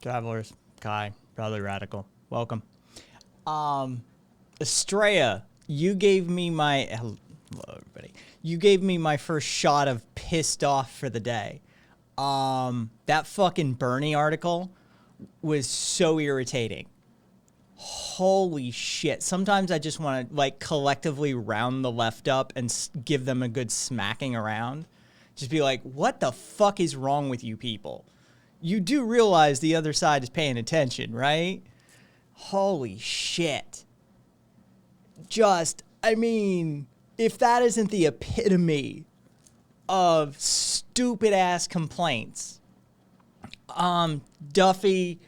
Travelers, Kai, Probably Radical. Welcome. Estrella, you gave me my... Hello, everybody. You gave me my first shot of pissed off for the day. That fucking Bernie article was so irritating. Holy shit. Sometimes I just want to, like, collectively round the left up and give them a good smacking around. Just be like, what the fuck is wrong with you people? You do realize the other side is paying attention, right? Holy shit. Just, I mean, if that isn't the epitome of stupid ass complaints. Duffy,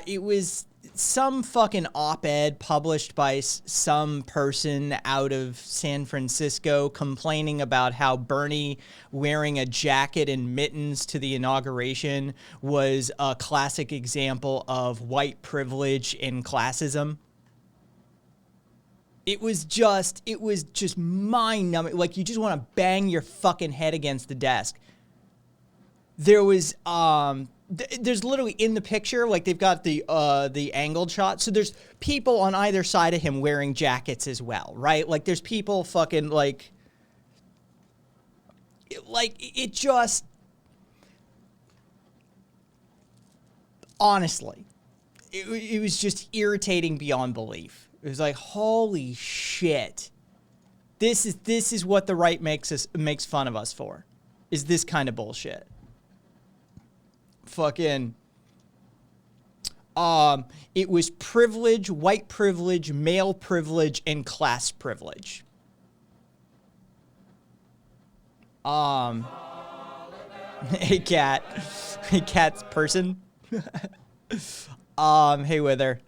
it was some fucking op-ed published by some person out of San Francisco complaining about how Bernie wearing a jacket and mittens to the inauguration was a classic example of white privilege and classism. It was just mind-numbing. Like, you just want to bang your fucking head against the desk. There was, there's literally in the picture, like, they've got the angled shot. So there's people on either side of him wearing jackets as well, right? Like, there's people fucking, like, it just, honestly, it was just irritating beyond belief. It was like, holy shit. This is what the right makes fun of us for. Is this kind of bullshit. Fucking it was privilege, white privilege, male privilege, and class privilege. Hey cat. Hey cat's person. Hey Wither.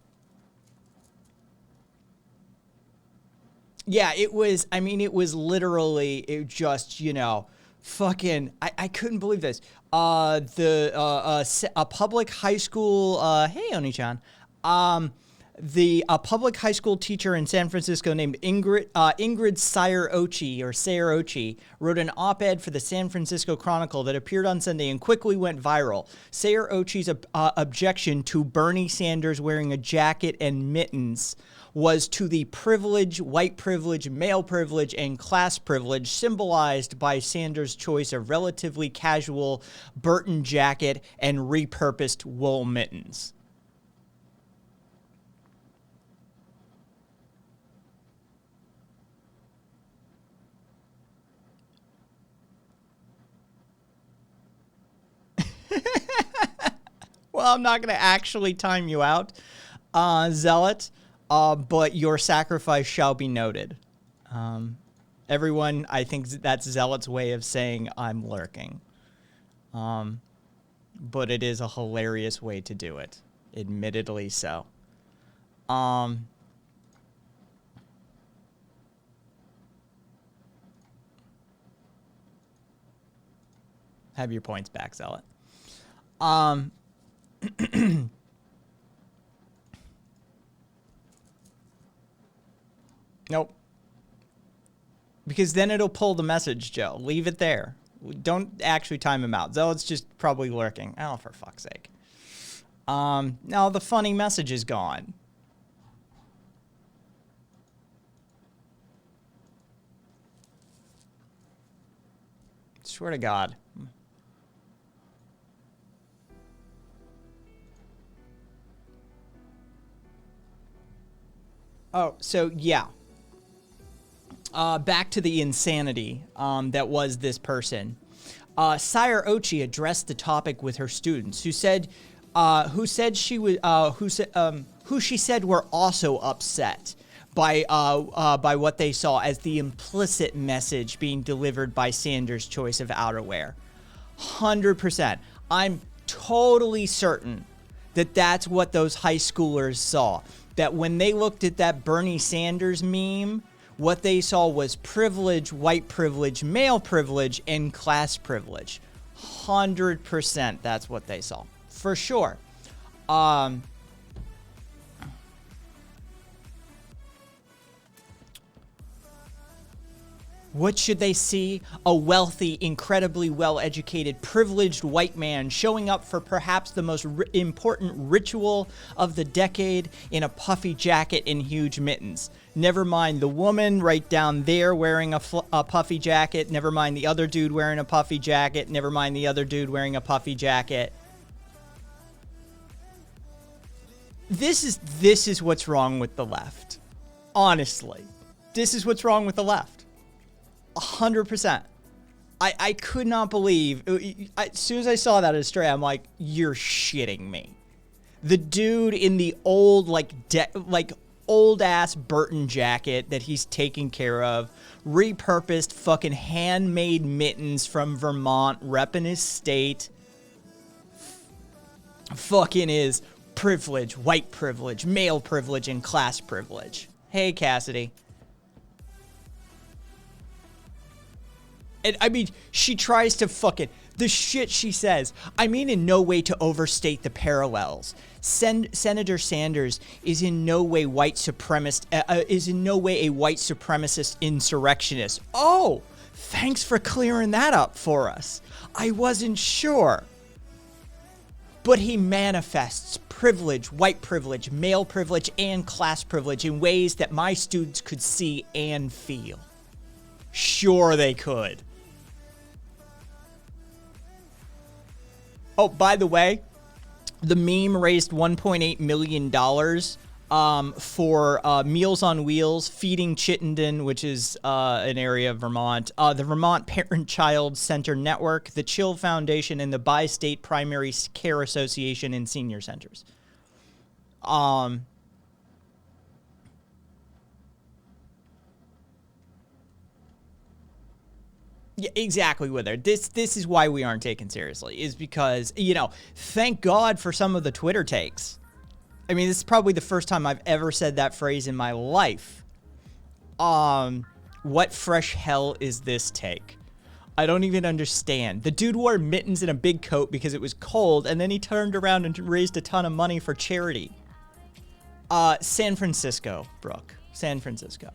Yeah, it was, I mean, it was literally, it just, you know, fucking, I couldn't believe this. A public high school, hey, Oni-chan, a public high school teacher in San Francisco named Ingrid Sayer-Ochi wrote an op-ed for the San Francisco Chronicle that appeared on Sunday and quickly went viral. Sayer-Ochi's objection to Bernie Sanders wearing a jacket and mittens was to the privilege, white privilege, male privilege, and class privilege symbolized by Sanders' choice of relatively casual Burton jacket and repurposed wool mittens. Well, I'm not going to actually time you out, Zealot. But your sacrifice shall be noted. Everyone, I think that's Zealot's way of saying I'm lurking. But it is a hilarious way to do it. Admittedly so. Have your points back, Zealot. Nope. Because then it'll pull the message, Joe. Leave it there. Don't actually time him out. Zealot's just probably lurking. Oh, for fuck's sake. Now the funny message is gone. Swear to God. Oh, so yeah. Back to the insanity that was this person. Sayer-Ochi addressed the topic with her students, who she said were also upset by what they saw as the implicit message being delivered by Sanders' choice of outerwear. 100%. I'm totally certain that that's what those high schoolers saw. That when they looked at that Bernie Sanders meme, what they saw was privilege, white privilege, male privilege, and class privilege. 100% that's what they saw. For sure. What should they see? A wealthy, incredibly well-educated, privileged white man showing up for perhaps the most important ritual of the decade in a puffy jacket and huge mittens. Never mind the woman right down there wearing a puffy jacket. Never mind the other dude wearing a puffy jacket. Never mind the other dude wearing a puffy jacket. This is what's wrong with the left. Honestly, this is what's wrong with the left. 100%. I could not believe. As soon as I saw that as Stray, I'm like, you're shitting me. The dude in the old, old ass Burton jacket that he's taking care of, repurposed fucking handmade mittens from Vermont, repping his state. Fucking is privilege, white privilege, male privilege, and class privilege. Hey, Cassidy. And I mean, she tries to fucking, the shit she says, I mean in no way to overstate the parallels. Senator Sanders is in no way white supremacist, is in no way a white supremacist insurrectionist. Oh, thanks for clearing that up for us. I wasn't sure. But he manifests privilege, white privilege, male privilege, and class privilege in ways that my students could see and feel. Sure they could. Oh, by the way, the meme raised $1.8 million for Meals on Wheels, Feeding Chittenden, which is an area of Vermont, the Vermont Parent-Child Center Network, the Chill Foundation, and the Bi-State Primary Care Association in Senior Centers. Yeah, exactly, Wither. This is why we aren't taken seriously, is because, you know, thank God for some of the Twitter takes. I mean, this is probably the first time I've ever said that phrase in my life. What fresh hell is this take? I don't even understand. The dude wore mittens and a big coat because it was cold, and then he turned around and raised a ton of money for charity. San Francisco, Brooke. San Francisco.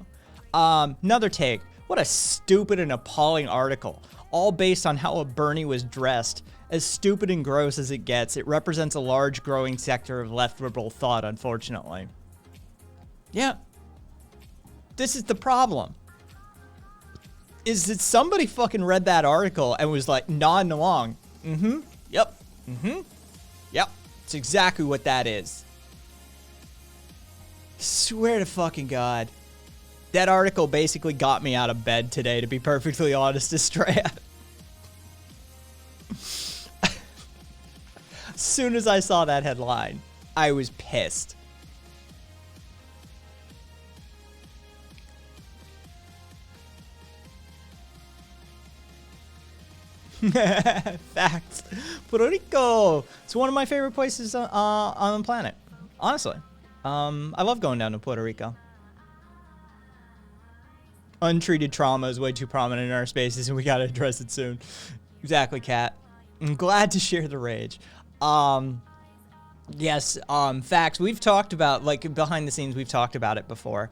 Another take. What a stupid and appalling article. All based on how a Bernie was dressed. As stupid and gross as it gets, it represents a large growing sector of left liberal thought, unfortunately. Yeah. This is the problem. Is that somebody fucking read that article and was like nodding along. Mm-hmm. Yep. Mm-hmm. Yep. It's exactly what that is. Swear to fucking God. That article basically got me out of bed today, to be perfectly honest, Estrella. As soon as I saw that headline, I was pissed. Facts. Puerto Rico. It's one of my favorite places on the planet. Honestly. I love going down to Puerto Rico. Untreated trauma is way too prominent in our spaces, and we gotta address it soon. Exactly, Kat. I'm glad to share the rage. Yes, facts. We've talked about, like, behind the scenes, we've talked about it before.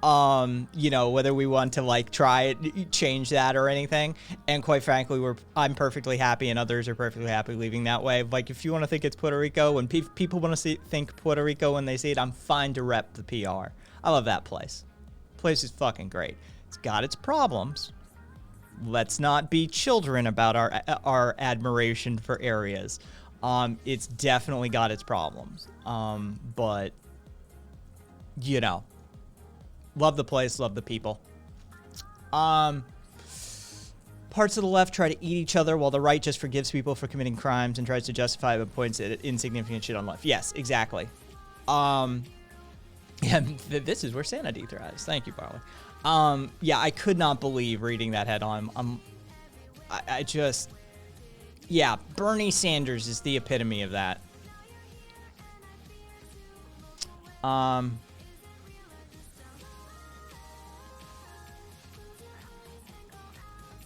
You know, whether we want to, like, try it, change that or anything. And quite frankly, I'm perfectly happy, and others are perfectly happy leaving that way. Like, if you want to think it's Puerto Rico, when people want to think Puerto Rico when they see it, I'm fine to rep the PR. I love that place. Place is fucking great. It's got its problems. Let's not be children about our admiration for areas. It's definitely got its problems. But, you know, love the place, love the people. Parts of the left try to eat each other while the right just forgives people for committing crimes and tries to justify but points at insignificant shit on left. Yes, exactly. Yeah, this is where sanity thrives. Thank you, Barley. Yeah, I could not believe reading that head-on. I just... Yeah, Bernie Sanders is the epitome of that.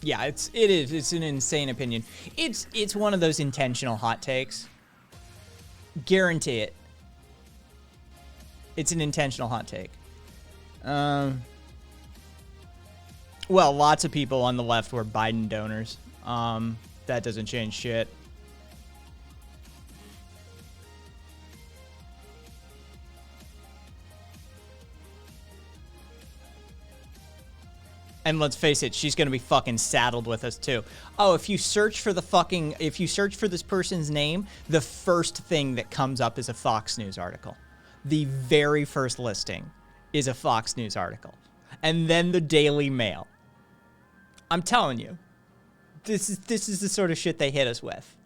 Yeah, it is. It's an insane opinion. It's one of those intentional hot takes. Guarantee it. It's an intentional hot take. Well, lots of people on the left were Biden donors. That doesn't change shit. And let's face it, she's going to be fucking saddled with us too. Oh, if you search for this person's name, the first thing that comes up is a Fox News article. The very first listing is a Fox News article. And then the Daily Mail. I'm telling you, this is the sort of shit they hit us with.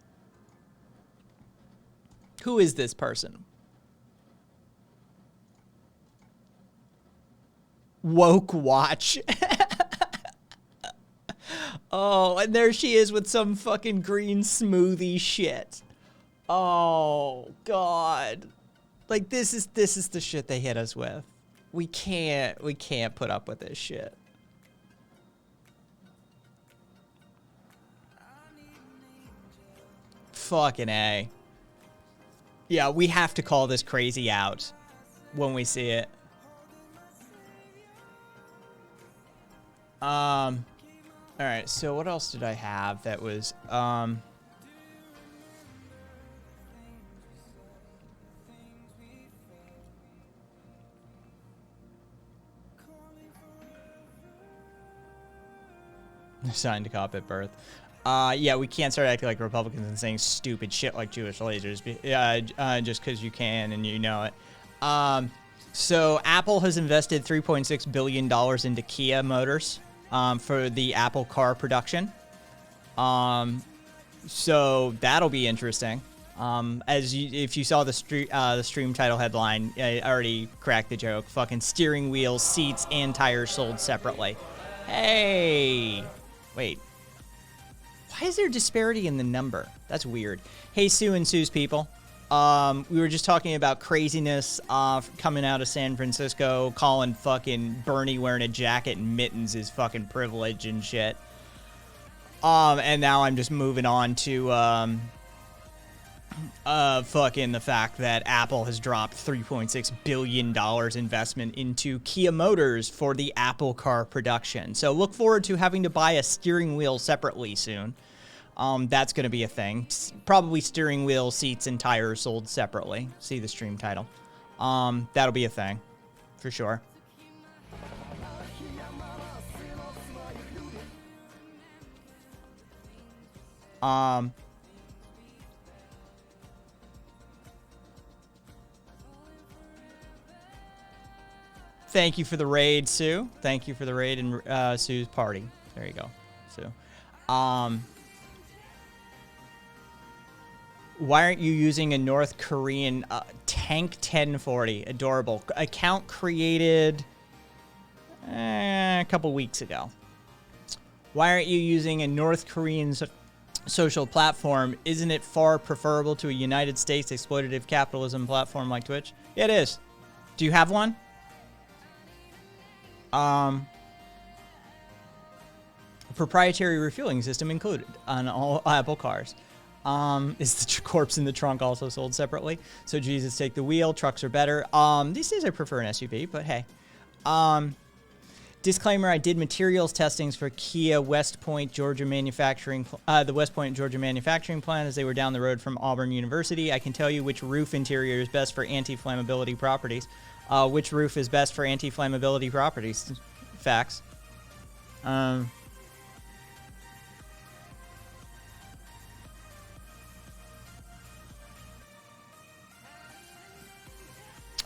Who is this person? Woke Watch. Oh, and there she is with some fucking green smoothie shit. Oh, God. Like, this is the shit they hit us with. We can't put up with this shit. Fucking A. Yeah, we have to call this crazy out when we see it. All right, so what else did I have that was, signed to cop at birth. Yeah, we can't start acting like Republicans and saying stupid shit like Jewish lasers, just because you can and you know it. So Apple has invested $3.6 billion into Kia Motors. For the Apple car production. So that'll be interesting. If you saw the stream title headline, I already cracked the joke. Fucking steering wheels, seats, and tires sold separately. Hey, wait. Why is there disparity in the number? That's weird. Hey, Sue and Sue's people. We were just talking about craziness coming out of San Francisco, calling fucking Bernie wearing a jacket and mittens is fucking privilege and shit. And now I'm just moving on to fucking the fact that Apple has dropped $3.6 billion investment into Kia Motors for the Apple car production. So look forward to having to buy a steering wheel separately soon. That's going to be a thing. Probably steering wheel, seats, and tires sold separately. See the stream title. That'll be a thing. For sure. Thank you for the raid, Sue. Thank you for the raid in Sue's party. There you go, Sue. Why aren't you using a North Korean Tank 1040? Adorable. Account created a couple weeks ago. Why aren't you using a North Korean social platform? Isn't it far preferable to a United States exploitative capitalism platform like Twitch? Yeah, it is. Do you have one? Proprietary refueling system included on all Apple cars. Is the corpse in the trunk also sold separately? So Jesus, take the wheel. Trucks are better. These days I prefer an SUV, but hey. Disclaimer, I did materials testings for Kia West Point, Georgia manufacturing, the West Point, Georgia manufacturing plant as they were down the road from Auburn University. I can tell you which roof interior is best for anti-flammability properties. Which roof is best for anti-flammability properties? Facts.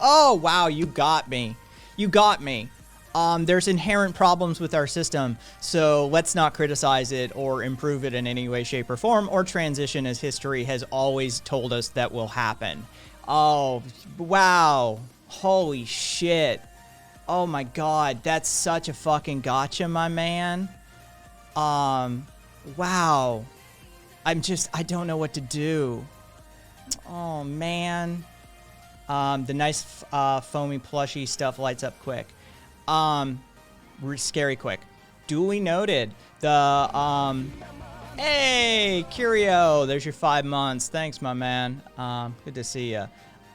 Oh, wow, you got me. You got me. There's inherent problems with our system, so let's not criticize it or improve it in any way, shape, or form, or transition as history has always told us that will happen. Oh, wow. Holy shit. Oh my god, that's such a fucking gotcha, my man. Wow. I don't know what to do. Oh, man. The nice foamy plushy stuff lights up quick. Scary quick. Duly noted. The hey, Curio, there's your 5 months. Thanks, my man. Good to see you.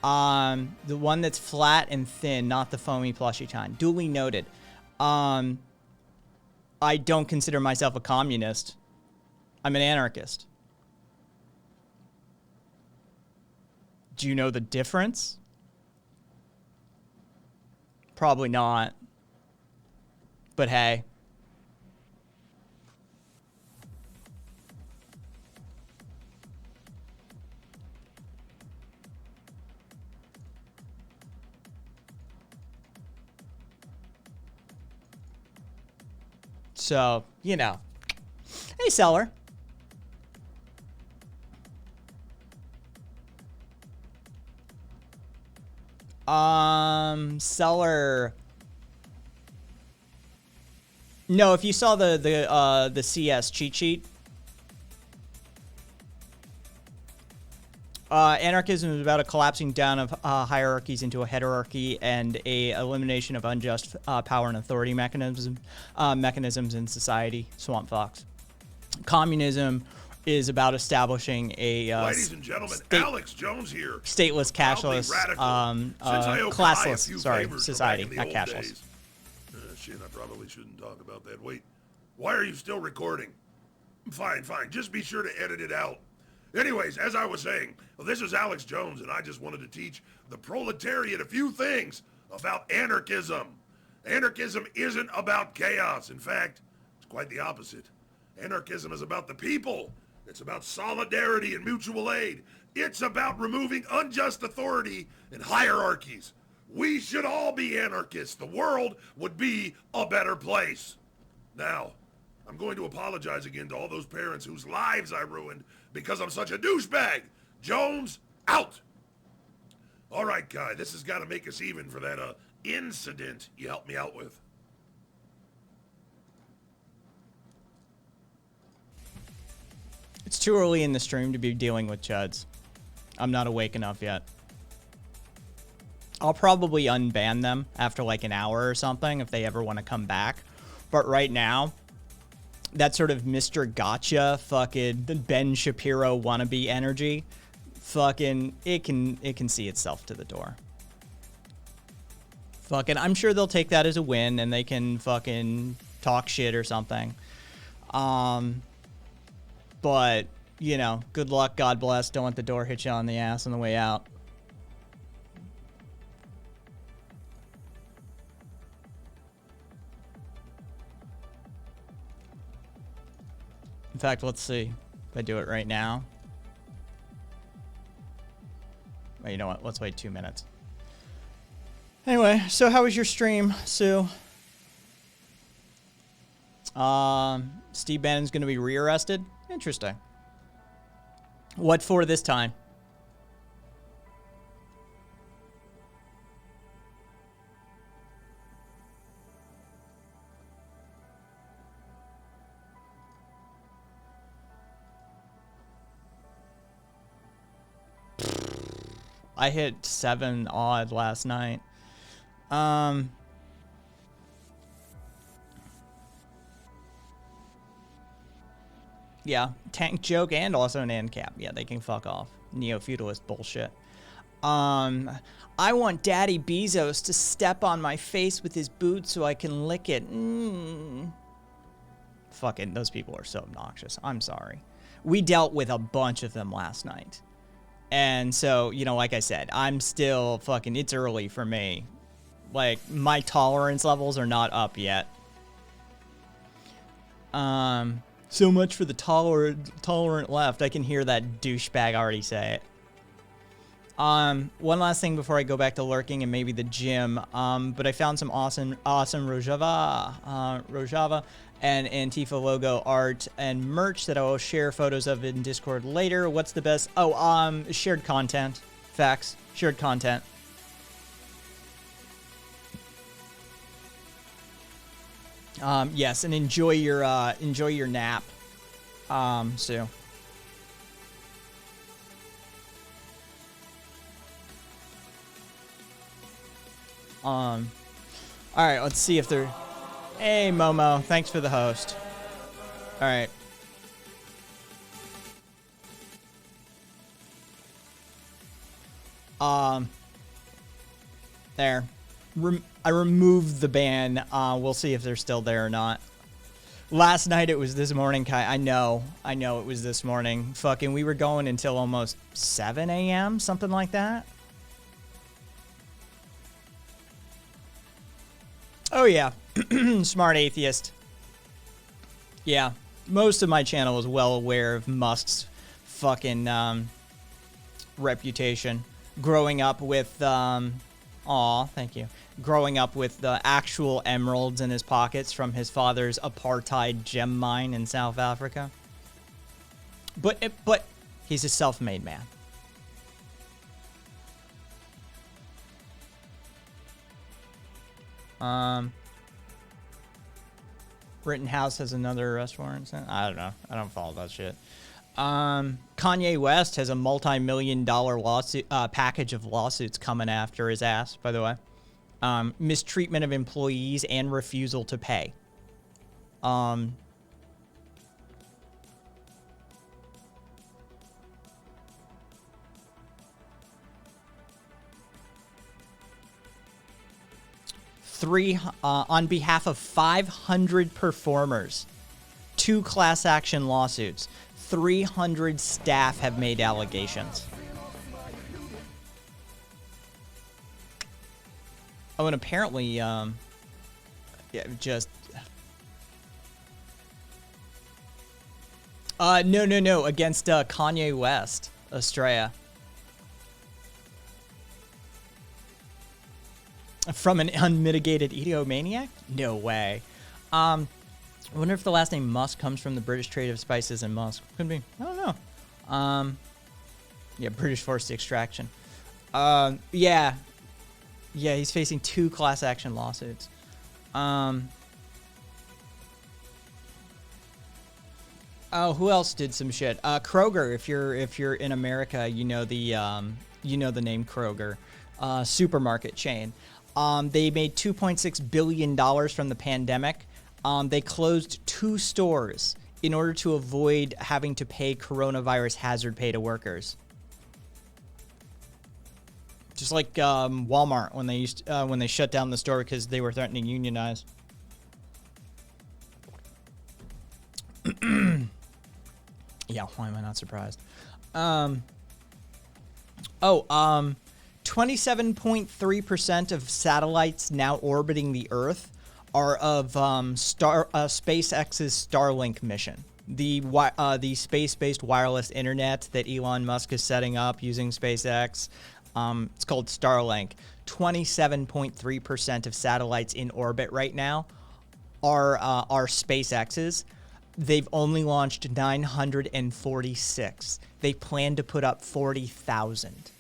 The one that's flat and thin, not the foamy plushy kind. Duly noted. I don't consider myself a communist. I'm an anarchist. Do you know the difference? Probably not. But hey. So, you know. Hey, Seller. Seller. No, if you saw the CS cheat sheet, anarchism is about a collapsing down of hierarchies into a heterarchy and a elimination of unjust power and authority mechanisms in society. Swamp Fox. Communism is about establishing a ladies and gentlemen, Alex Jones here. Stateless, cashless, classless, society, not cashless. Shit, I probably shouldn't talk about that. Wait, why are you still recording? Fine. Just be sure to edit it out. Anyways, as I was saying, this is Alex Jones, and I just wanted to teach the proletariat a few things about anarchism. Anarchism isn't about chaos. In fact, it's quite the opposite. Anarchism is about the people. It's about solidarity and mutual aid. It's about removing unjust authority and hierarchies. We should all be anarchists. The world would be a better place. Now, I'm going to apologize again to all those parents whose lives I ruined because I'm such a douchebag. Jones, out. All right, Guy, this has got to make us even for that incident you helped me out with. It's too early in the stream to be dealing with chuds. I'm not awake enough yet. I'll probably unban them after like an hour or something if they ever want to come back. But right now, that sort of Mr. Gotcha fucking Ben Shapiro wannabe energy, fucking it can see itself to the door. Fucking I'm sure they'll take that as a win and they can fucking talk shit or something. But, you know, good luck, God bless. Don't let the door hit you on the ass on the way out. In fact, let's see if I do it right now. Well, you know what? Let's wait 2 minutes. Anyway, so how was your stream, Sue? Steve Bannon's going to be rearrested? Interesting. What for this time? I hit 7 odd last night. Yeah, tank joke and also an end cap. Yeah, they can fuck off. Neo-feudalist bullshit. I want Daddy Bezos to step on my face with his boot so I can lick it. Fucking, those people are so obnoxious. I'm sorry. We dealt with a bunch of them last night. And so, you know, like I said, I'm still fucking, it's early for me. Like, my tolerance levels are not up yet. So much for the tolerant left. I can hear that douchebag already say it. One last thing before I go back to lurking and maybe the gym. But I found some awesome Rojava and Antifa logo art and merch that I will share photos of in Discord later. What's the best? Oh, shared content. Facts. Shared content. Yes, and enjoy your nap, Sue. All right, let's see if they're. Hey, Momo, thanks for the host. All right. There. I removed the ban. We'll see if they're still there or not. Last night it was this morning, Kai. I know it was this morning. Fucking, we were going until almost 7 a.m., something like that. Oh, yeah. Smart atheist. Yeah. Most of my channel is well aware of Musk's fucking reputation. Growing up with, thank you. Growing up with the actual emeralds in his pockets from his father's apartheid gem mine in South Africa. But he's a self-made man. Rittenhouse has another arrest warrant. I don't know. I don't follow that shit. Kanye West has a multi-million-dollar lawsuit package of lawsuits coming after his ass, by the way. Mistreatment of employees and refusal to pay. On behalf of 500 performers, 2 class action lawsuits, 300 staff have made allegations. Oh, and apparently, yeah, just... No, against Kanye West, Estrella. From an unmitigated idiomaniac? No way. I wonder if the last name Musk comes from the British trade of spices and musk. Could be. I don't know. Yeah, British forced extraction. Yeah. Yeah, he's facing 2 class action lawsuits. Oh, who else did some shit? Kroger, if you're in America, you know the name Kroger, supermarket chain. They made $2.6 billion from the pandemic. They closed 2 stores in order to avoid having to pay coronavirus hazard pay to workers. Just like Walmart when they shut down the store because they were threatening to unionize. Yeah, why am I not surprised? 27.3% of satellites now orbiting the Earth are of SpaceX's Starlink mission. The space-based wireless internet that Elon Musk is setting up using SpaceX. It's called Starlink. 27.3% of satellites in orbit right now are SpaceX's. They've only launched 946. They plan to put up 40,000.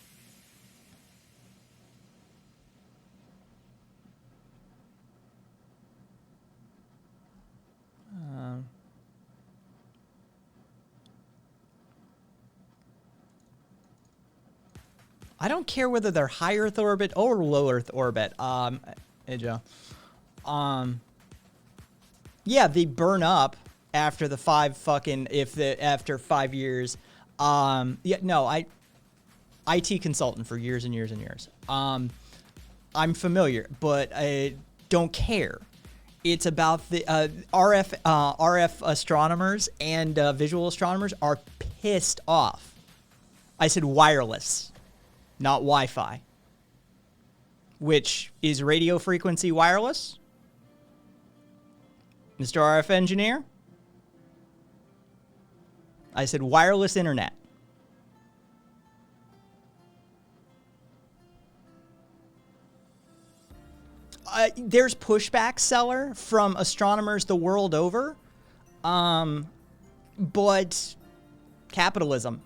I don't care whether they're high Earth orbit or low Earth orbit. Hey Joe. Yeah, they burn up after the after 5 years. Yeah, no, IT consultant for years and years and years. I'm familiar, but I don't care. It's about the RF astronomers and visual astronomers are pissed off. I said wireless, not Wi-Fi, which is radio frequency wireless. Mr. RF engineer, I said wireless internet. There's pushback, seller, from astronomers the world over, but capitalism.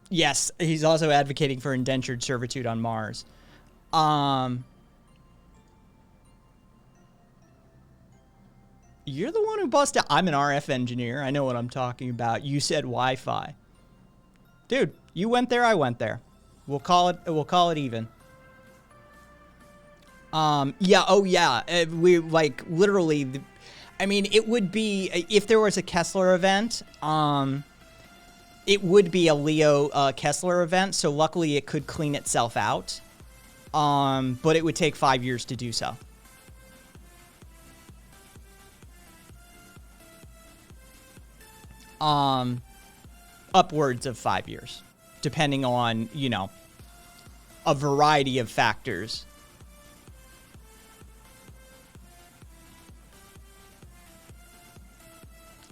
Yes, he's also advocating for indentured servitude on Mars. You're the one who busted. I'm an RF engineer. I know what I'm talking about. You said Wi-Fi. Dude, you went there, I went there. We'll call it even. Yeah, oh yeah. We like literally I mean, it would be if there was a Kessler event, it would be a Leo Kessler event, so luckily it could clean itself out. But it would take 5 years to do so. Upwards of 5 years, depending on, you know, a variety of factors.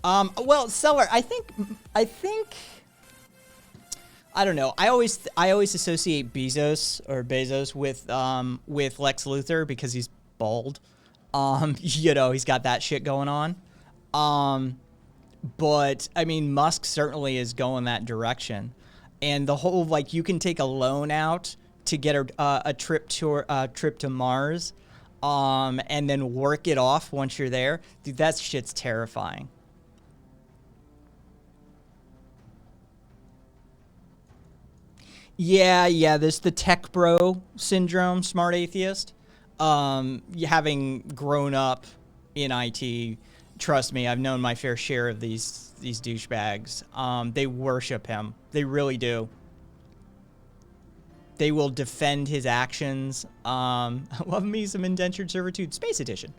Well, Seller, I think, I don't know. I always associate Bezos with Lex Luthor because he's bald. You know, he's got that shit going on. But I mean, Musk certainly is going that direction, and the whole, like, you can take a loan out to get a trip to Mars, and then work it off once you're there. Dude, that shit's terrifying. Yeah, there's the tech bro syndrome, smart atheist. Having grown up in IT, trust me, I've known my fair share of these douchebags. They worship him. They really do. They will defend his actions. Love me some Indentured Servitude Space Edition.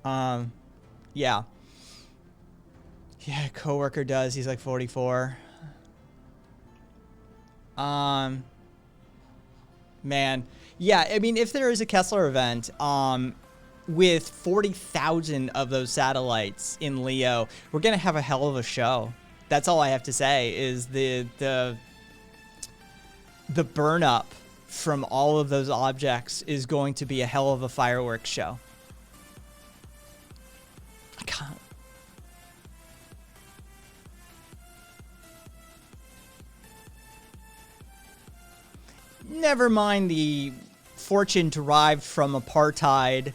Yeah. Yeah, coworker does. He's like 44. Man. Yeah, I mean, if there is a Kessler event, with 40,000 of those satellites in Leo, we're gonna have a hell of a show. That's all I have to say. Is the burn up from all of those objects is going to be a hell of a fireworks show. I can't. Never mind the fortune derived from apartheid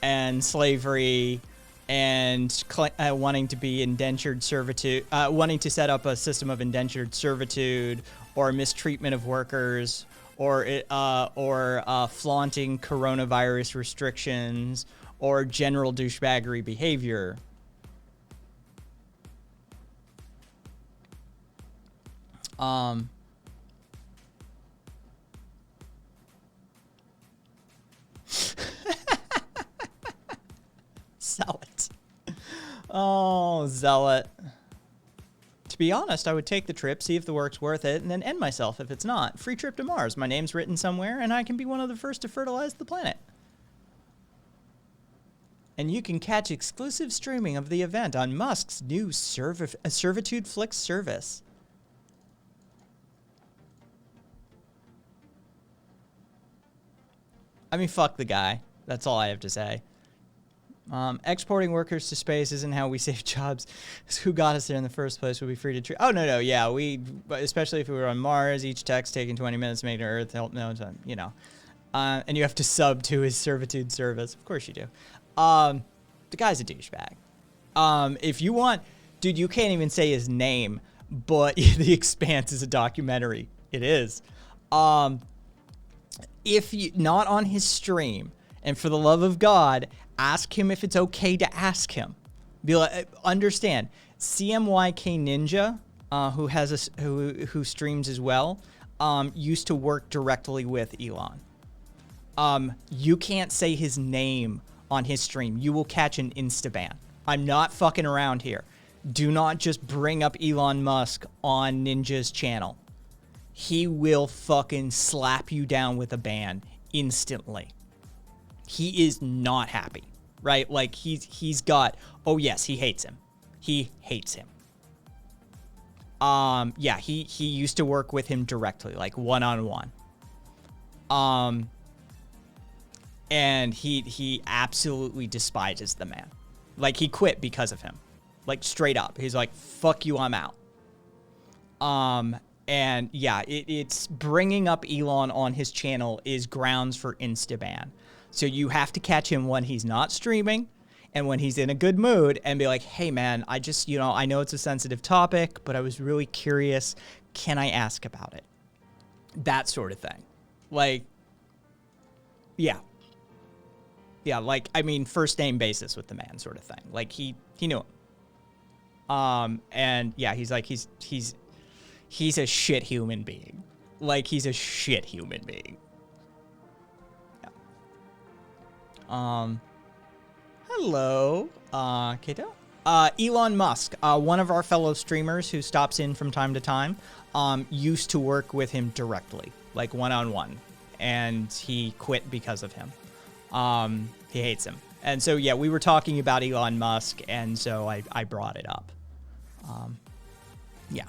and slavery and wanting to be indentured servitude, wanting to set up a system of indentured servitude or mistreatment of workers or flaunting coronavirus restrictions or general douchebaggery behavior. Zealot. Oh, Zealot. To be honest, I would take the trip, see if the work's worth it, and then end myself if it's not. Free trip to Mars. My name's written somewhere, and I can be one of the first to fertilize the planet. And you can catch exclusive streaming of the event on Musk's new Servitude Flix service. I mean, fuck the guy. That's all I have to say. Exporting workers to space isn't how we save jobs. It's who got us there in the first place. We'll be free to treat. Oh, no. Yeah, especially if we were on Mars, each text taking 20 minutes to make to Earth, help, no, you know. And you have to sub to his servitude service. Of course you do. The guy's a douchebag. If you want, dude, you can't even say his name, but The Expanse is a documentary. It is. If you, not on his stream, and for the love of God, ask him if it's okay to ask him. Be like, understand, CMYK Ninja, who streams as well, used to work directly with Elon. You can't say his name on his stream. You will catch an insta-ban. I'm not fucking around here. Do not just bring up Elon Musk on Ninja's channel. He will fucking slap you down with a ban instantly. He is not happy, right? Like, he's got, oh yes, he hates him. He hates him. Yeah, he used to work with him directly, like one-on-one. And he absolutely despises the man. Like, he quit because of him. Like, straight up. He's like, fuck you, I'm out. And yeah, it's bringing up Elon on his channel is grounds for insta-ban. So you have to catch him when he's not streaming and when he's in a good mood and be like, hey man, I just, you know, I know it's a sensitive topic, but I was really curious. Can I ask about it? That sort of thing. Like, yeah. Yeah, like, I mean, first name basis with the man sort of thing. Like, he knew him. And yeah, he's like, he's a shit human being. Like, he's a shit human being. Yeah. Hello, Kato. Elon Musk, one of our fellow streamers who stops in from time to time, used to work with him directly, like one-on-one, and he quit because of him. He hates him. And so, yeah, we were talking about Elon Musk, and so I brought it up. Yeah.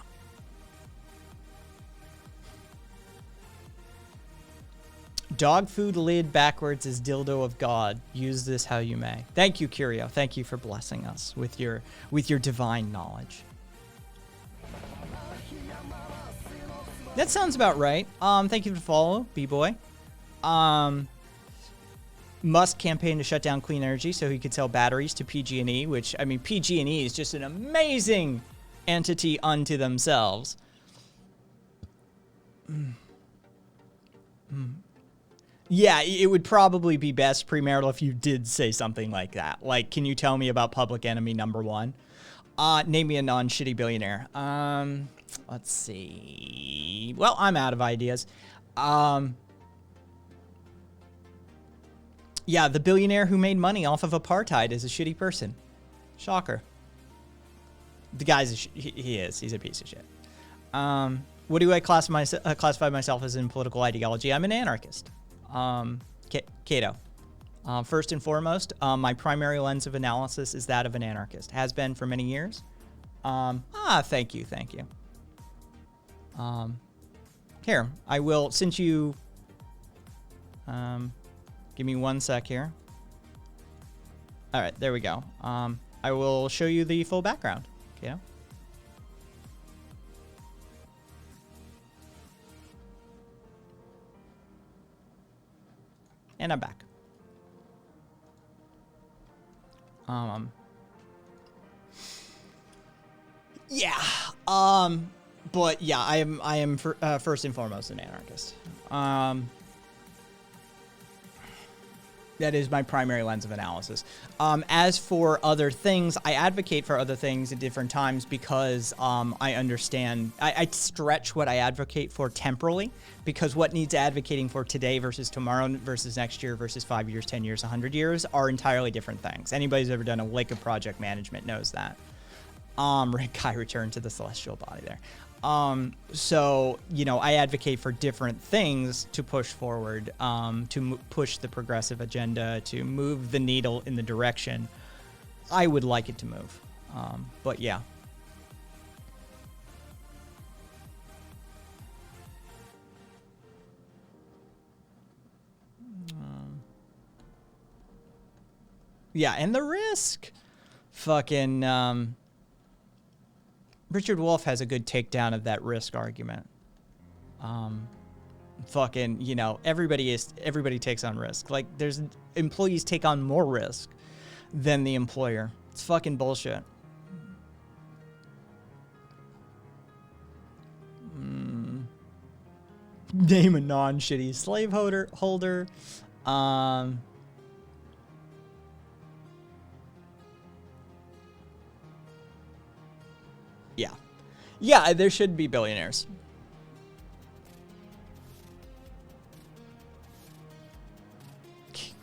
Dog food lid backwards is dildo of God. Use this how you may. Thank you, Curio. Thank you for blessing us with your divine knowledge. That sounds about right. Thank you for the follow, B-Boy. Musk campaigned to shut down clean energy so he could sell batteries to PG&E, which, I mean, PG&E is just an amazing entity unto themselves. Yeah, it would probably be best premarital if you did say something like that. Like, can you tell me about Public Enemy #1? Name me a non-shitty billionaire. Let's see. Well, I'm out of ideas. Yeah, the billionaire who made money off of apartheid is a shitty person. Shocker. The guy's he is. He's a piece of shit. What do I classify myself as in political ideology? I'm an anarchist. Cato. First and foremost, my primary lens of analysis is that of an anarchist. Has been for many years. Thank you. Here, I will, since you, give me 1 sec here. All right, there we go. I will show you the full background. Cato. And I'm back. Yeah. But yeah, I am first and foremost an anarchist. That is my primary lens of analysis. As for other things, I advocate for other things at different times because I understand, I stretch what I advocate for temporally, because what needs advocating for today versus tomorrow versus next year versus 5 years, 10 years, 100 years are entirely different things. Anybody who's ever done a lick of project management knows that. Rick Kai returned to the celestial body there. So, you know, I advocate for different things to push forward, to push the progressive agenda, to move the needle in the direction I would like it to move. But yeah. Yeah, and the risk. Fucking, Richard Wolff has a good takedown of that risk argument. Fucking, you know, everybody takes on risk. Like, there's employees take on more risk than the employer. It's fucking bullshit. Name a non-shitty slave holder. Yeah. Yeah, there should be billionaires.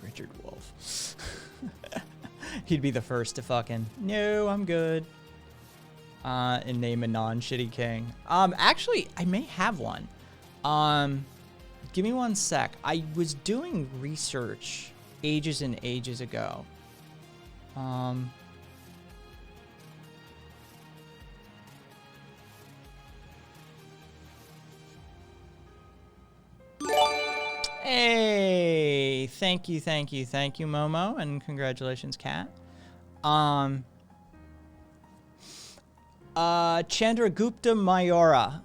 Richard Wolff. He'd be the first to fucking, no, I'm good. And name a non-shitty king. Actually, I may have one. Give me 1 sec. I was doing research ages and ages ago. Hey, thank you, Momo, and congratulations, Kat. Chandragupta Maurya.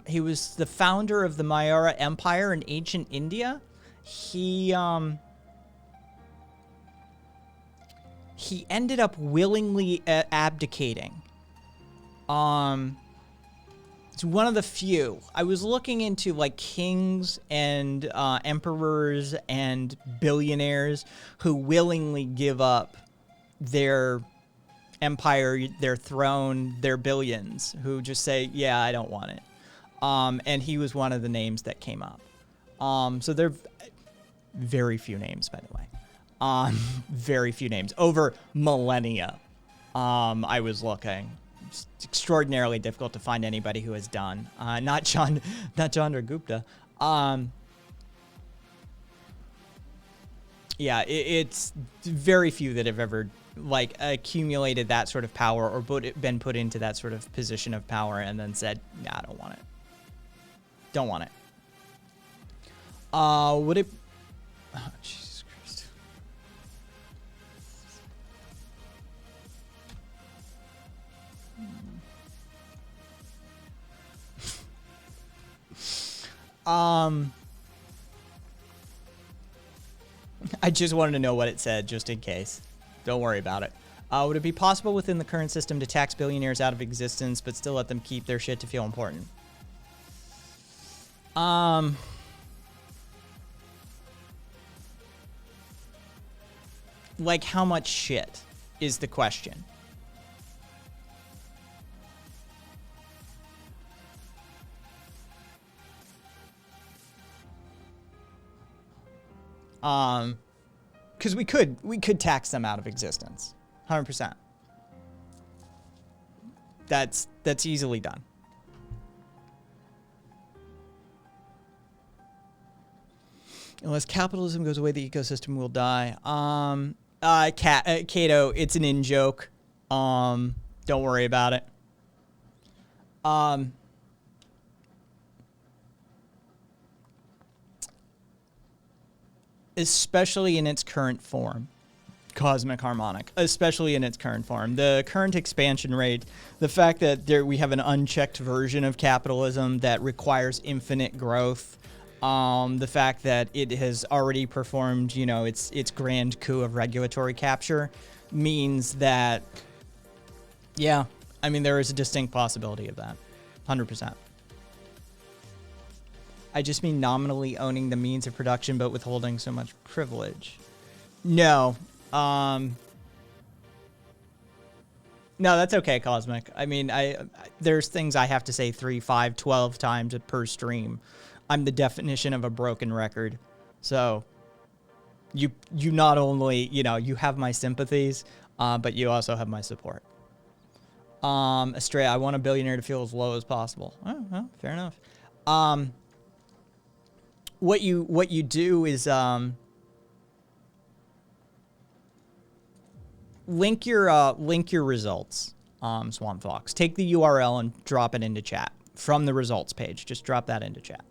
He was the founder of the Maurya Empire in ancient India. He ended up willingly abdicating. It's one of the few. I was looking into like kings and emperors and billionaires who willingly give up their empire, their throne, their billions, who just say, yeah, I don't want it. And he was one of the names that came up. So there are very few names, by the way. Very few names. Over millennia. I was looking. It's extraordinarily difficult to find anybody who has done. Not Chandra Gupta. Yeah, it's very few that have ever like accumulated that sort of power or been put into that sort of position of power and then said, nah, I don't want it. Don't want it. Would it... Oh, Jesus Christ. I just wanted to know what it said, just in case. Don't worry about it. Would it be possible within the current system to tax billionaires out of existence, but still let them keep their shit to feel important? Like, how much shit is the question? Because we could tax them out of existence, 100%. That's easily done. Unless capitalism goes away, the ecosystem will die. Kato, it's an in-joke. Don't worry about it. Especially in its current form. Cosmic Harmonic, especially in its current form. The current expansion rate, the fact that we have an unchecked version of capitalism that requires infinite growth, the fact that it has already performed, you know, its grand coup of regulatory capture means that, yeah, I mean, there is a distinct possibility of that. 100%. I just mean nominally owning the means of production, but withholding so much privilege. No. No, that's okay, Cosmic. I mean, there's things I have to say 3, 5, 12 times per stream. I'm the definition of a broken record. So you not only, you know, you have my sympathies, but you also have my support. Astray, I want a billionaire to feel as low as possible. Oh, well, fair enough. What you do is link your results, Swamp Fox. Take the URL and drop it into chat from the results page. Just drop that into chat.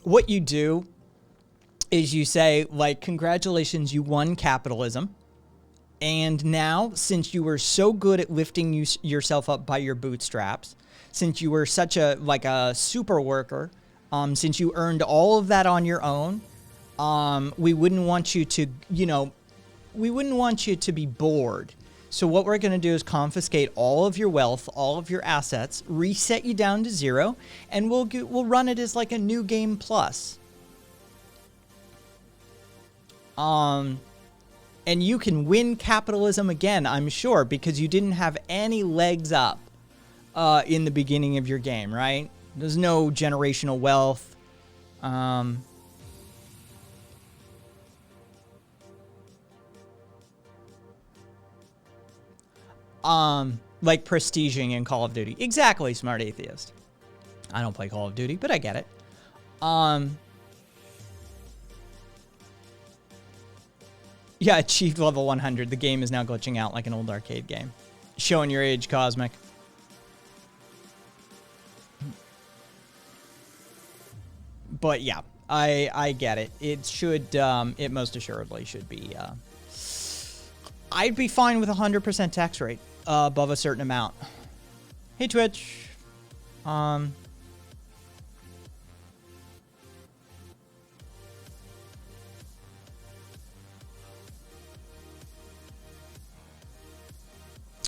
What you do is you say, like, congratulations, you won capitalism. And now, since you were so good at lifting yourself up by your bootstraps, since you were such a super worker, since you earned all of that on your own, we wouldn't want you to, you know, we wouldn't want you to be bored. So what we're going to do is confiscate all of your wealth, all of your assets, reset you down to 0, and we'll run it as like a new game plus. And you can win capitalism again, I'm sure, because you didn't have any legs up in the beginning of your game, right? There's no generational wealth. Like prestiging in Call of Duty. Exactly, smart atheist. I don't play Call of Duty, but I get it. Yeah, achieved level 100. The game is now glitching out like an old arcade game. Showing your age, Cosmic. But yeah, I get it. It should, it most assuredly should be, I'd be fine with 100% tax rate above a certain amount. Hey, Twitch.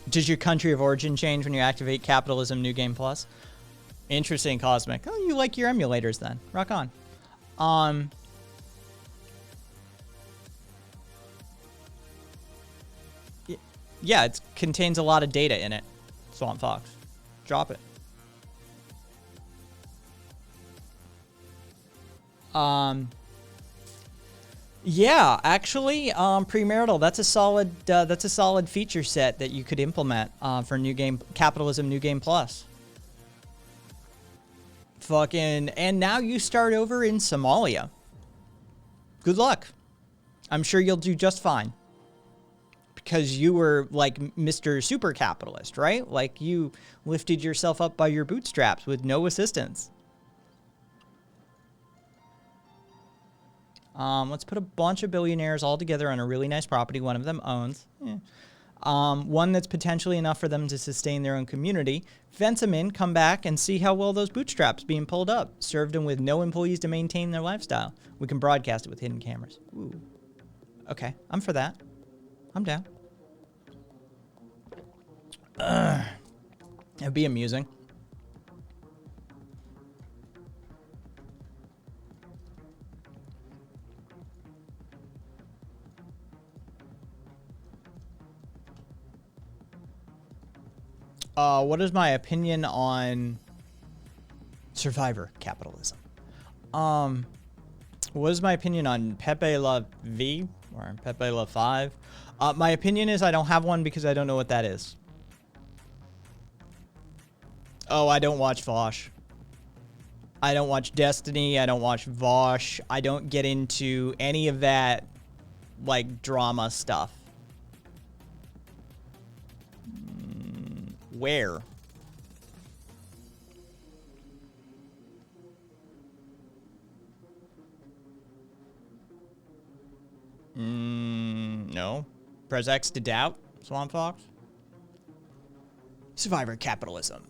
Does your country of origin change when you activate Capitalism New Game Plus? Interesting, Cosmic. Oh, you like your emulators then. Rock on. Yeah, it contains a lot of data in it. Swamp Fox. Drop it. Yeah, actually, premarital. That's a solid feature set that you could implement for New Game Capitalism, New Game Plus. Fucking, and now you start over in Somalia. Good luck. I'm sure you'll do just fine. Because you were like Mr. Super Capitalist, right? Like you lifted yourself up by your bootstraps with no assistance. Let's put a bunch of billionaires all together on a really nice property one of them owns. One that's potentially enough for them to sustain their own community. Fence them in, come back, and see how well those bootstraps being pulled up. Served them with no employees to maintain their lifestyle. We can broadcast it with hidden cameras. Ooh. Okay, I'm for that. I'm down. It'd be amusing. What is my opinion on survivor capitalism? What is my opinion on Pepe La V or Pepe La 5? My opinion is I don't have one because I don't know what that is. Oh, I don't watch Vosh. I don't watch Destiny. I don't watch Vosh. I don't get into any of that, like, drama stuff. Where? No. Press X to doubt, Swamp Fox. Survivor capitalism.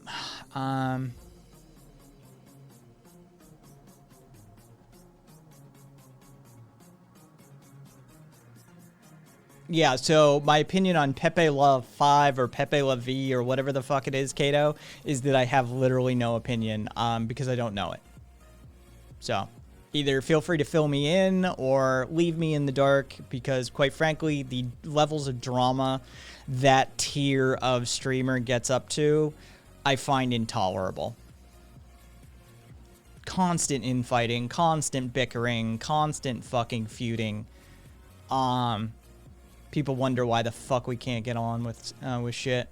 Yeah, so my opinion on Pepe La 5 or Pepe La V or whatever the fuck it is, Kato, is that I have literally no opinion because I don't know it. So either feel free to fill me in or leave me in the dark because, quite frankly, the levels of drama that tier of streamer gets up to, I find intolerable. Constant infighting, constant bickering, constant fucking feuding. People wonder why the fuck we can't get on with shit.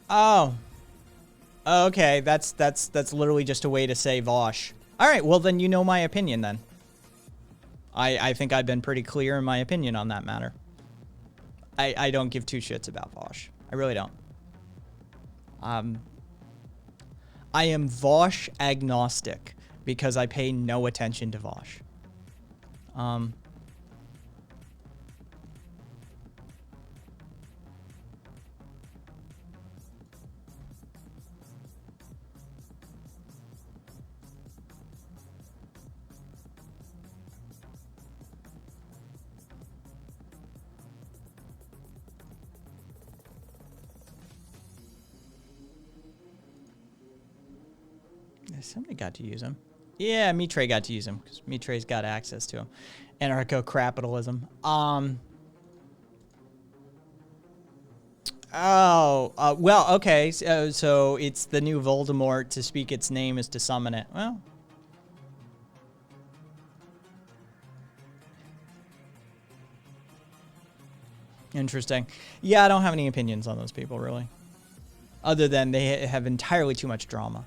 Oh. Okay, that's literally just a way to say Vosh. All right, well then you know my opinion then. I think I've been pretty clear in my opinion on that matter. I don't give two shits about Vosh. I really don't. I am Vosh agnostic because I pay no attention to Vosh. Somebody got to use him. Yeah, Mitre got to use him because Mitre's got access to him. Anarcho-capitalism. Well, okay. So it's the new Voldemort. To speak its name is to summon it. Well. Interesting. Yeah, I don't have any opinions on those people, really. Other than they have entirely too much drama.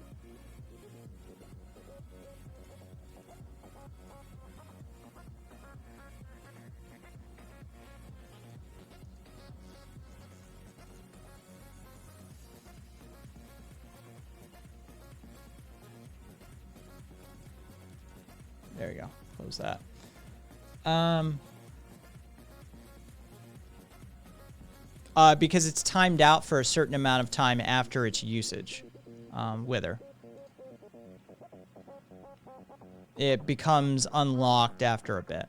There you go. Close that. Because it's timed out for a certain amount of time after its usage. Wither. It becomes unlocked after a bit.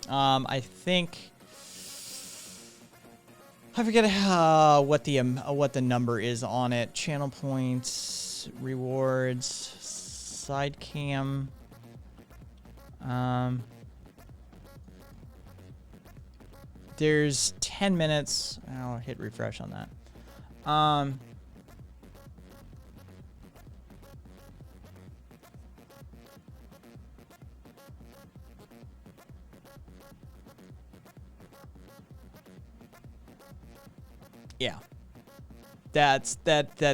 I think I forget what the number is on it. Channel points, rewards, side cam. There's 10 minutes. I'll hit refresh on that. Yeah. That's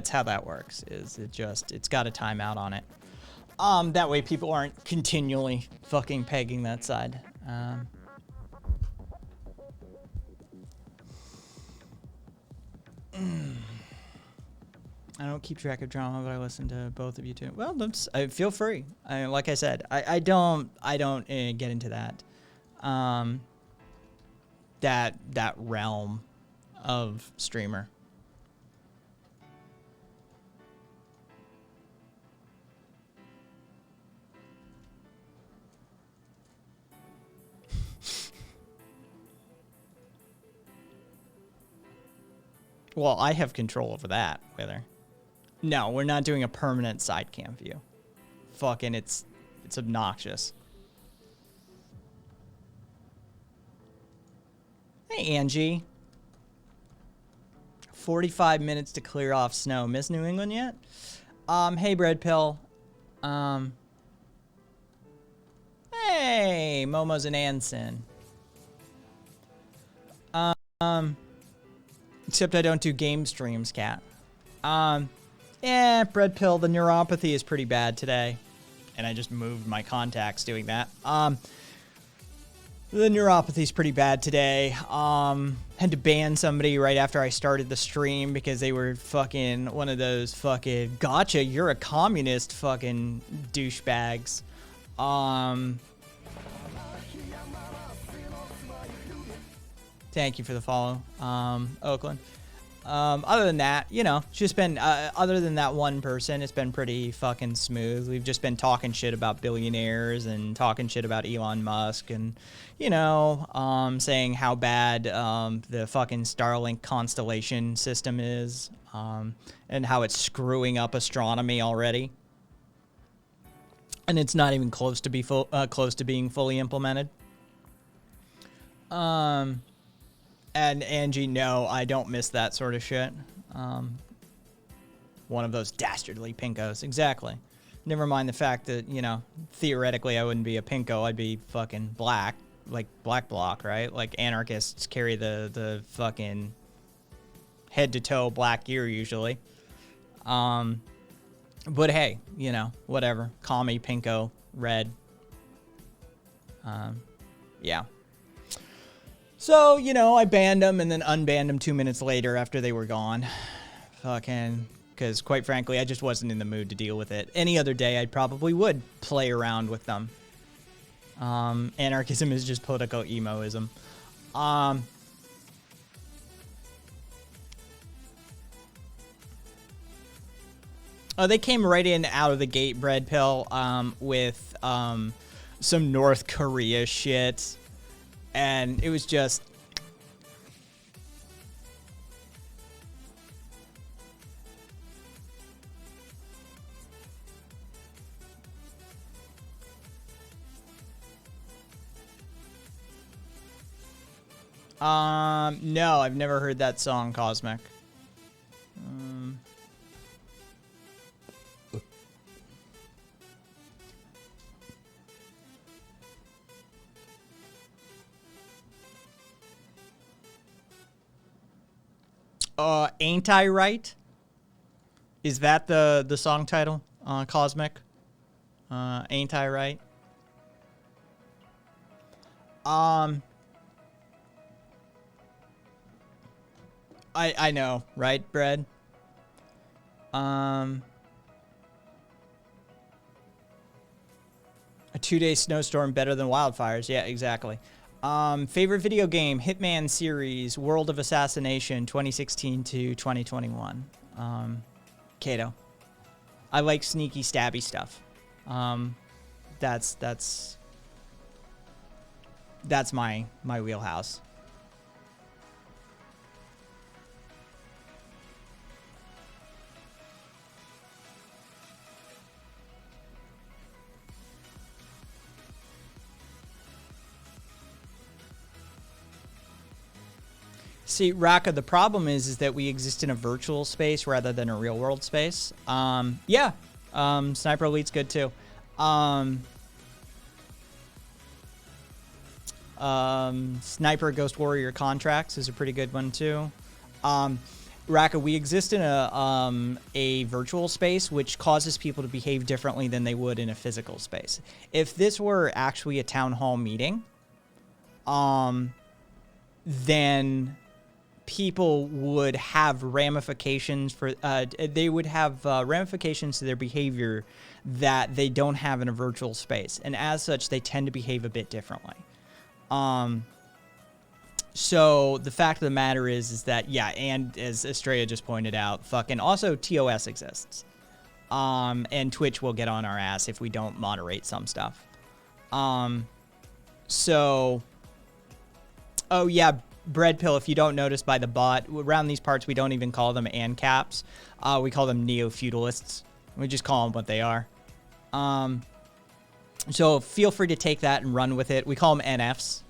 how that works. Is it's got a timeout on it. That way people aren't continually fucking pegging that side. I don't keep track of drama, but I listen to both of you too. Well, feel free. Like I said, I don't get into that, that realm of streamer. Well, I have control over that, whether. No, we're not doing a permanent side cam view. Fucking, it's obnoxious. Hey, Angie. 45 minutes to clear off snow. Miss New England yet? Hey, Bread Pill. Hey, Momo's and Anson. Except I don't do game streams, cat. Yeah, Bread Pill, the neuropathy is pretty bad today. And I just moved my contacts doing that. The neuropathy is pretty bad today. Had to ban somebody right after I started the stream because they were fucking one of those fucking gotcha, you're a communist fucking douchebags. Thank you for the follow, Oakland. Other than that, you know, it's just been, other than that one person, it's been pretty fucking smooth. We've just been talking shit about billionaires and talking shit about Elon Musk and, you know, saying how bad the fucking Starlink constellation system is, and how it's screwing up astronomy already. And it's not even close to being fully implemented. And Angie, no, I don't miss that sort of shit. One of those dastardly pinkos. Exactly. Never mind the fact that, you know, theoretically I wouldn't be a pinko. I'd be fucking black. Like Black Bloc, right? Like anarchists carry the fucking head to toe black gear usually. But hey, you know, whatever. Call me pinko, red. Yeah. So, you know, I banned them and then unbanned them 2 minutes later after they were gone. Fucking, because quite frankly, I just wasn't in the mood to deal with it. Any other day, I probably would play around with them. Anarchism is just political emoism. Oh, they came right in out of the gate, Bread Pill, with some North Korea shit. And it was just... no, I've never heard that song, Cosmic. Ain't I Right? Is that the song title? Cosmic? Ain't I Right? I know, right, Bread? A 2-day snowstorm better than wildfires. Yeah, exactly. Favorite video game, Hitman series, World of Assassination, 2016 to 2021. Kato. I like sneaky, stabby stuff. That's my wheelhouse. See, Raka, the problem is that we exist in a virtual space rather than a real world space. Yeah, Sniper Elite's good too. Sniper Ghost Warrior Contracts is a pretty good one too. Raka, we exist in a virtual space, which causes people to behave differently than they would in a physical space. If this were actually a town hall meeting, then people would have ramifications for they would have ramifications to their behavior that they don't have in a virtual space, and as such, they tend to behave a bit differently. So the fact of the matter is that, yeah, and as Estrella just pointed out, fucking also TOS exists. And Twitch will get on our ass if we don't moderate some stuff. So, oh yeah, Bread Pill, if you don't notice by the bot, around these parts we don't even call them ANCAPs. We call them neo-feudalists. We just call them what they are. So feel free to take that and run with it. We call them NFs.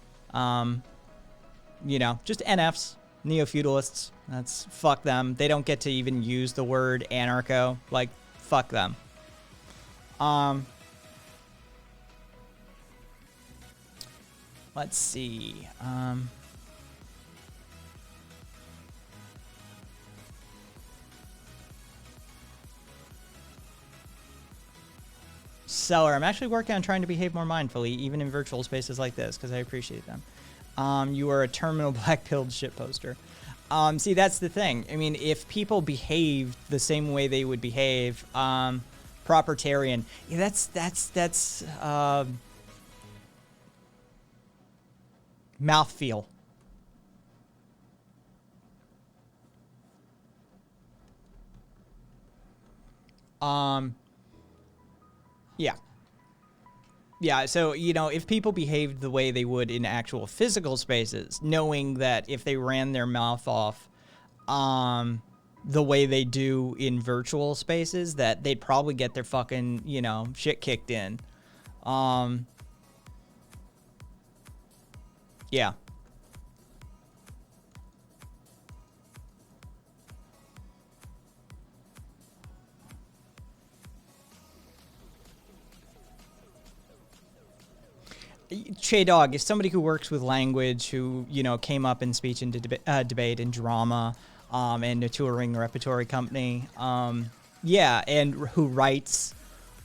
You know, just NFs, neo-feudalists. That's, fuck them. They don't get to even use the word anarcho. Like, fuck them. Let's see. Seller, I'm actually working on trying to behave more mindfully, even in virtual spaces like this, because I appreciate them. You are a terminal black-pilled shitposter. See, that's the thing. I mean, if people behaved the same way they would behave, propertarian, yeah, that's mouthfeel. Yeah. Yeah, so, you know, if people behaved the way they would in actual physical spaces, knowing that if they ran their mouth off the way they do in virtual spaces, that they'd probably get their fucking, you know, shit kicked in. Yeah. Che Dog is somebody who works with language, who, you know, came up in speech and debate and drama, and a touring repertory company. Yeah, and who writes.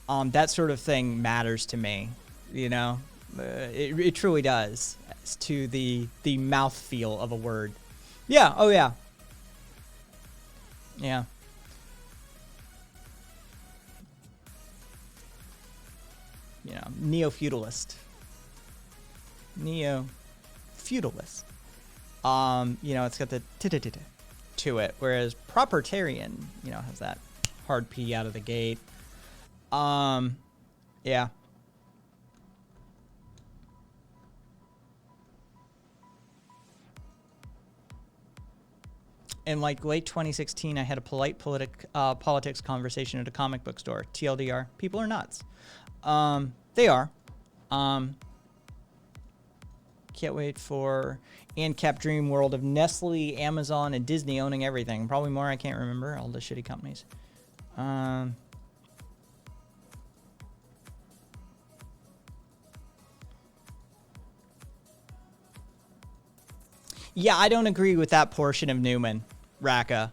That sort of thing matters to me, you know. It truly does, as to the mouthfeel of a word. Yeah, oh yeah. Yeah. You know, neo-feudalist. Neo-feudalist. You know, it's got the to it, whereas propertarian, you know, has that hard P out of the gate. Yeah. In like late 2016, I had a polite politics conversation at a comic book store. TLDR, people are nuts. They are. Can't wait for ANCAP dream world of Nestle, Amazon, and Disney owning everything. Probably more, I can't remember. All the shitty companies. Yeah, I don't agree with that portion of Newman, Raka.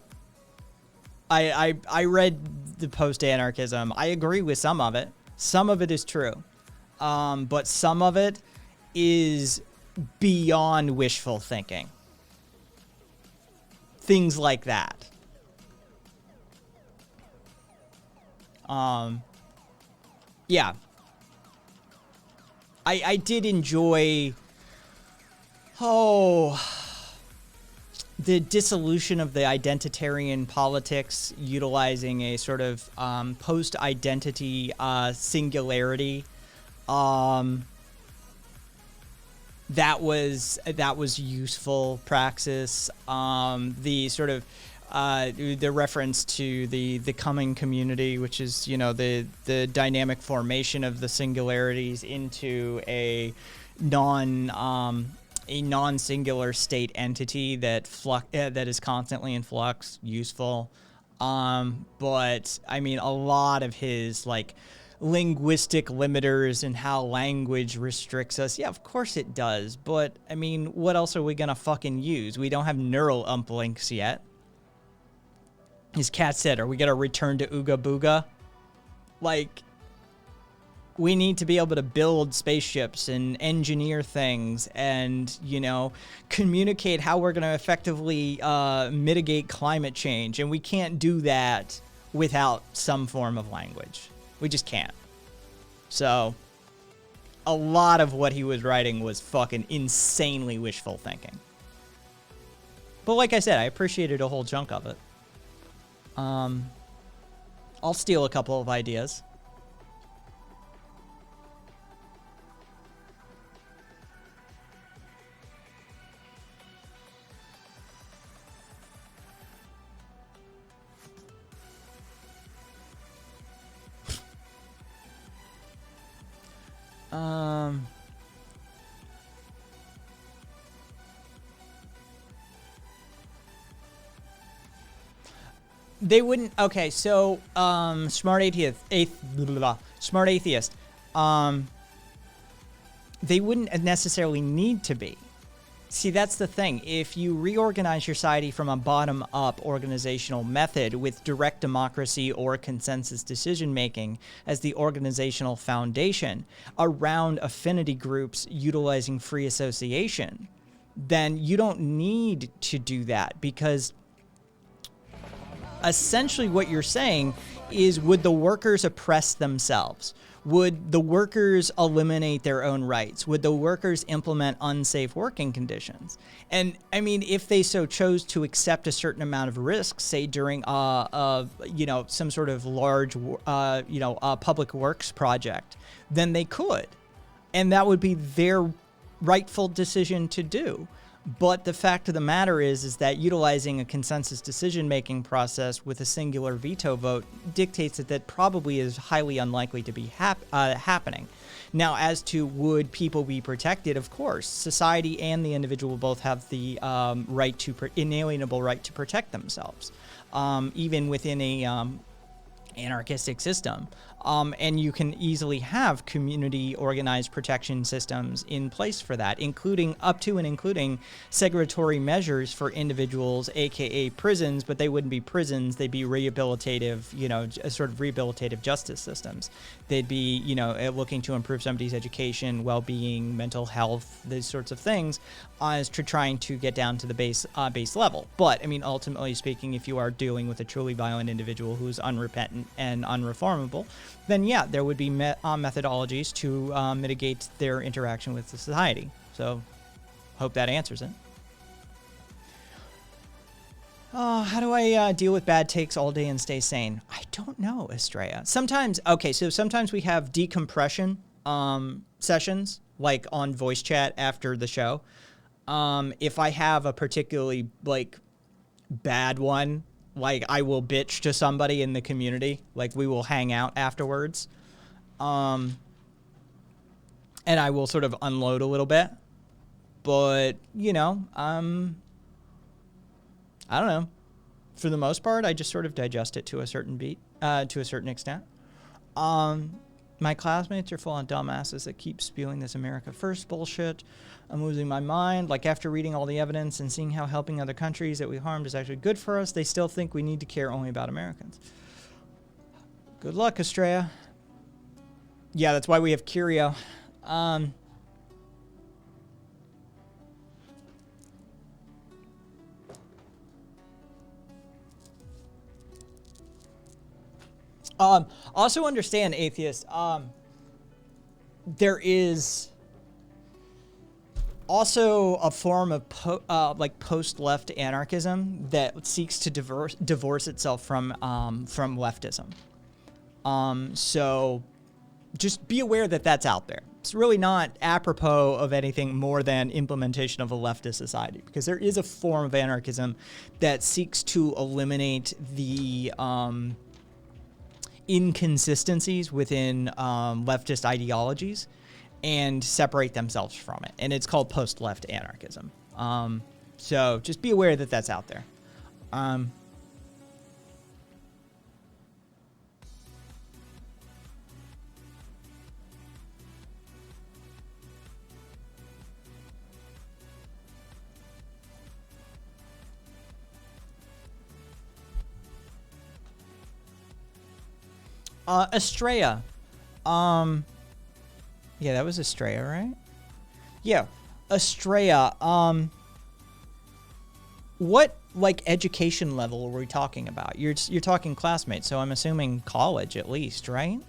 I read the post-anarchism. I agree with some of it. Some of it is true. But some of it is beyond wishful thinking. Things like that. Yeah. I did enjoy, the dissolution of the identitarian politics, utilizing a sort of post-identity singularity. That was useful praxis. The sort of the reference to the coming community, which is, you know, the dynamic formation of the singularities into a a non-singular state entity that that is constantly in flux, useful. But I mean, a lot of his like linguistic limiters and how language restricts us. Yeah, of course it does. But I mean, what else are we gonna fucking use? We don't have neural umplinks yet. His cat said, "Are we gonna return to Ooga Booga?" Like, we need to be able to build spaceships and engineer things and, you know, communicate how we're going to effectively mitigate climate change. And we can't do that without some form of language. We just can't. So a lot of what he was writing was fucking insanely wishful thinking. But like I said, I appreciated a whole chunk of it. I'll steal a couple of ideas. They wouldn't. Okay, so smart atheist. Smart atheist. They wouldn't necessarily need to be. See, that's the thing. If you reorganize your society from a bottom-up organizational method with direct democracy or consensus decision-making as the organizational foundation around affinity groups utilizing free association, then you don't need to do that, because essentially what you're saying is, would the workers oppress themselves? Would the workers eliminate their own rights? Would the workers implement unsafe working conditions? And I mean, if they so chose to accept a certain amount of risk, say during some sort of large public works project, then they could. And that would be their rightful decision to do. But the fact of the matter is that utilizing a consensus decision-making process with a singular veto vote dictates that probably is highly unlikely to be happening. Now, as to would people be protected, of course, society and the individual both have the inalienable right to protect themselves, even within a anarchistic system. And you can easily have community organized protection systems in place for that, including segregatory measures for individuals, aka prisons, but they wouldn't be prisons, they'd be rehabilitative, sort of rehabilitative justice systems. They'd be, looking to improve somebody's education, well-being, mental health, these sorts of things, as to trying to get down to the base level. But I mean, ultimately speaking, if you are dealing with a truly violent individual who's unrepentant and unreformable, then yeah, there would be methodologies to mitigate their interaction with the society. So, hope that answers it. How do I deal with bad takes all day and stay sane? I don't know, Estrella. Sometimes we have decompression sessions, like on voice chat after the show. If I have a particularly bad one, I will bitch to somebody in the community. We will hang out afterwards. And I will sort of unload a little bit. But, I don't know. For the most part, I just sort of digest it to a certain extent. My classmates are full on dumbasses that keep spewing this America First bullshit. I'm losing my mind. After reading all the evidence and seeing how helping other countries that we harmed is actually good for us, they still think we need to care only about Americans. Good luck, Estrella. Yeah, that's why we have Curio. Also understand, atheist, there is also a form of post-left anarchism that seeks to divorce itself from leftism. So just be aware that that's out there. It's really not apropos of anything more than implementation of a leftist society, because there is a form of anarchism that seeks to eliminate the inconsistencies within leftist ideologies and separate themselves from it. And it's called post-left anarchism. So just be aware that that's out there. Estrella. Yeah, that was Estrella, right? Yeah, Estrella. What like education level are we talking about? You're talking classmates, so I'm assuming college at least, right?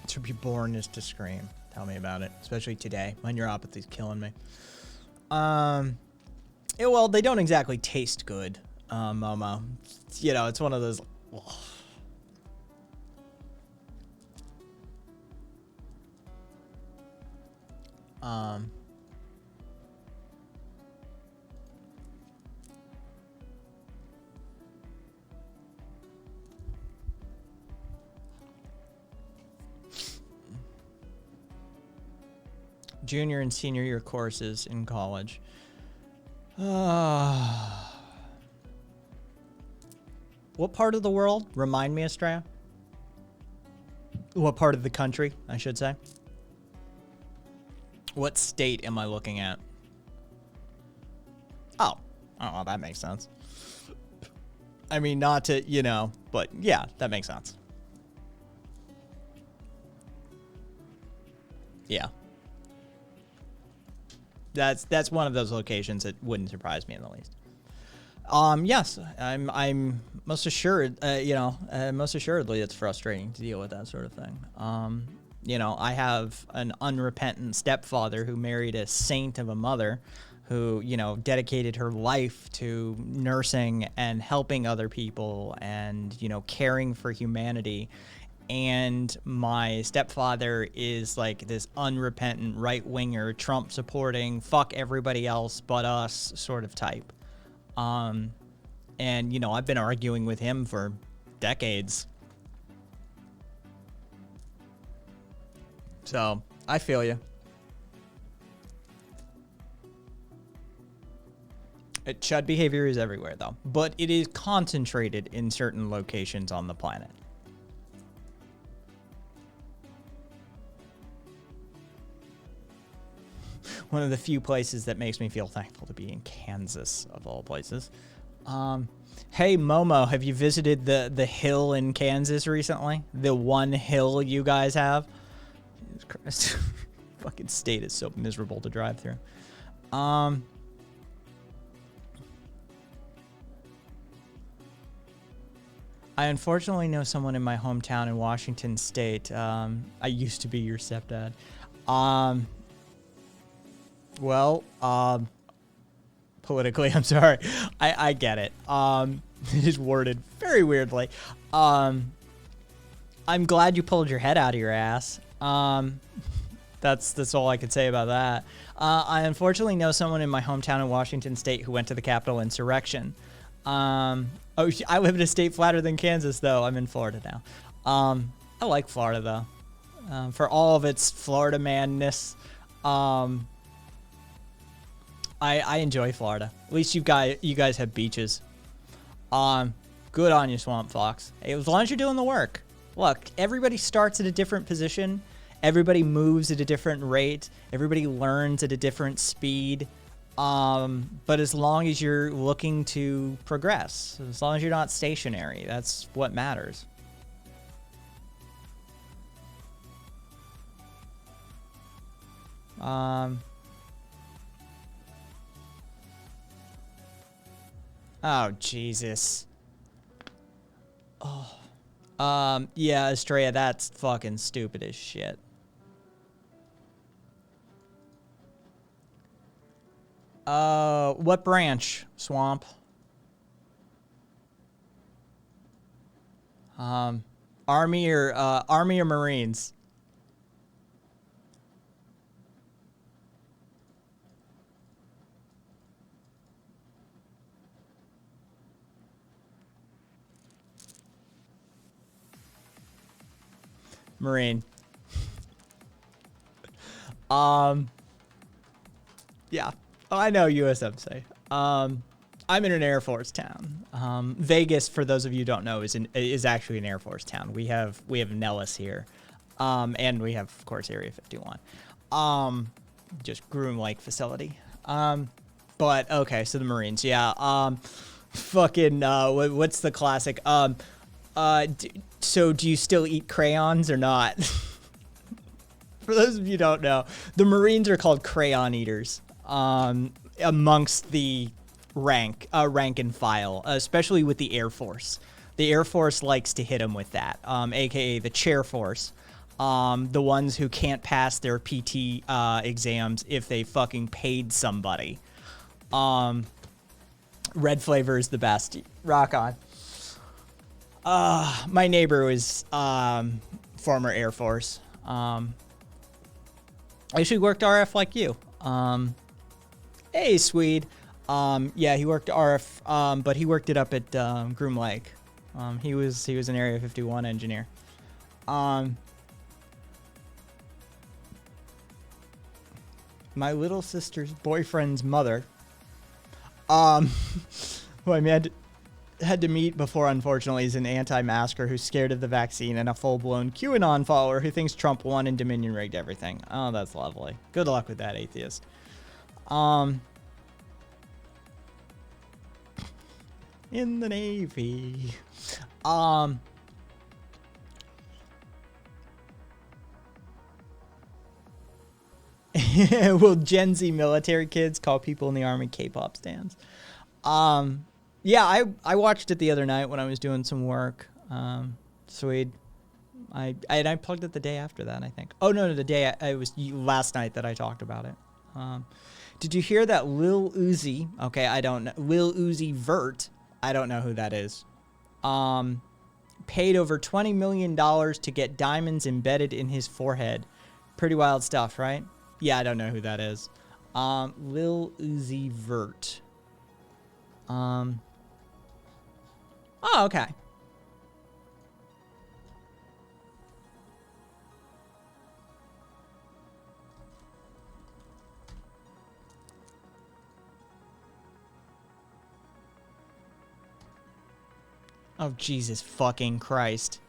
To be born is to scream. Tell me about it, especially today. My neuropathy's killing me. Well, they don't exactly taste good, Momo. You know, it's one of those. Junior and senior year courses in college. What part of the world? Remind me, Estrella. What part of the country, I should say. What state am I looking at? Oh, well, that makes sense. I mean, not to, you know, but yeah, that makes sense. Yeah. That's one of those locations that wouldn't surprise me in the least. Yes, I'm most assured, most assuredly it's frustrating to deal with that sort of thing. You know, I have an unrepentant stepfather who married a saint of a mother who, you know, dedicated her life to nursing and helping other people and, you know, caring for humanity. And my stepfather is like this unrepentant right-winger, Trump supporting, fuck everybody else but us sort of type. And, you know, I've been arguing with him for decades. So, I feel you. Chud behavior is everywhere, though. But it is concentrated in certain locations on the planet. One of the few places that makes me feel thankful to be in Kansas, of all places. Hey, Momo, have you visited the hill in Kansas recently? The one hill you guys have? Jesus Christ. Fucking state is so miserable to drive through. I unfortunately know someone in my hometown in Washington State. I used to be your stepdad. Well, politically, I'm sorry. I get it. It is worded very weirdly. I'm glad you pulled your head out of your ass. That's all I could say about that. I unfortunately know someone in my hometown in Washington State who went to the Capitol insurrection. I live in a state flatter than Kansas, though. I'm in Florida now. I like Florida, though. For all of its Florida manness. I enjoy Florida. At least you guys have beaches. Good on you, Swamp Fox. Hey, as long as you're doing the work. Look, everybody starts at a different position. Everybody moves at a different rate. Everybody learns at a different speed. But as long as you're looking to progress, as long as you're not stationary, that's what matters. Oh, Jesus. Oh. Yeah, Estrella, that's fucking stupid as shit. What branch? Swamp. Army or Marines? Marine. Yeah. Oh, I know USMC. I'm in an Air Force town. Vegas, for those of you who don't know, is actually an Air Force town. We have Nellis here, and we have, of course, Area 51. Just Groom Lake facility. But okay, so the Marines, yeah. Fucking what's the classic? So do you still eat crayons or not? For those of you who don't know, the Marines are called crayon eaters. Amongst the rank and file, especially with the Air Force. The Air Force likes to hit them with that, aka the chair force. The ones who can't pass their PT exams if they fucking paid somebody. Red flavor is the best. Rock on. My neighbor was former Air Force. I actually worked RF like you. Hey, Swede. Yeah, he worked RF, but he worked it up at Groom Lake. He was an Area 51 engineer. My little sister's boyfriend's mother, who I had to meet before, unfortunately, is an anti-masker who's scared of the vaccine and a full-blown QAnon follower who thinks Trump won and Dominion rigged everything. Oh, that's lovely. Good luck with that, atheist. In the Navy. Will Gen Z military kids call people in the Army K-pop stans? Yeah, I watched it the other night when I was doing some work. Sweet. I plugged it the day after that, I think. Oh, no, the day, it was last night that I talked about it. Did you hear that Lil Uzi, okay, I don't know, Lil Uzi Vert, I don't know who that is, paid over $20 million to get diamonds embedded in his forehead. Pretty wild stuff, right? Yeah, I don't know who that is. Lil Uzi Vert. Oh, okay. Oh, Jesus fucking Christ.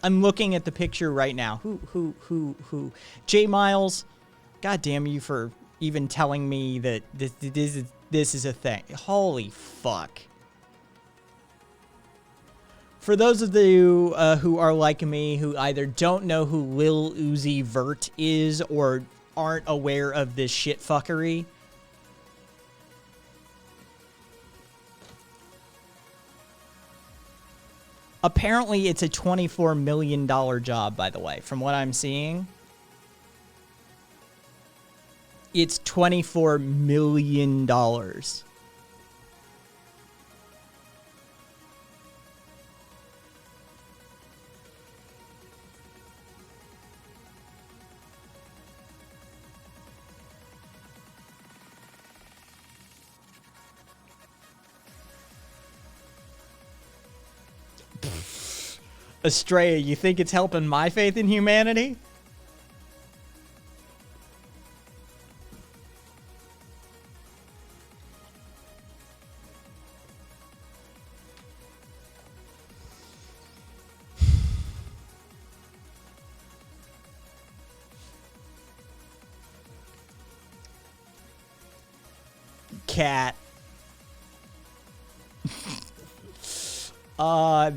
I'm looking at the picture right now. Who? J Miles, God damn you for even telling me that this is a thing. Holy fuck. For those of you who are like me, who either don't know who Lil Uzi Vert is or aren't aware of this shit fuckery, apparently it's a $24 million job, by the way, from what I'm seeing. It's $24 million. Estrella, you think it's helping my faith in humanity? Cat.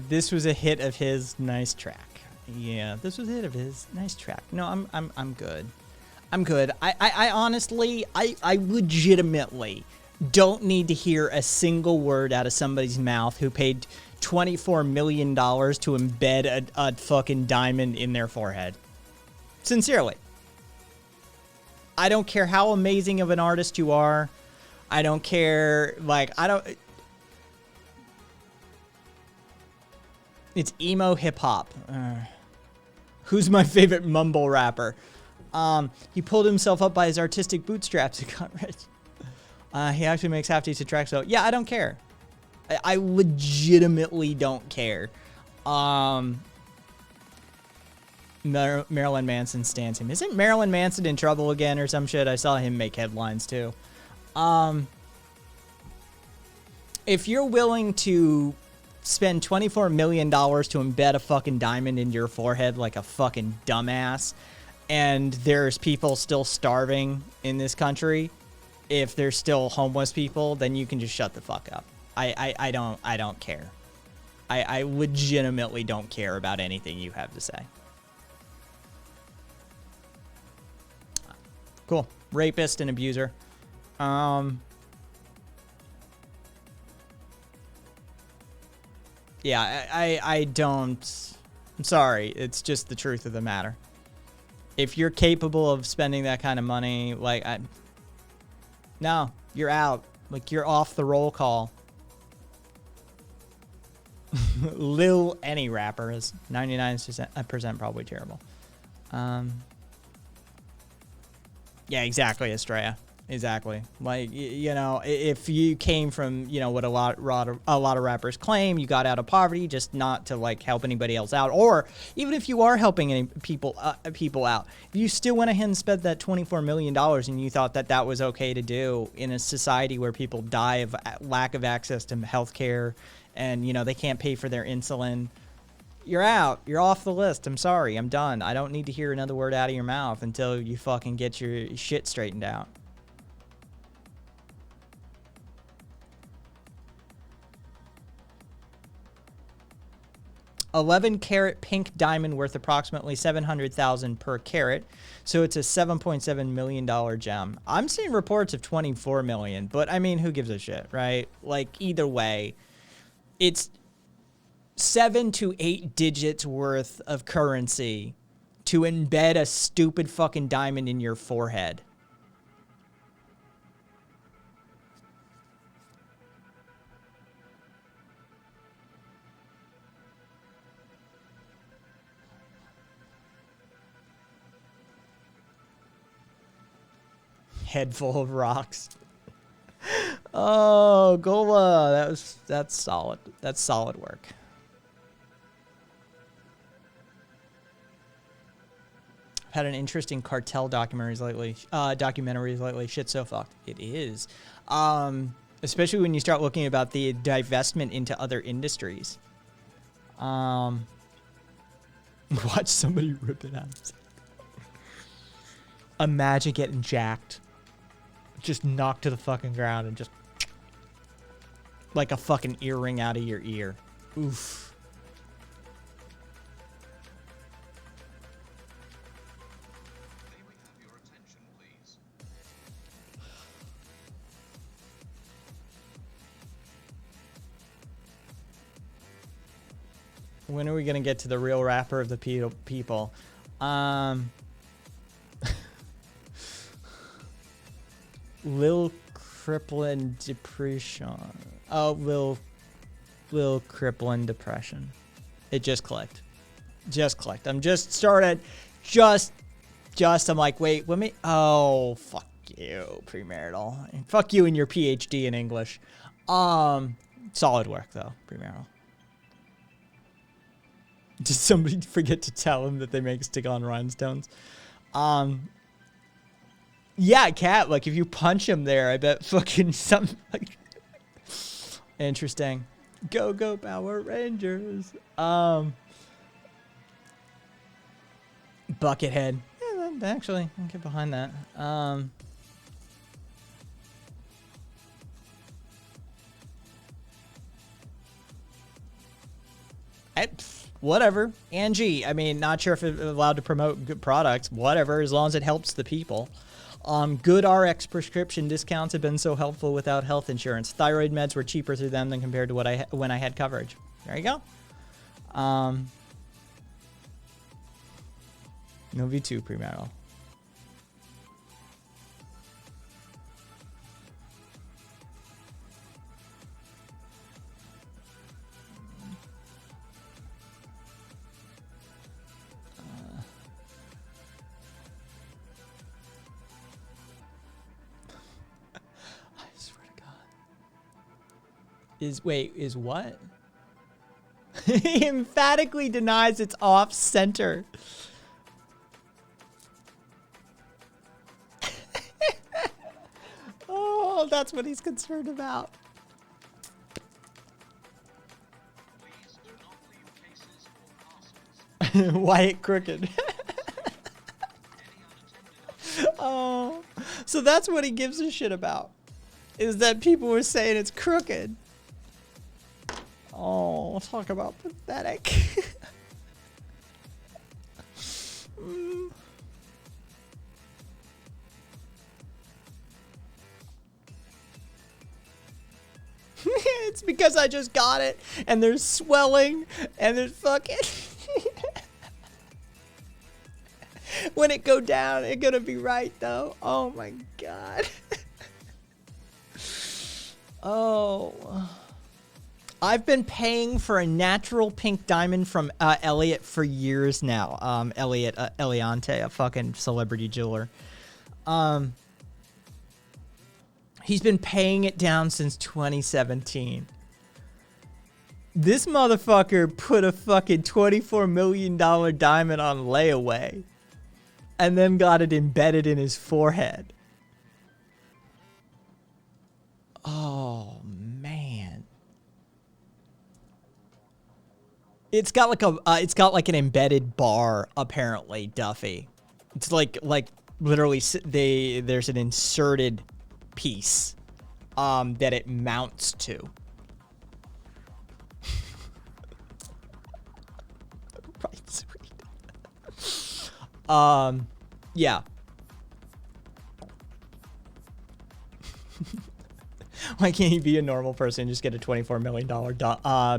This was a hit of his. Nice track. Yeah, this was a hit of his. Nice track. No, I'm good. I'm good. I honestly, I legitimately don't need to hear a single word out of somebody's mouth who paid $24 million to embed a fucking diamond in their forehead. Sincerely. I don't care how amazing of an artist you are. I don't care, like, I don't... It's emo hip-hop. Who's my favorite mumble rapper? He pulled himself up by his artistic bootstraps and got rich. He actually makes half decent tracks, so yeah, I don't care. I legitimately don't care. Marilyn Manson stands him. Isn't Marilyn Manson in trouble again or some shit? I saw him make headlines too. If you're willing to spend $24 million to embed a fucking diamond in your forehead like a fucking dumbass, and there's people still starving in this country, if there's still homeless people, then you can just shut the fuck up. I don't care. I legitimately don't care about anything you have to say. Cool. Rapist and abuser. Yeah, I don't... I'm sorry. It's just the truth of the matter. If you're capable of spending that kind of money, like, no, you're out. Like, you're off the roll call. Lil any rapper is 99% probably terrible. Yeah, exactly, Estrella. Exactly. Like, you know, if you came from, you know, what a lot of rappers claim, you got out of poverty just not to, like, help anybody else out, or even if you are helping any people out, if you still went ahead and spent that $24 million and you thought that that was okay to do in a society where people die of lack of access to health care and, you know, they can't pay for their insulin, you're out. You're off the list. I'm sorry. I'm done. I don't need to hear another word out of your mouth until you fucking get your shit straightened out. $11-carat pink diamond worth approximately $700,000 per carat, so it's a $7.7 million gem. I'm seeing reports of $24 million, but I mean, who gives a shit, right? Like, either way, it's 7 to 8 digits worth of currency to embed a stupid fucking diamond in your forehead. Head full of rocks. Oh, Gola, that's solid. That's solid work. Had an interesting cartel documentaries lately. Shit's so fucked. It is. Especially when you start looking about the divestment into other industries. Watch somebody rip it out. Imagine getting jacked. Just knocked to the fucking ground and just like a fucking earring out of your ear. Oof. May we have your attention, please? When are we gonna get to the real rapper of the people? Lil Crippling Depression. Oh, Lil Crippling Depression. It just clicked. Just clicked. I'm just started. I'm like, wait, let me. Oh, fuck you, premarital. Fuck you and your PhD in English. Solid work though, premarital. Did somebody forget to tell him that they make stick-on rhinestones? Yeah, Cat, like, if you punch him there, I bet fucking something like... Interesting. Go, go, Power Rangers. Buckethead. Yeah, actually, I'll get behind that. Whatever. Angie, I mean, not sure if it's allowed to promote good products. Whatever, as long as it helps the people. Good RX prescription discounts have been so helpful without health insurance. Thyroid meds were cheaper through them than compared to when I had coverage. There you go. No V2 premarital. Is what? He emphatically denies it's off center. Oh, that's what he's concerned about. Please do not leave cases or parcels. Wyatt Crooked. Oh, so that's what he gives a shit about. Is that people were saying it's crooked. Oh, talk about pathetic. Mm. It's because I just got it, and there's swelling, and there's fucking... When it go down, it's gonna be right, though. Oh, my God. Oh... I've been paying for a natural pink diamond from Elliot for years now. Elliot Eliante, a fucking celebrity jeweler. He's been paying it down since 2017. This motherfucker put a fucking $24 million diamond on layaway and then got it embedded in his forehead. Oh, man. It's got like an embedded bar, apparently, Duffy. It's like literally there's an inserted piece that it mounts to. Right, sweet. Yeah. Why can't he be a normal person and just get a $24 million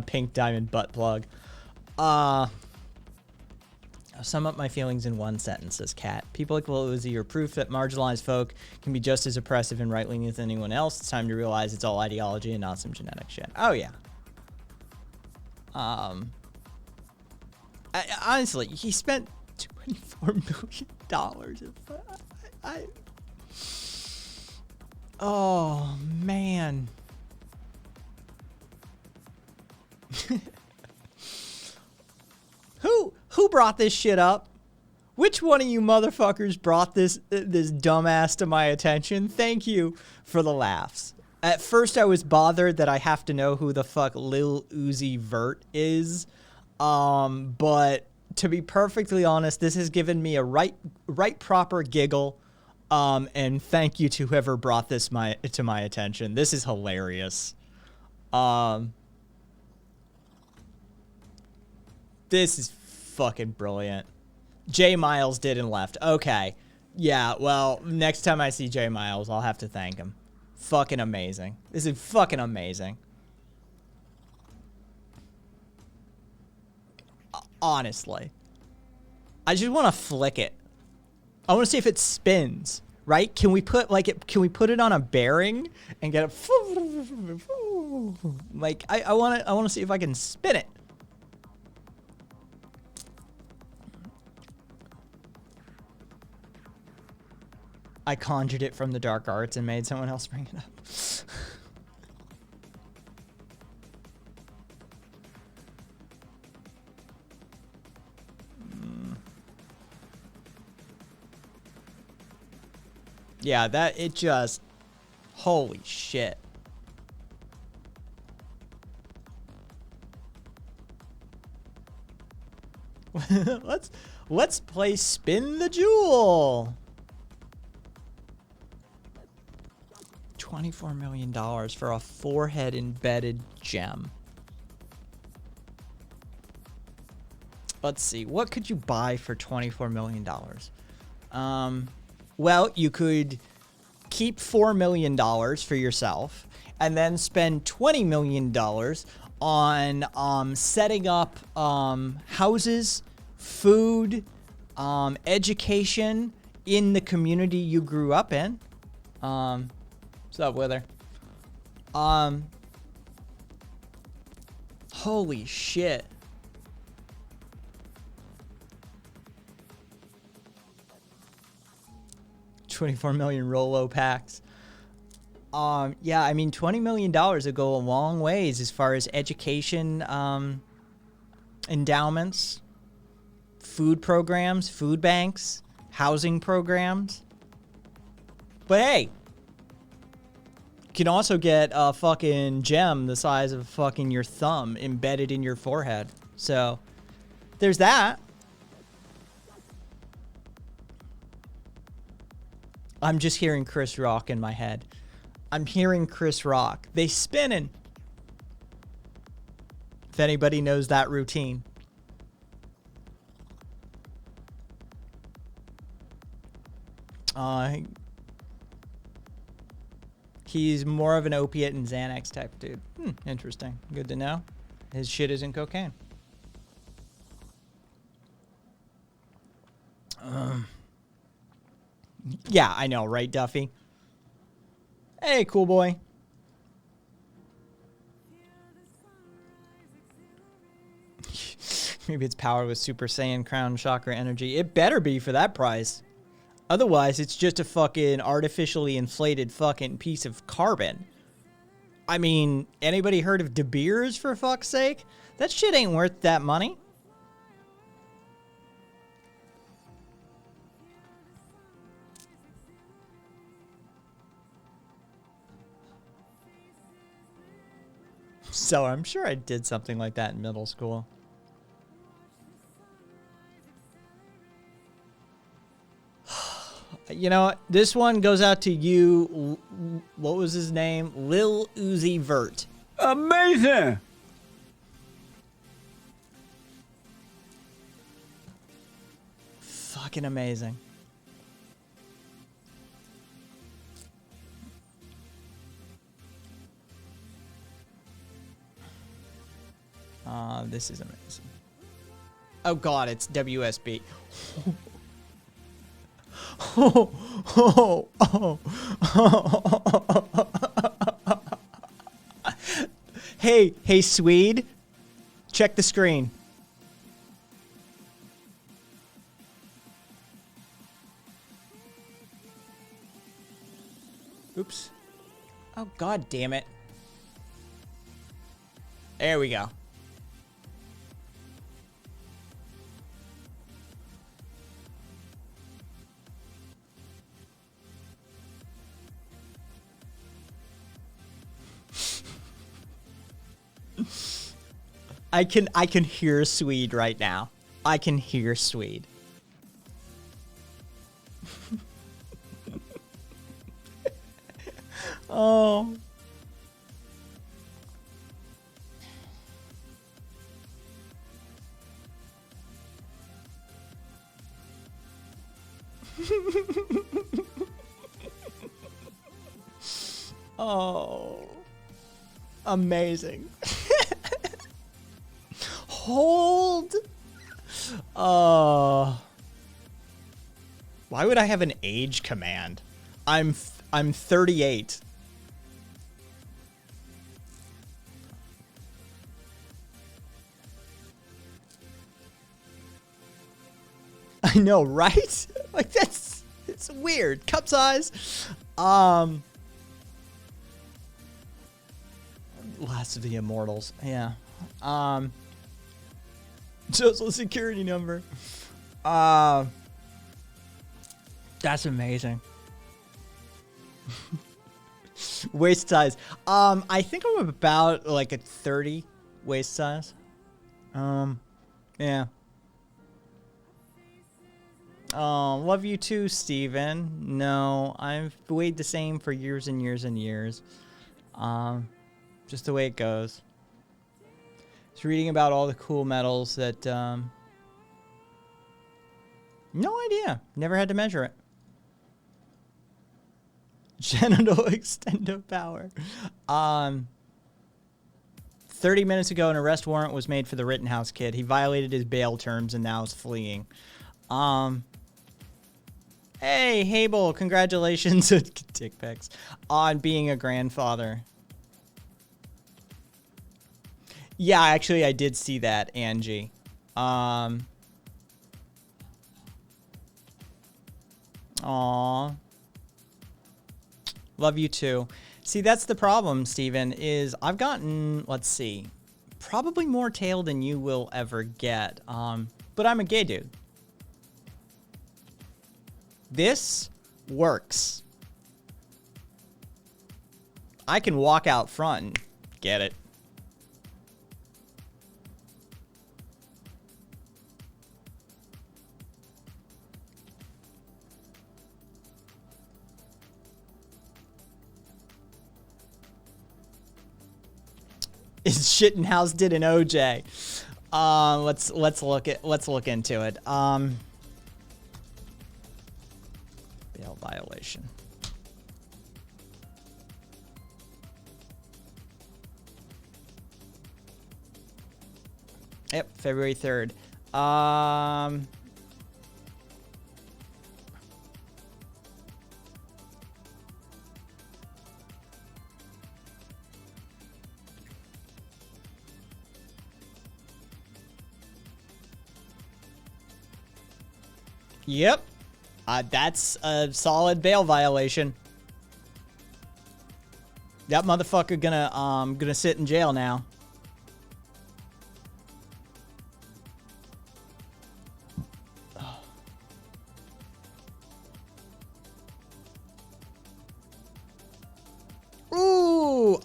pink diamond butt plug? I'll sum up my feelings in one sentence, says Kat. People like Lil Uzi are proof that marginalized folk can be just as oppressive and right-leaning as anyone else. It's time to realize it's all ideology and not some genetic shit. Oh, yeah. Honestly, he spent $24 million. Oh, man. Who brought this shit up? Which one of you motherfuckers brought this dumbass to my attention? Thank you for the laughs. At first, I was bothered that I have to know who the fuck Lil Uzi Vert is. But to be perfectly honest, this has given me a right proper giggle. And thank you to whoever brought this to my attention. This is hilarious. This is fucking brilliant. J Miles did and left. Okay. Yeah, well, next time I see J Miles, I'll have to thank him. Fucking amazing. This is fucking amazing. Honestly. I just want to flick it. I want to see if it spins, right? Can we put it on a bearing and get it like I want to see if I can spin it. I conjured it from the dark arts and made someone else bring it up. Yeah, it just, holy shit. Let's play Spin the Jewel. $24 million for a forehead embedded gem. Let's see, what could you buy for $24 million? Well, you could keep $4 million for yourself and then spend $20 million on setting up houses, food, education in the community you grew up in. What's up, Wither? Holy shit. $24 million Rolo packs. Yeah, I mean, $20 million would go a long ways as far as education, endowments, food programs, food banks, housing programs. But hey, you can also get a fucking gem the size of fucking your thumb embedded in your forehead. So there's that. I'm just hearing Chris Rock in my head. I'm hearing Chris Rock. They spinning. If anybody knows that routine. He's more of an opiate and Xanax type dude. Interesting. Good to know. His shit isn't cocaine. Yeah, I know, right, Duffy? Hey, cool boy. Maybe it's powered with Super Saiyan Crown Chakra energy. It better be for that price. Otherwise, it's just a fucking artificially inflated fucking piece of carbon. I mean, anybody heard of De Beers, for fuck's sake? That shit ain't worth that money. So I'm sure I did something like that in middle school. You know, this one goes out to you. What was his name? Lil Uzi Vert. Amazing! Fucking amazing. This is amazing. Oh god, it's WSB. Hey, Swede. Check the screen. Oops. Oh, god damn it. There we go. I can hear Swede right now. I can hear Swede. Oh. Oh. Amazing. Hold. Why would I have an age command? I'm 38. I know, right? Like it's weird. Cup size. Last of the Immortals. Yeah. Social security number. That's amazing. Waist size. I think I'm about like a 30 waist size. Yeah. Oh, love you too, Steven. No, I've weighed the same for years and years and years. Just the way it goes. Just reading about all the cool metals that, no idea. Never had to measure it. Genital extendo power. 30 minutes ago, an arrest warrant was made for the Rittenhouse kid. He violated his bail terms and now is fleeing. Hey, Hable, congratulations, dick pics, on being a grandfather. Yeah, actually, I did see that, Angie. Aw. Love you too. See, that's the problem, Steven, is I've gotten, let's see, probably more tail than you will ever get. But I'm a gay dude. This works. I can walk out front and get it. Is Shittenhouse did an OJ? Let's look into it. Bail violation. Yep, February 3rd. Yep. That's a solid bail violation. That motherfucker gonna sit in jail now. Ooh,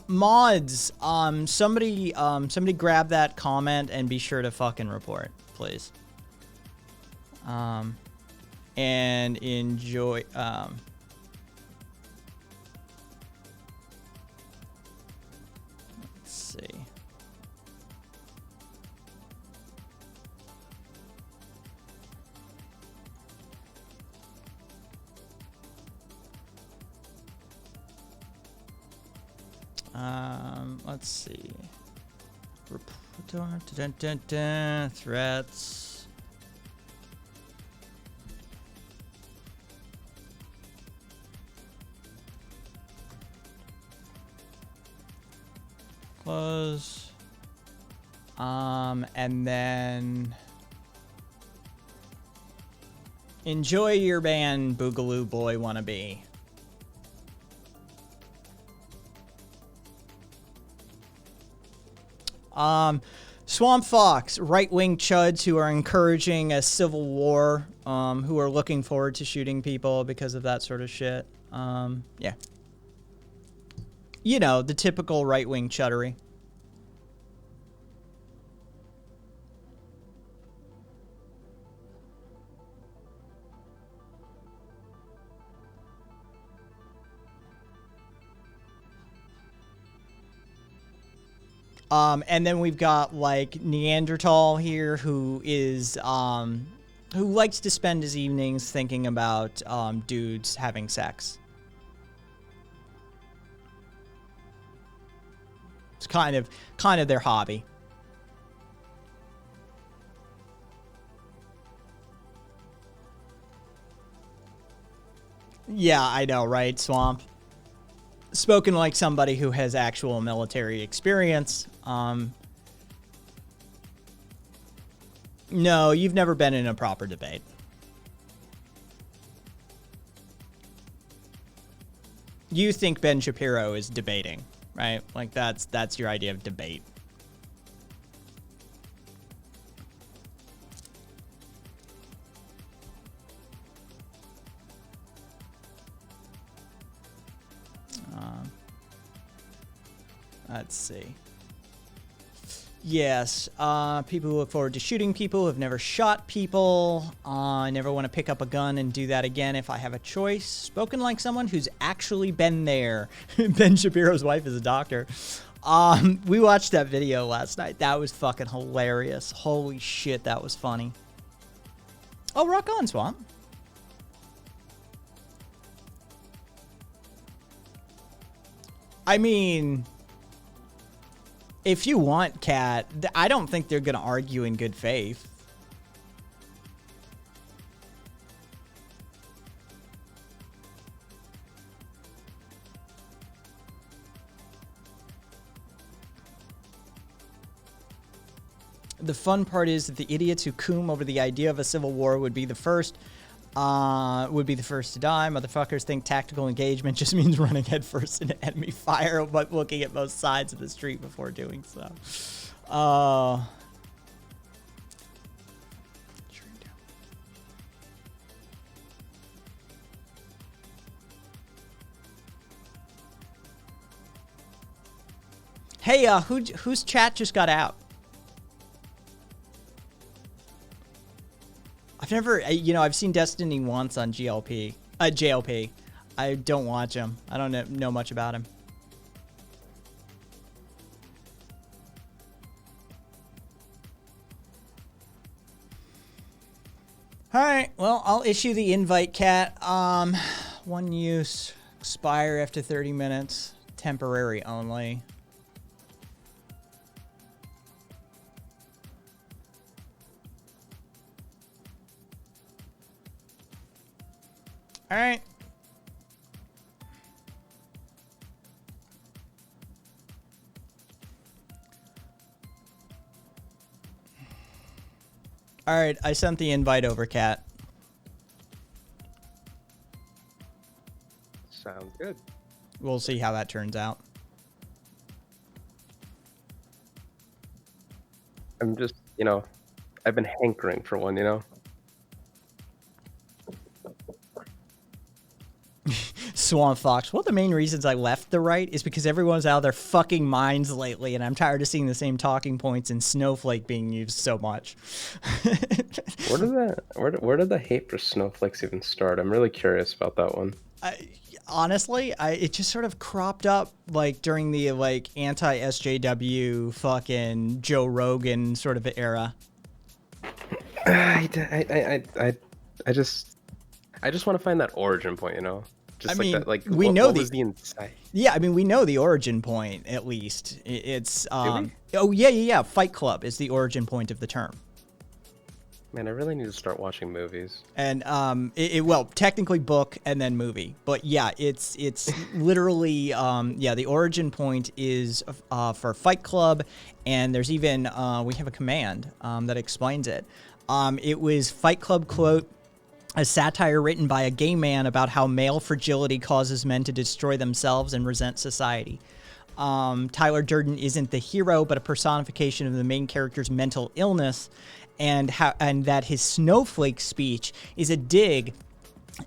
mods. Somebody grab that comment and be sure to fucking report, please. And enjoy, let's see. Let's see. Threats. Close. And then enjoy your band, Boogaloo Boy Wannabe. Swamp Fox, right-wing chuds who are encouraging a civil war, who are looking forward to shooting people because of that sort of shit. Yeah. You know, the typical right-wing chuddery. And then we've got like Neanderthal here who is, who likes to spend his evenings thinking about, dudes having sex. It's kind of their hobby. Yeah, I know, right, Swamp? Spoken like somebody who has actual military experience. No, you've never been in a proper debate. You think Ben Shapiro is debating, right? Like that's your idea of debate. Let's see. Yes, people who look forward to shooting people who have never shot people. I never want to pick up a gun and do that again if I have a choice. Spoken like someone who's actually been there. Ben Shapiro's wife is a doctor. We watched that video last night. That was fucking hilarious. Holy shit, that was funny. Oh, rock on, Swamp. I mean, if you want, Cat, I don't think they're going to argue in good faith. The fun part is that the idiots who coom over the idea of a civil war would be the first. Would be the first to die. Motherfuckers think tactical engagement just means running headfirst into enemy fire, but looking at both sides of the street before doing so. Hey, whose chat just got out? I've never, I've seen Destiny once on JLP. I don't watch him. I don't know much about him. All right, well, I'll issue the invite, Cat. One use, expire after 30 minutes, temporary only. All right. All right, I sent the invite over, Cat. Sounds good. We'll see how that turns out. I'm just, I've been hankering for one. Swamp Fox. One of the main reasons I left the right is because everyone's out of their fucking minds lately, and I'm tired of seeing the same talking points and Snowflake being used so much. Where did the hate for snowflakes even start? I'm really curious about that one. Honestly, it just sort of cropped up like during the anti SJW fucking Joe Rogan sort of era. I just want to find that origin point, Just we know what was the insight? Yeah, I mean, we know the origin point at least. It's oh yeah. Fight Club is the origin point of the term. Man, I really need to start watching movies. And well, technically book and then movie, but yeah, it's literally the origin point is for Fight Club, and there's even we have a command that explains it. It was Fight Club quote. A satire written by a gay man about how male fragility causes men to destroy themselves and resent society. Tyler Durden isn't the hero, but a personification of the main character's mental illness, and that his snowflake speech is a dig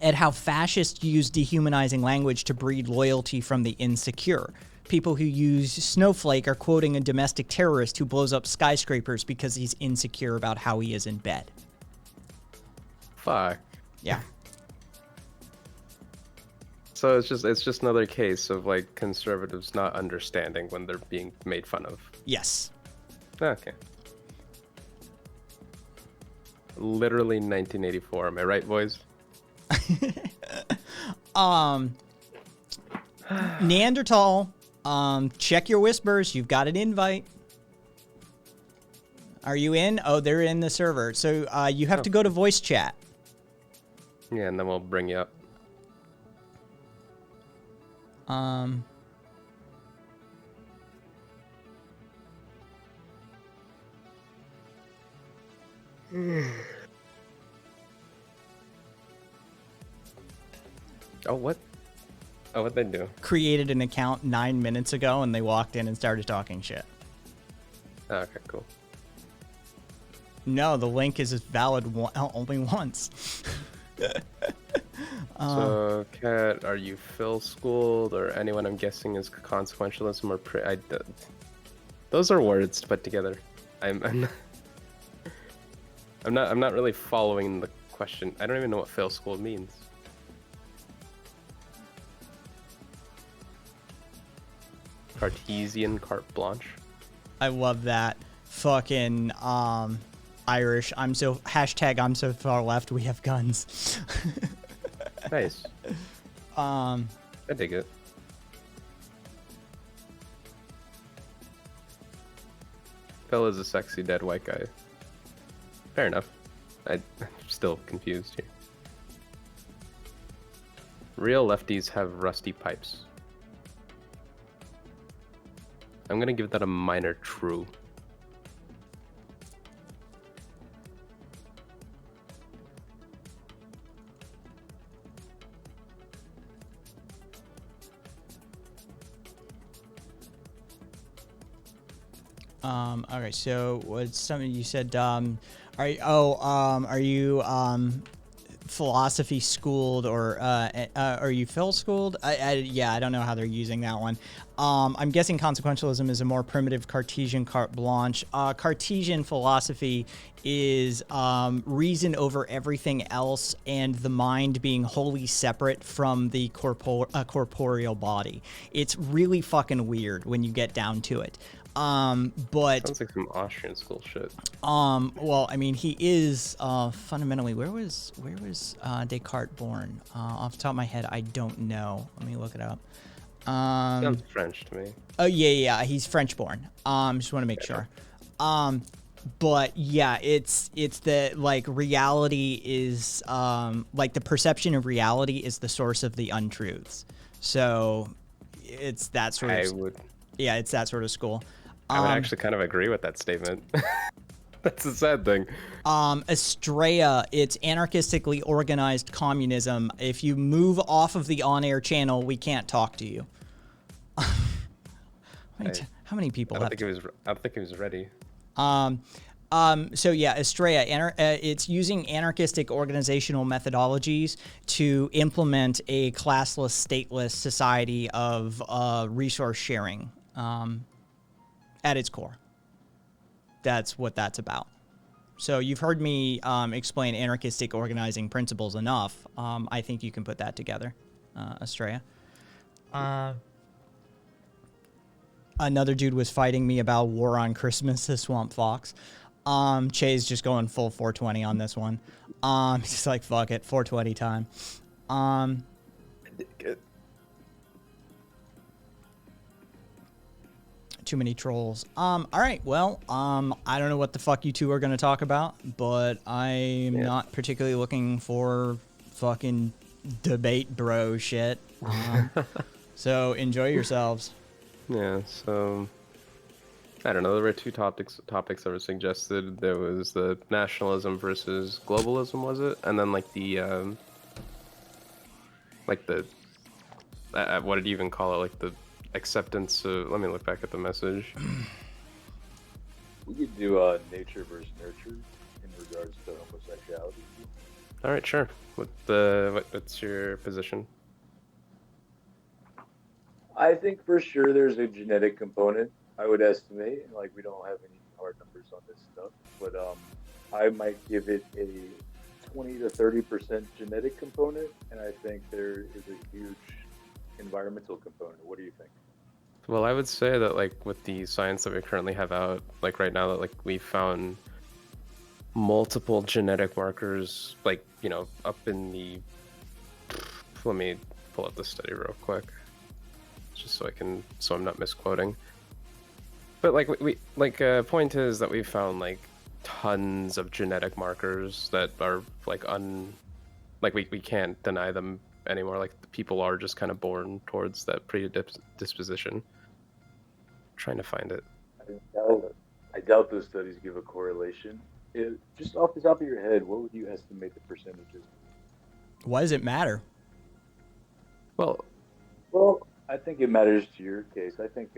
at how fascists use dehumanizing language to breed loyalty from the insecure. People who use snowflake are quoting a domestic terrorist who blows up skyscrapers because he's insecure about how he is in bed. Fuck. Yeah. So it's just another case of conservatives not understanding when they're being made fun of. Yes. Okay. Literally 1984. Am I right, boys? Neanderthal. Check your whispers. You've got an invite. Are you in? Oh, they're in the server. So you have to go to voice chat. Yeah, and then we'll bring you up. Oh, what? Oh, what'd they do? Created an account 9 minutes ago, and they walked in and started talking shit. Oh, okay, cool. No, the link is valid only once. So, Kat, are you Phil schooled or anyone I'm guessing is consequentialism or those are words to put together. I'm not really following the question. I don't even know what Phil schooled means. Cartesian carte blanche. I love that. Fucking Irish. I'm so far left. We have guns. Nice. I dig it. Phil is a sexy dead white guy. Fair enough. I'm still confused here. Real lefties have rusty pipes. I'm gonna give that a minor true. Okay, so what's something you said? Are you philosophy schooled or are you Phil schooled? Yeah, I don't know how they're using that one. I'm guessing consequentialism is a more primitive Cartesian carte blanche. Cartesian philosophy is reason over everything else and the mind being wholly separate from the corporeal body. It's really fucking weird when you get down to it. But Sounds like some Austrian school shit. well, I mean, he is fundamentally. Where was Descartes born? Off the top of my head, I don't know. Let me look it up. Sounds French to me. Oh yeah, he's French born. Just want to make sure. But yeah, it's the like reality is like the perception of reality is the source of the untruths. So it's that sort of yeah, it's that sort of school. I would actually kind of agree with that statement. That's the sad thing. Estrella, it's anarchistically organized communism. If you move off of the on-air channel, we can't talk to you. How many people I have? don't think he was ready. So yeah, Estrella, it's using anarchistic organizational methodologies to implement a classless, stateless society of resource sharing at its core. That's what that's about. So you've heard me explain anarchistic organizing principles enough. I think you can put that together, Estrella. Another dude was fighting me about War on Christmas, the Swamp Fox. Che's just going full 420 on this one. Just like, fuck it, 420 time. Too many trolls. All right, well, I don't know what the fuck you two are going to talk about, but I'm not particularly looking for fucking debate bro shit. So enjoy yourselves. Yeah, so I don't know. There were two topics that were suggested. There was the nationalism versus globalism, was it? And then like the what did you even call it? Like the acceptance. Let me look back at the message. We could do nature versus nurture in regards to homosexuality. All right, sure. What's your position? I think for sure there's a genetic component. I would estimate, like we don't have any hard numbers on this stuff, but I might give it a 20 to 30% genetic component, and I think there is a huge environmental component. What do you think? Well, I would say that like with the science that we currently have out, like right now that like we found multiple genetic markers, like, you know, up in the, let me pull up the study real quick, just so I'm not misquoting. But like point is that we found like tons of genetic markers that are like we can't deny them anymore. Like the people are just kind of born towards that predisposition. Trying to find it. I doubt those studies give a correlation. Just off the top of your head, what would you estimate the percentages? Why does it matter? Well, I think it matters to your case. I think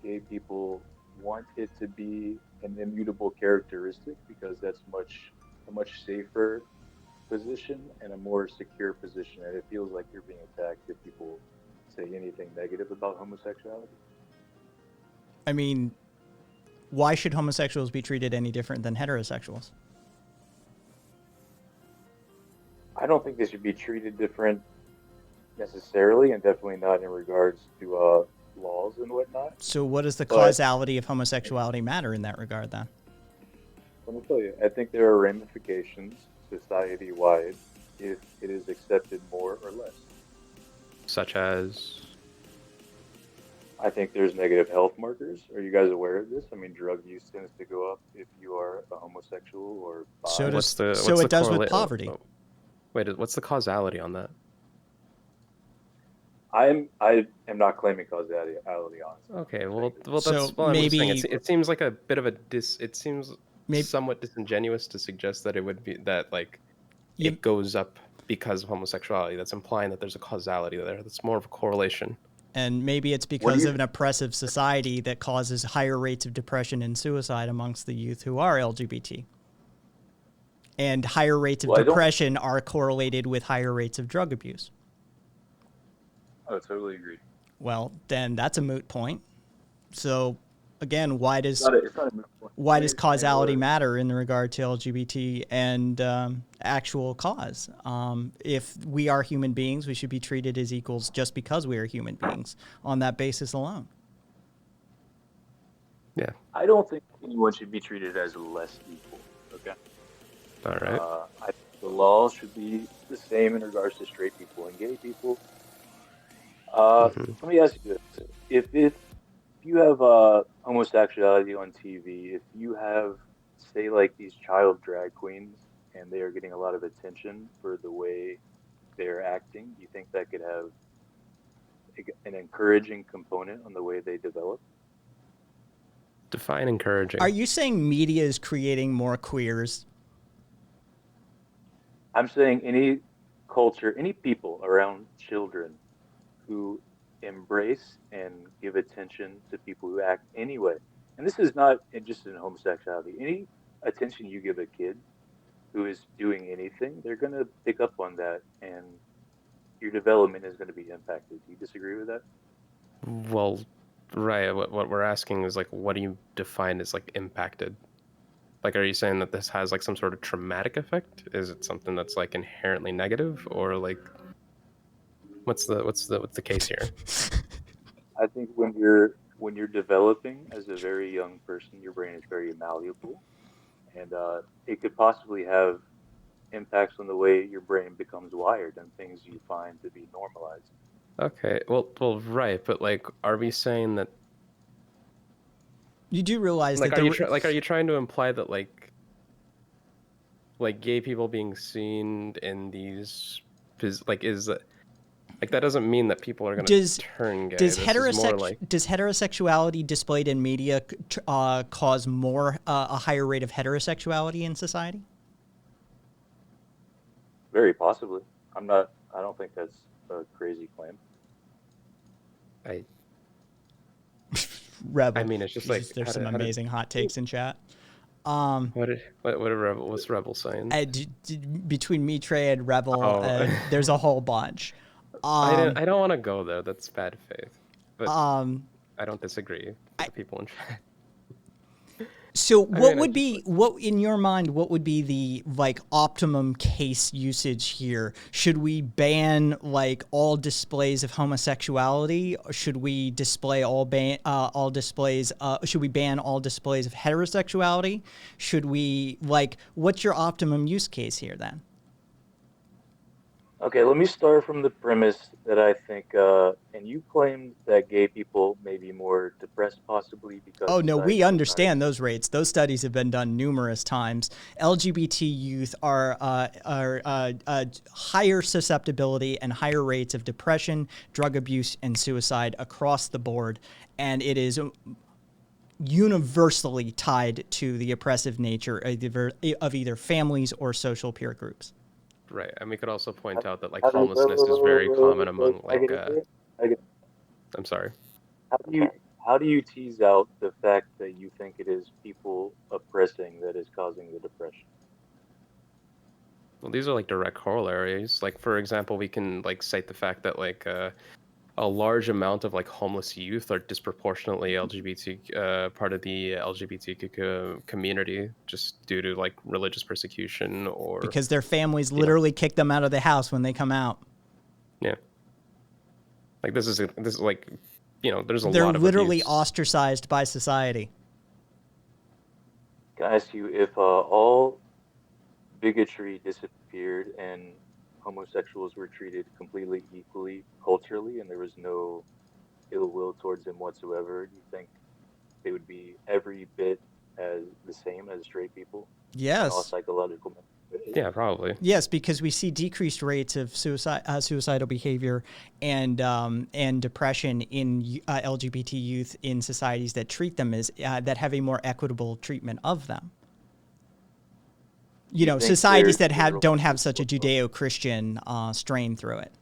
gay people want it to be an immutable characteristic because that's a much safer position and a more secure position, and it feels like you're being attacked if people say anything negative about homosexuality. I mean, why should homosexuals be treated any different than heterosexuals? I don't think they should be treated different necessarily, and definitely not in regards to laws and whatnot. So what does the causality of homosexuality matter in that regard, then? Let me tell you, I think there are ramifications society-wide if it is accepted more or less. such as? I think there's negative health markers. Are you guys aware of this? I mean, drug use tends to go up if you are a homosexual or bi. So does What's the so it does with correlate- poverty. Wait, what's the causality on that? I am not claiming causality, honestly. Okay, well that's So what I'm saying. maybe- It seems like a bit of a it seems Maybe- somewhat disingenuous to suggest that it would be that like You- it goes up because of homosexuality. That's implying that there's a causality there. That's more of a correlation. And maybe it's What do because you- of an oppressive society that causes higher rates of depression and suicide amongst the youth who are LGBT. And higher rates of Well, I don't- depression are correlated with higher rates of drug abuse. I totally agree. Well, then that's a moot point. So, again, why does It's not a moot point. why Let me does explain causality what- matter in regard to LGBT and actual cause? If we are human beings, we should be treated as equals just because we are human beings on that basis alone. Yeah. I don't think anyone should be treated as less equal. Okay. All right. I think the law should be the same in regards to straight people and gay people. Let me ask you this: if you have homosexuality on TV, if you have, say, like these child drag queens, and they are getting a lot of attention for the way they're acting, do you think that could have an encouraging component on the way they develop? Define encouraging. Are you saying media is creating more queers? I'm saying any culture, any people around children who embrace and give attention to people who act anyway. And this is not just in homosexuality. Any attention you give a kid who is doing anything, they're going to pick up on that, and your development is going to be impacted. Do you disagree with that? Well, right. What we're asking is like, what do you define as like impacted? Like, are you saying that this has like some sort of traumatic effect? Is it something that's like inherently negative, or like, what's the case here? I think when you're developing as a very young person, your brain is very malleable, and it could possibly have impacts on the way your brain becomes wired and things you find to be normalized. Okay. Well, right. But like, are we saying that You do realize like that are you trying to imply that like gay people being seen in these like is that like that doesn't mean that people are going Does- to turn gay. does This is more like heterosexuality displayed in media cause more a higher rate of heterosexuality in society? Very possibly. I don't think that's a crazy claim. Rebel. I mean, it's just Jesus, like, there's how some did- amazing hot takes in chat. what's Rebel saying? Between me, Trey, and Rebel, Oh. there's a whole bunch. I don't want to go there. That's bad faith. But Um, I don't disagree with the people in chat. So what mean, I would just, be what in your mind? What would be the like optimum case usage here? Should we ban like all displays of homosexuality? Or should we display all all displays? Should we ban all displays of heterosexuality? Should we like what's your optimum use case here then? Okay, let me start from the premise that I think, and you claimed that gay people may be more depressed, possibly because. Oh no, we society- understand those rates. Those studies have been done numerous times. LGBT youth are higher susceptibility and higher rates of depression, drug abuse, and suicide across the board, and it is universally tied to the oppressive nature of either families or social peer groups. Right, and we could also point out that like How do you- homelessness is very common among I like. get it. I get it. I'm sorry. How do you tease out the fact that you think it is people oppressing that is causing the depression? Well, these are like direct corollaries. Like, for example, we can like cite the fact that like a large amount of like homeless youth are disproportionately LGBT part of the LGBTQ community, just due to like religious persecution or Because their families literally kick them out of the house when they come out. yeah. Like this is like there's a They're lot of literally abuse. ostracized by society. Can I ask you if all bigotry disappeared and homosexuals were treated completely equally culturally and there was no ill will towards them whatsoever, do you think they would be every bit as the same as straight people? Yes. All psychological. Yeah, probably. Yes, because we see decreased rates of suicidal behavior and depression in LGBT youth in societies that treat them as that have a more equitable treatment of them. You know, think societies there's that zero- don't have such a Judeo-Christian strain through it.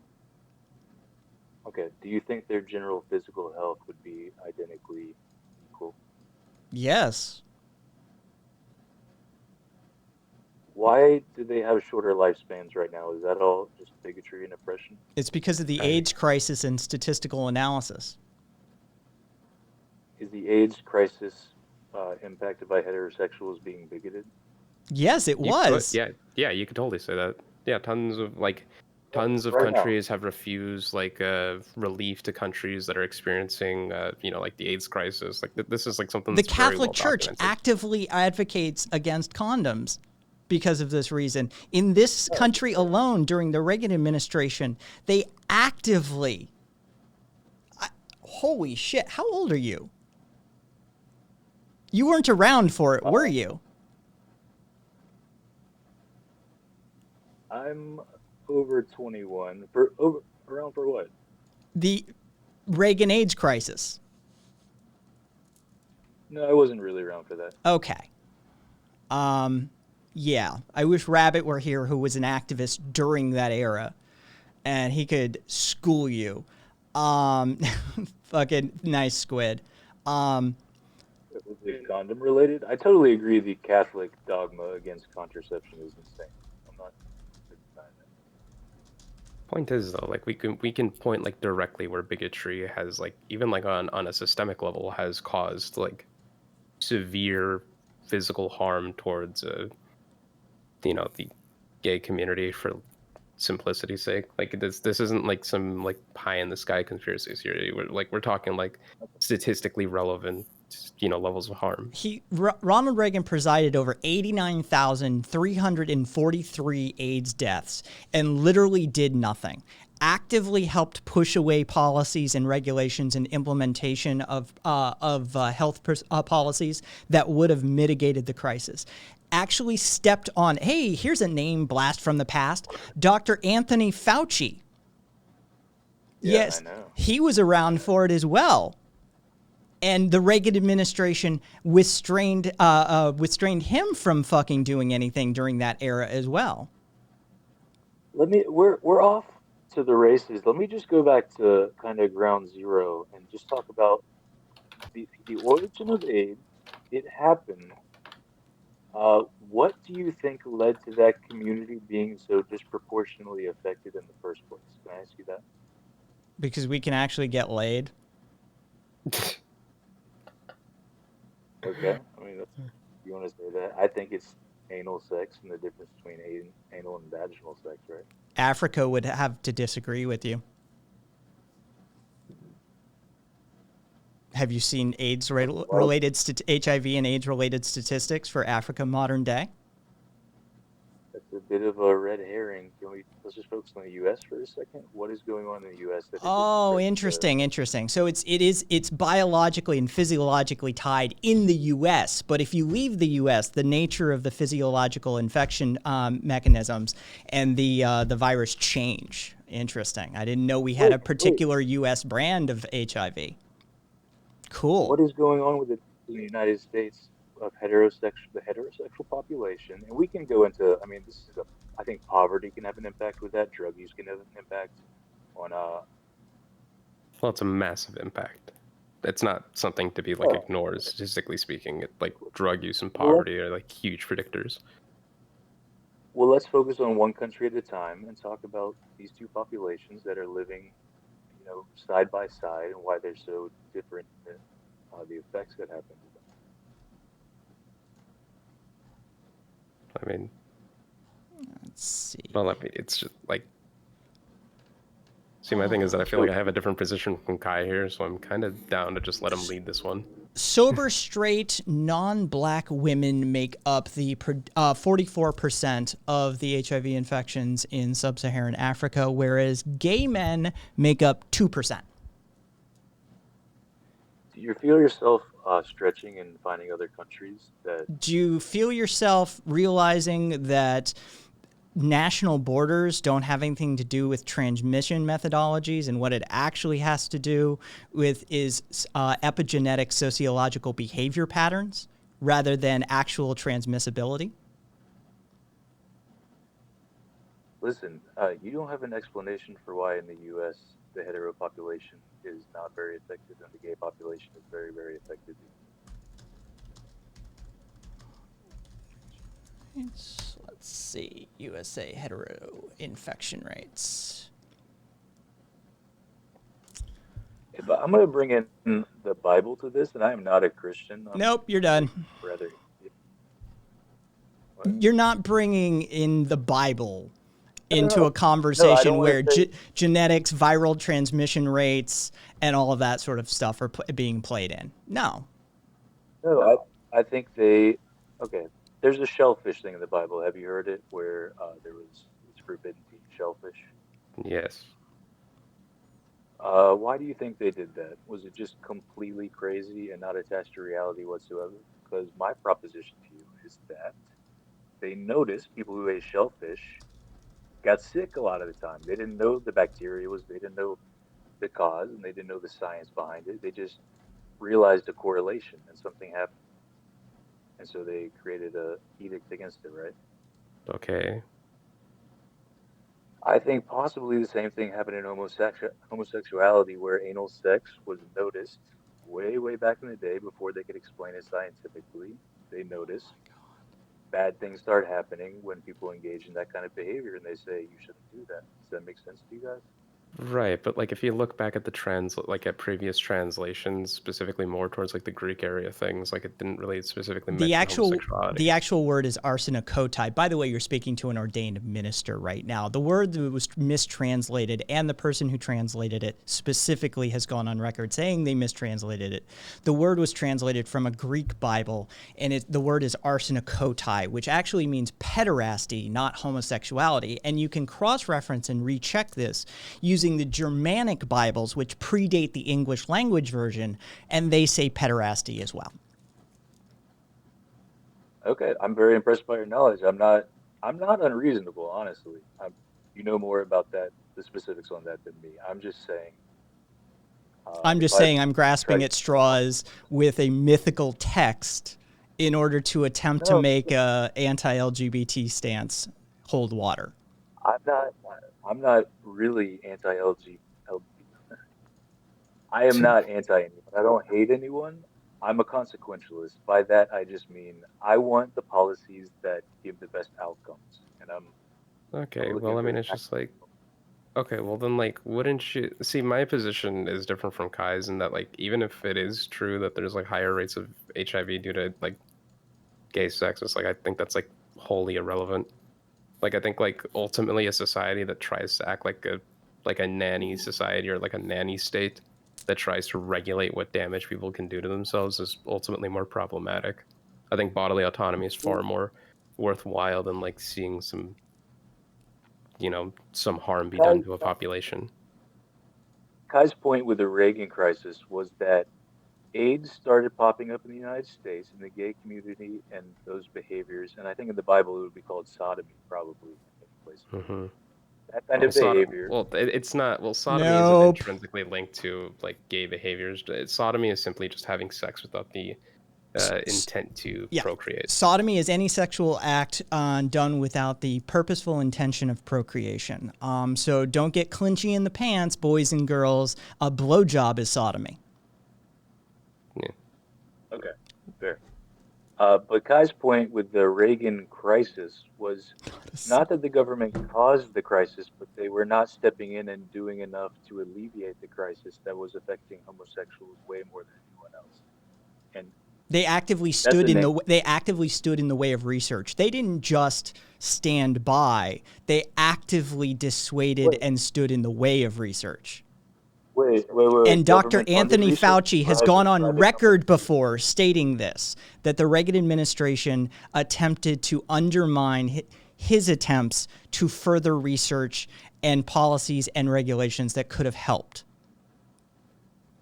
Okay. Do you think their general physical health would be identically equal? Yes. Why do they have shorter lifespans right now? Is that all just bigotry and oppression? It's because of the I, AIDS crisis and statistical analysis. Is the AIDS crisis impacted by heterosexuals being bigoted? Yes, it you could, was. yeah, you could totally say that. Yeah, tons of Right now. countries have refused relief to countries that are experiencing like the AIDS crisis. Like this is like something The that's very Catholic well Church documented. actively advocates against condoms because of this reason. In this country alone, during the Reagan administration, they actively. Holy shit! How old are you? You weren't around for it, were you? I'm over 21. Around for what? The Reagan AIDS crisis. No, I wasn't really around for that. Okay. Yeah. I wish Rabbit were here, who was an activist during that era, and he could school you. Fucking nice, Squid. Was it condom related? I totally agree. The Catholic dogma against contraception is insane. I'm not denying that. Point is though, like we can point like directly where bigotry has like even like on a systemic level has caused like severe physical harm towards the gay community for simplicity's sake. Like this isn't like some like pie in the sky conspiracy theory. We're talking like statistically relevant levels of harm. Ronald Reagan presided over 89,343 AIDS deaths and literally did nothing. Actively helped push away policies and regulations and implementation of health policies that would have mitigated the crisis. Actually stepped on, hey, here's a name blast from the past, Dr. Anthony Fauci. Yeah, Yes, I know. he was around for it as well. And the Reagan administration restrained him from fucking doing anything during that era as well. We're off to the races. Let me just go back to kind of ground zero and just talk about the origin of AIDS. It happened. What do you think led to that community being so disproportionately affected in the first place? Can I ask you that? Because we can actually get laid. Okay. I mean, you want to say that? I think it's anal sex and the difference between anal and vaginal sex, right? Africa would have to disagree with you. Have you seen AIDS related HIV and AIDS related statistics for Africa modern day? That's a bit of a red herring. Let's just focus on the U.S. for a second. What is going on in the U.S. Oh, interesting. So it's biologically and physiologically tied in the U.S. But if you leave the U.S., the nature of the physiological infection mechanisms and the virus change. Interesting. I didn't know we had a particular U.S. brand of HIV. Cool. What is going on with the United States of the heterosexual population? And we can go into, I mean, I think poverty can have an impact with that. Drug use can have an impact on. Well, it's a massive impact. It's not something to be like ignored, statistically speaking. Like drug use and poverty are like huge predictors. Well, let's focus on one country at a time and talk about these two populations that are living, side by side, and why they're so different, and the effects that happen to them. I mean, Let's see. well, I mean, it's just like. See, my thing is that I feel like I have a different position from Kai here, so I'm kind of down to just let him lead this one. Sober, straight, non-black women make up the 44% of the HIV infections in sub-Saharan Africa, whereas gay men make up 2%. Do you feel yourself stretching and finding other countries that? Do you feel yourself realizing that national borders don't have anything to do with transmission methodologies, and what it actually has to do with is epigenetic sociological behavior patterns rather than actual transmissibility? Listen, you don't have an explanation for why in the U.S. the hetero population is not very affected, and the gay population is very, very affected. Let's see. USA hetero infection rates. But I'm going to bring in the Bible to this, and I am not a Christian. I'm Nope, you're done. rather. You're not bringing in the Bible into no. a conversation wanna where say- genetics, viral transmission rates, and all of that sort of stuff are being played in. No. No, I think they. Okay, there's a shellfish thing in the Bible. Have you heard it? Where it's forbidden to eat shellfish. Yes. Why do you think they did that? Was it just completely crazy and not attached to reality whatsoever? Because my proposition to you is that they noticed people who ate shellfish got sick a lot of the time. They didn't know the bacteria they didn't know the cause, and they didn't know the science behind it. They just realized a correlation, and something happened. And so they created a edict against it, right? Okay. I think possibly the same thing happened in homosexuality, where anal sex was noticed way, way back in the day before they could explain it scientifically. They noticed bad things start happening when people engage in that kind of behavior, and they say you shouldn't do that. Does that make sense to you guys? Right, but like if you look back at at previous translations, specifically more towards like the Greek area things, like it didn't really specifically mention homosexuality. The actual word is arsenokotai. By the way, you're speaking to an ordained minister right now. The word that was mistranslated, and the person who translated it specifically has gone on record saying they mistranslated it. The word was translated from a Greek Bible, and the word is arsenokotai, which actually means pederasty, not homosexuality. And you can cross-reference and recheck this using the Germanic Bibles, which predate the English language version, and they say pederasty as well. Okay, I'm very impressed by your knowledge. I'm not unreasonable, honestly. You know more about the specifics on that than me. I'm just saying. I'm grasping at straws with a mythical text in order to attempt to make a anti-LGBT stance hold water. I'm not really anti-LGBT. I am not anti-anyone. I don't hate anyone. I'm a consequentialist. By that, I just mean I want the policies that give the best outcomes. And Okay, well, I mean, it's just like, okay, well then, like, wouldn't you see? My position is different from Kai's in that, like, even if it is true that there's like higher rates of HIV due to like gay sex, it's like I think that's like wholly irrelevant. Like, I think like ultimately a society that tries to act like a nanny society or like a nanny state that tries to regulate what damage people can do to themselves is ultimately more problematic. I think bodily autonomy is far more worthwhile than like seeing some harm be done to a population. Kai's point with the Reagan crisis was that AIDS started popping up in the United States in the gay community and those behaviors, and I think in the Bible it would be called sodomy, probably. Mm-hmm. That kind of behavior. It's not. Well, sodomy Nope. isn't intrinsically linked to like gay behaviors. Sodomy is simply just having sex without the intent to procreate. Sodomy is any sexual act done without the purposeful intention of procreation. So don't get clinchy in the pants, boys and girls. A blowjob is sodomy. Yeah. Okay, fair. But Kai's point with the Reagan crisis was not that the government caused the crisis, but they were not stepping in and doing enough to alleviate the crisis that was affecting homosexuals way more than anyone else. And they actively stood in the way of research. They didn't just stand by. They actively dissuaded and stood in the way of research. Wait. And Dr. Anthony Fauci has gone on private record before stating this, that the Reagan administration attempted to undermine his attempts to further research and policies and regulations that could have helped.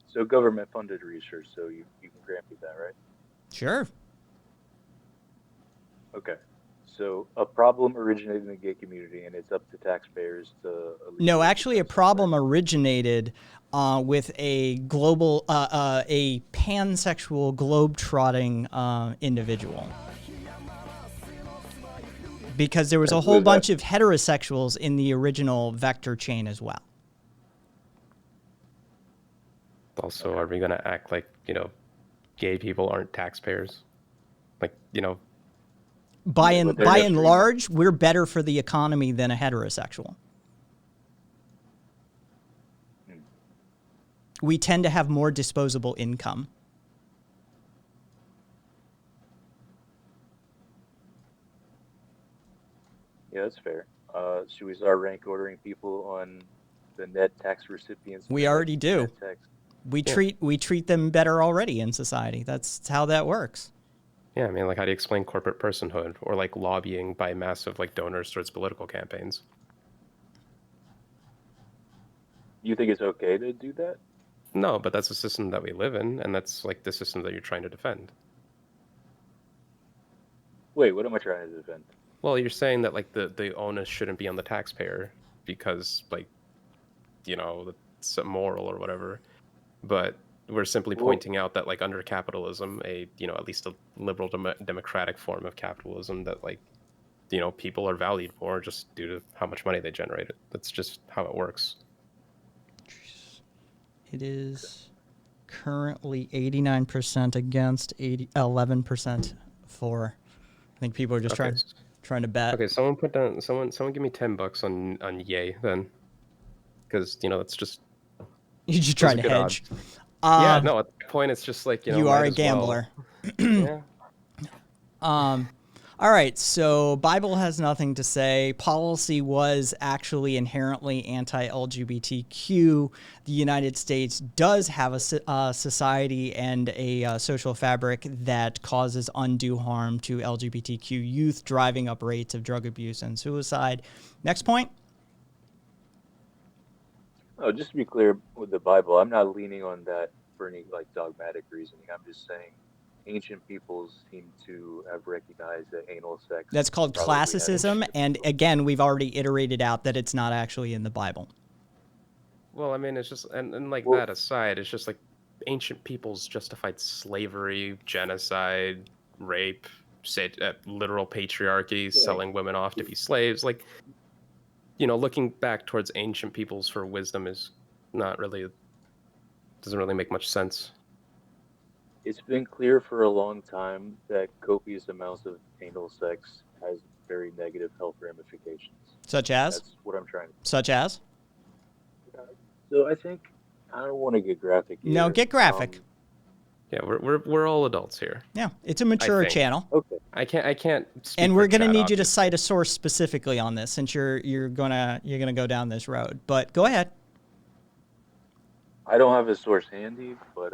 So government-funded research, so you can grant me that, right? Sure. Okay. So a problem originated in the gay community, and it's up to taxpayers to... No, actually, a problem originated with a global, a pansexual, globe-trotting individual. Because there was a whole bunch of heterosexuals in the original vector chain as well. Also, are we gonna act like, gay people aren't taxpayers? Like, By Yeah, and but they're by just and reading- large, we're better for the economy than a heterosexual. Hmm. We tend to have more disposable income. Yeah, that's fair. Should we start rank ordering people on the net tax recipients? We and already do. net tax? We treat them better already in society. That's how that works. yeah, I mean, like, how do you explain corporate personhood or like lobbying by massive like donors towards political campaigns? You think it's okay to do that? No, but that's the system that we live in, and that's like the system that you're trying to defend. Wait, what am I trying to defend? Well, you're saying that like the onus shouldn't be on the taxpayer because like, it's immoral or whatever. But we're simply Well- pointing out that like under capitalism, at least a liberal democratic form of capitalism, that like, people are valued more just due to how much money they generated. That's just how it works. It is currently 89% against 11% for. I think people are just Okay. trying to bet. Okay, someone put down someone give me $10 on yay then, because that's just You're just trying to good hedge. yeah. No, at that point it's just like You might are a as well. gambler. Yeah. All right, so Bible has nothing to say. Policy was actually inherently anti-LGBTQ. The United States does have a society and a social fabric that causes undue harm to LGBTQ youth, driving up rates of drug abuse and suicide. Next point. Oh, just to be clear with the Bible, I'm not leaning on that for any like dogmatic reasoning. I'm just saying ancient peoples seem to have recognized that anal sex. That's called probably had classicism, a- and again, we've already iterated out that it's not actually in the Bible. Well, I mean, it's just and like Well- that aside, it's just like ancient peoples justified slavery, genocide, rape, literal patriarchy, selling women off to be slaves. Like, looking back towards ancient peoples for wisdom is not really doesn't really make much sense. It's been clear for a long time that copious amounts of anal sex has very negative health ramifications. Such as? That's what I'm trying to. Such as? So I think I don't want to get graphic. No, here. get graphic. Yeah, we're all adults here. Yeah, it's a mature think. channel. Okay. I can't. Speak And for we're gonna Chad, need you to obviously. cite a source specifically on this, since you're gonna go down this road. But go ahead. I don't have a source handy, but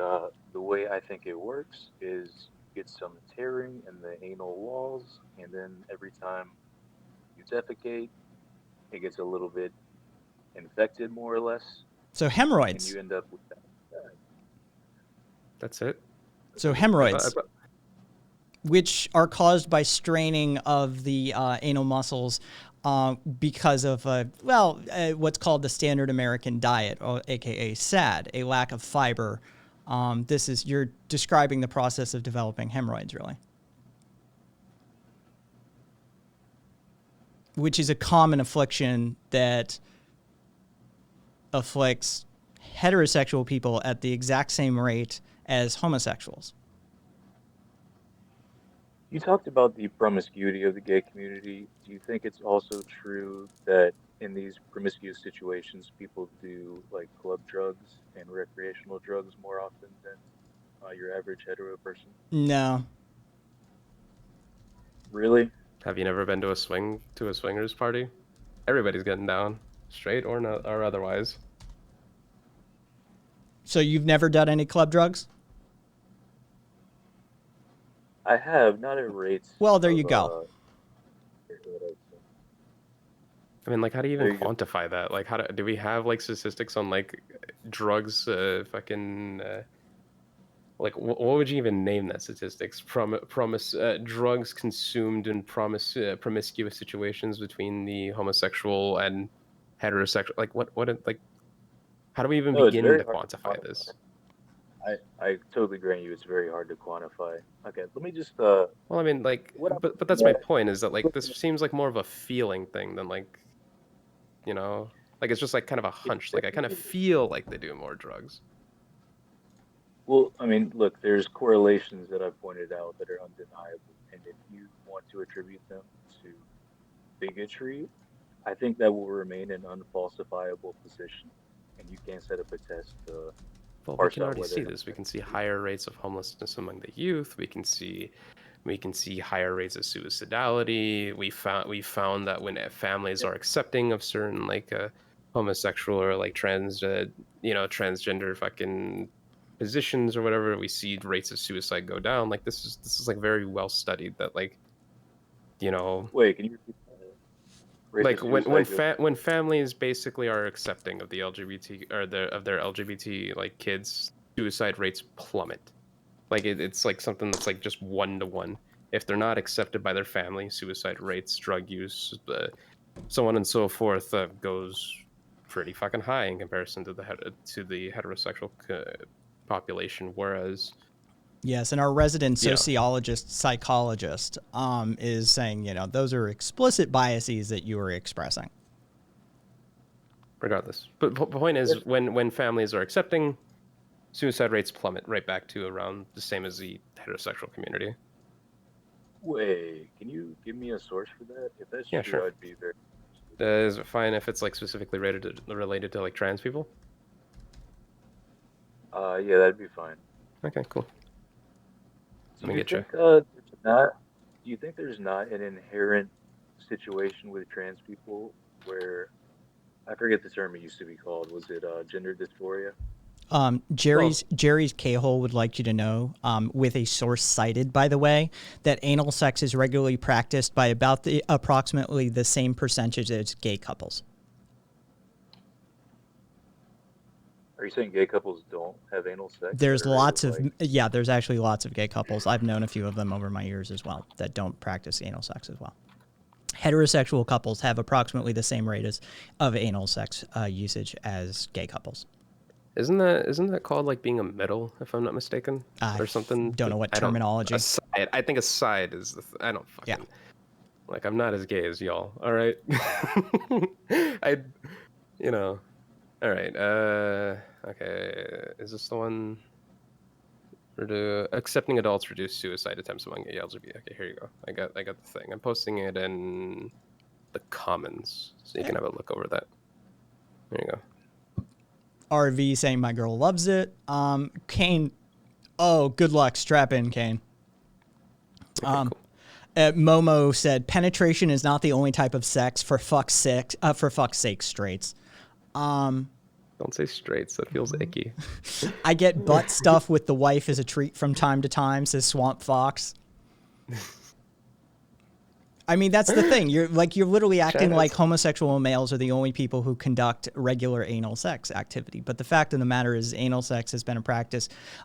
the way I think it works is get some tearing in the anal walls, and then every time you defecate, it gets a little bit infected, more or less, So and hemorrhoids. you end up with that. That's it. So hemorrhoids, which are caused by straining of the anal muscles because of what's called the standard American diet, or AKA SAD, a lack of fiber. You're describing the process of developing hemorrhoids, really, which is a common affliction that afflicts heterosexual people at the exact same rate as homosexuals. You talked about the promiscuity of the gay community. Do you think it's also true that in these promiscuous situations, people do like club drugs and recreational drugs more often than your average hetero person? No. Really? Have you never been to a swingers party? Everybody's getting down, straight or not, or otherwise. So you've never done any club drugs? I have, not at rates. Well, there you of, go. I mean, like, how do you There even you go. quantify that? Like, do we have like statistics on like drugs? Like, what would you even name that statistics? Drugs consumed in promiscuous situations between the homosexual and heterosexual. Like, like, how do we even No, it's begin very to hard to quantify quantify. this? I totally grant you it's very hard to quantify. Okay, let me just Well, I mean, like, What but that's my yeah. point. Is that like this seems like more of a feeling thing than like, like it's just like kind of a hunch. Like I kind of feel like they do more drugs. Well, I mean, look, there's correlations that I've pointed out that are undeniable, and if you want to attribute them to bigotry, I think that will remain an unfalsifiable position, and you can't set up a test to Well, we parse can out already whether or see not this. We that's can see true. higher rates of homelessness among the youth. We can see higher rates of suicidality. We found that when families are accepting of certain like homosexual or like transgender fucking positions or whatever, we see rates of suicide go down. Like this is like very well studied that like you know Wait, can you repeat that? Rates of like when suicide go fa- down? when families basically are accepting of the LGBT or their LGBT like kids, suicide rates plummet. Like it's like something that's like just 1 to 1. If they're not accepted by their family, suicide rates, drug use, so on and so forth goes pretty fucking high in comparison to the heterosexual population. Whereas Yes, and our resident you know, sociologist, psychologist, is saying, those are explicit biases that you are expressing. regardless, but the point is when families are accepting, suicide rates plummet right back to around the same as the heterosexual community. Wait, can you give me a source for that? If that's Yeah, true, sure. I'd be very interested. Is it fine if it's like specifically related to like trans people? Yeah, that'd be fine. Okay, cool. Do Let me you get you. think there's not? Do you think there's not an inherent situation with trans people where I forget the term it used to be called? Was it gender dysphoria? Jerry's K-hole would like you to know, with a source cited, by the way, that anal sex is regularly practiced by approximately the same percentage as gay couples. Are you saying gay couples don't have anal sex that There's are lots of like? there's actually lots of gay couples. I've known a few of them over my years as well that don't practice anal sex as well. Heterosexual couples have approximately the same rate of anal sex usage as gay couples. Isn't that called like being a middle, if I'm not mistaken, I or something? don't know what I don't. A terminology. side. I think a side is I don't Yeah. fucking like. I'm not as gay as y'all. All right. I, you know. All right. Okay. Is this the one? Accepting adults reduce suicide attempts among LGBT. Okay, here you go. I got the thing. I'm posting it in the comments, so you can have a look over that. There you go. RV saying my girl loves it. Kane, oh, good luck. Strap in, Kane. Okay, cool. Momo said penetration is not the only type of sex. For fuck's sake, straights. Don't say straights. That feels icky. I get butt stuff with the wife as a treat from time to time, says Swamp Fox. I mean, that's the thing. You're literally acting Chad like has- homosexual males are the only people who conduct regular anal sex activity. But the fact of the matter is, anal sex has been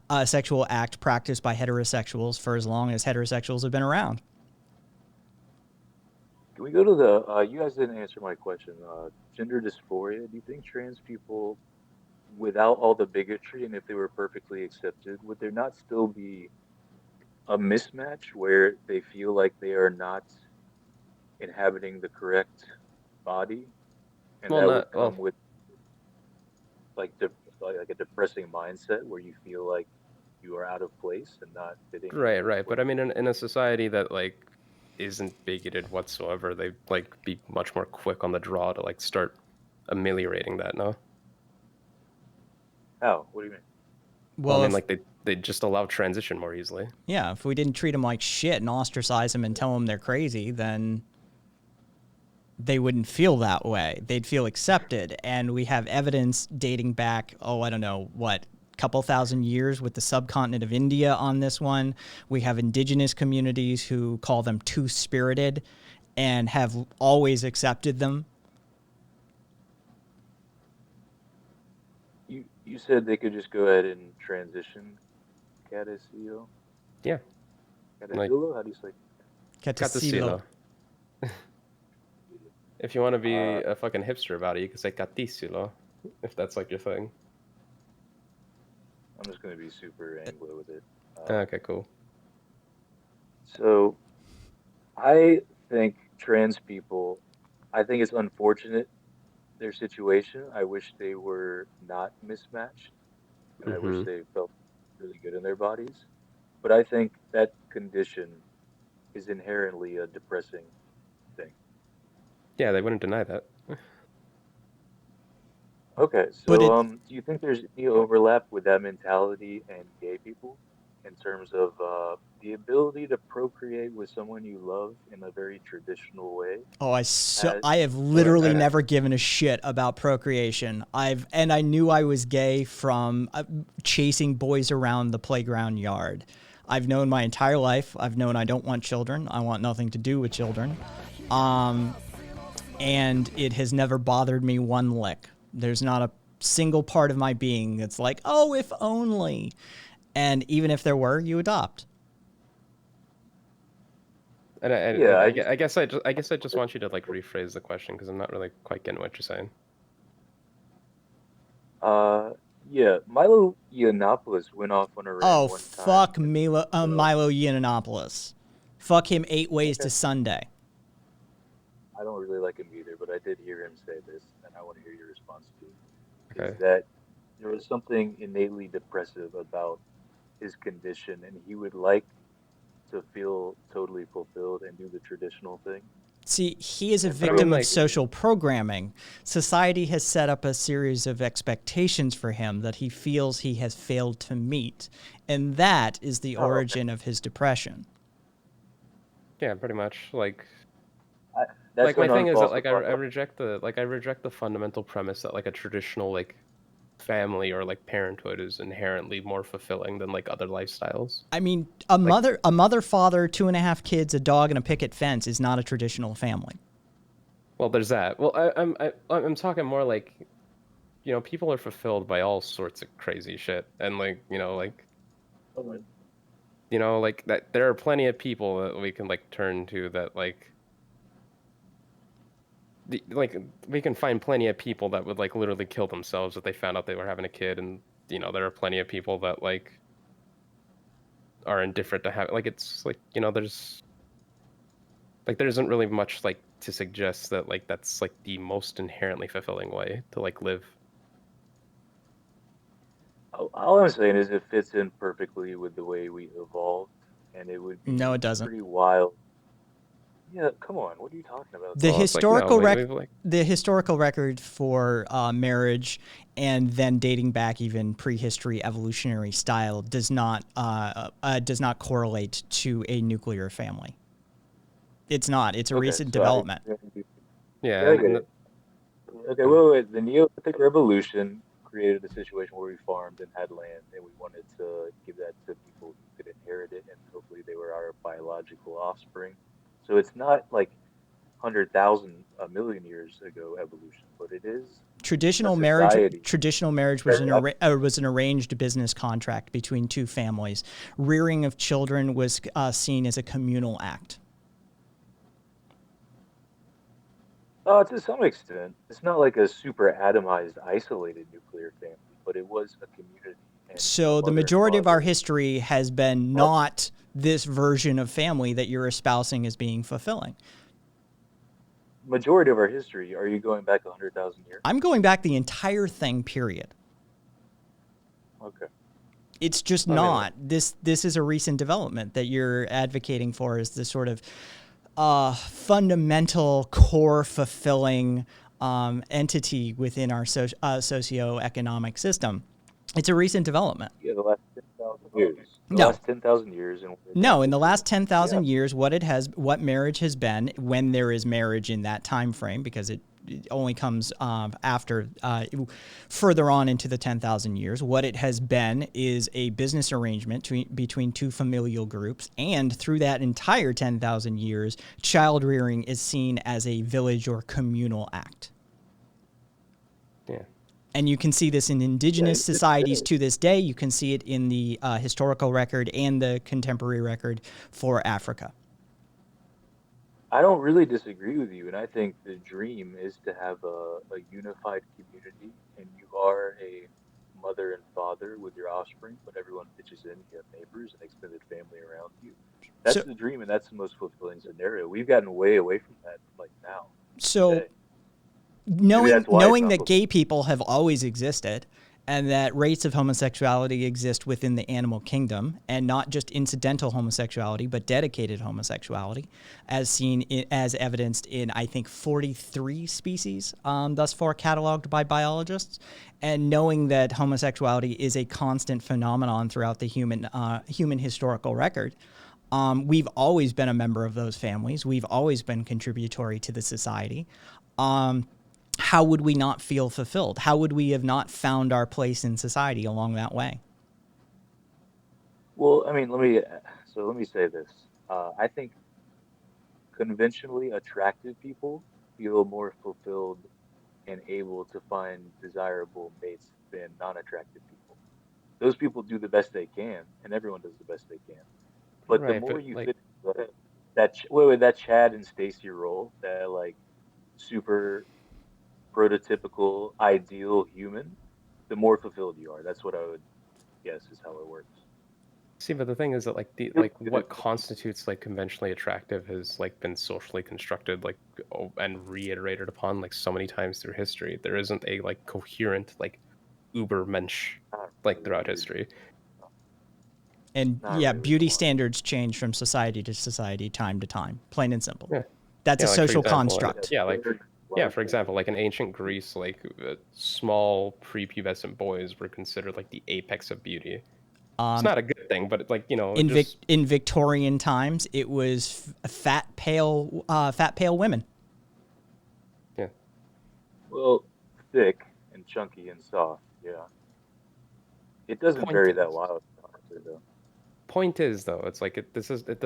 a sexual act practiced by heterosexuals for as long as heterosexuals have been around. Can we go to the? You guys didn't answer my question. Gender dysphoria. Do you think trans people, without all the bigotry, and if they were perfectly accepted, would there not still be a mismatch where they feel like they are not inhabiting the correct body, and Well, that would not well. come with like a depressing mindset where you feel like you are out of place and not fitting in Right, with right. what But I mean, in a society that like isn't bigoted whatsoever, they like be much more quick on the draw to like start ameliorating that. No, how? What do you mean? well, I Well, mean, like they just allow transition more easily. if we didn't treat them like shit and ostracize them and tell them they're crazy, then they wouldn't feel that way. They'd feel accepted. And we have evidence dating back, I don't know, couple thousand years with the subcontinent of India on this one. We have indigenous communities who call them two-spirited and have always accepted them. You said they could just go ahead and transition Cadicillo? Yeah, like Cadicillo? How do you say? Catasilo. Catasilo. If you want to be Uh, a fucking hipster about it, you can say Catisilo, if that's like your thing. I'm just gonna be super Anglo with it. Okay, cool. So I think trans people, I think it's unfortunate their situation. I wish they were not mismatched, and I wish Mm-hmm. they felt really good in their bodies. But I think that condition is inherently a depressing thing. Yeah, they wouldn't deny that. Okay, But so it do you think there's any overlap with that mentality and gay people in terms of the ability to procreate with someone you love in a very traditional way? Has I have or literally has never given a shit about procreation. I knew I was gay from chasing boys around the playground yard. I've known my entire life. I've known I don't want children. I want nothing to do with children. And it has never bothered me one lick. There's not a single part of my being that's like, oh, if only. And even if there were, you adopt. And yeah, I guess I guess I just want you to like rephrase the question because I'm not really quite getting what you're saying. uh yeah, Milo Yiannopoulos went off on a rant Oh, one time. fuck Milo Yiannopoulos. Fuck him 8 ways Okay. to Sunday. I don't really like him either, but I did hear him say this, and I want to hear your response to it. Okay. Is that there was something innately depressive about his condition, and he would like to feel totally fulfilled and do the traditional thing. See, he is a I mean, victim of like- social programming. Society has set up a series of expectations for him that he feels he has failed to meet. And that is the Oh, okay. origin of his depression. Yeah, pretty much. Like That's my an thing is that like I unfalsifiable- reject the fundamental premise that like a traditional like family or like parenthood is inherently more fulfilling than like other lifestyles. I mean, a mother, father, 2.5 kids, a dog, and a picket fence is not a traditional family. Well, there's that. Well, I'm talking more like, you know, people are fulfilled by all sorts of crazy shit, and like you know like that there are plenty of people that we can like turn to that like. Like we can find plenty of people that would like literally kill themselves if they found out they were having a kid, and you know there are plenty of people that like are indifferent to have like it's like you know there isn't really much like to suggest that like that's like the most inherently fulfilling way to like live. All I'm saying is it fits in perfectly with the way we evolved, and it would be No, it doesn't. pretty wild. Yeah, come on, what are you talking about? The Well, it's like, historical no, record, we've, like- the historical record for marriage, and then dating back even prehistory evolutionary style does not correlate to a nuclear family. It's not. It's a Okay, recent so development. Yeah, Yeah, I get and it. Okay, wait. The Neolithic Revolution created a situation where we farmed and had land, and we wanted to give that to people who could inherit it, and hopefully they were our biological offspring. So it's not like 100,000, a million years ago evolution, but it is. Traditional a marriage. society. Traditional marriage was Fair was an arranged business contract between two families. Rearing of children was seen as a communal act. To some extent, it's not like a super atomized, isolated nuclear family, but it was a community. And So the mother and majority of our father- history has been not this version of family that you're espousing as being fulfilling. Majority of our history. Are you going back 100,000 years? I'm going back the entire thing, period. Okay. It's just I mean, not. This is a recent development that you're advocating for as this sort of fundamental core fulfilling entity within our socioeconomic system. It's a recent development. Yeah, the last 10,000 years. The No. last 10,000 years. And No, in the last 10,000 years, what marriage has been, when there is marriage in that time frame, because it only comes after further on into the 10,000 years, what it has been is a business arrangement between two familial groups, and through that entire 10,000 years, child rearing is seen as a village or communal act. yeah. And you can see this in indigenous it's- societies to this day. You can see it in the historical record and the contemporary record for Africa. I don't really disagree with you, and I think the dream is to have a unified community, and you are a mother and father with your offspring, but everyone pitches in. You have neighbors and extended family around you. That's So- the dream, and that's the most fulfilling scenario. We've gotten way away from that, like now. So today. knowing that's why it's knowing not that fulfilling. gay people have always existed, and that rates of homosexuality exist within the animal kingdom, and not just incidental homosexuality, but dedicated homosexuality, as seen as evidenced in, I think, 43 species thus far cataloged by biologists. And knowing that homosexuality is a constant phenomenon throughout the human historical record, we've always been a member of those families. We've always been contributory to the society. How would we not feel fulfilled? How would we have not found our place in society along that way? Well, I mean, let me say this. I think conventionally attractive people feel more fulfilled and able to find desirable mates than non-attractive people. Those people do the best they can, and everyone does the best they can. But the Right, more but you like, fit that Chad and Stacy role, that like super prototypical ideal human, the more fulfilled you are. That's what I would guess is how it works. see, but the thing is that like what constitutes like conventionally attractive has like been socially constructed like and reiterated upon like so many times through history. There isn't a like coherent like Ubermensch Not like throughout really. history. And Not yeah, really. beauty standards change from society to society, time to time, plain and simple. Yeah. That's Yeah, a like for social example, construct. yeah, for example, like in ancient Greece, like small prepubescent boys were considered like the apex of beauty. It's not a good thing, but like, you know, In just in Victorian times, it was fat, pale women. yeah. Well, thick and chunky and soft. Yeah. It doesn't Point vary is, that wildly, honestly, though. point is though, it's like it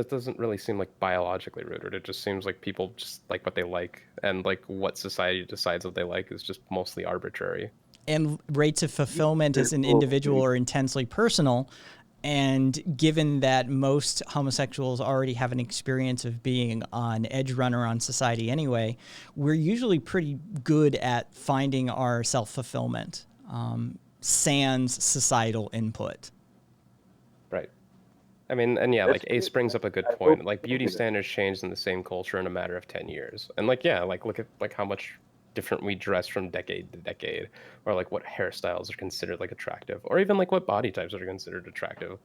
doesn't really seem like biologically rooted. It just seems like people just like what they like, and like what society decides what they like is just mostly arbitrary. And rates of fulfillment as an individual are intensely personal. And given that most homosexuals already have an experience of being an edge runner on society anyway, we're usually pretty good at finding our self-fulfillment, sans societal input. Right. I mean, and yeah, That's like Ace good. brings up a good I point. hope Like beauty that. standards changed in the same culture in a matter of 10 years. And like, yeah, like look at like how much different we dress from decade to decade, or like what hairstyles are considered like attractive, or even like what body types are considered attractive.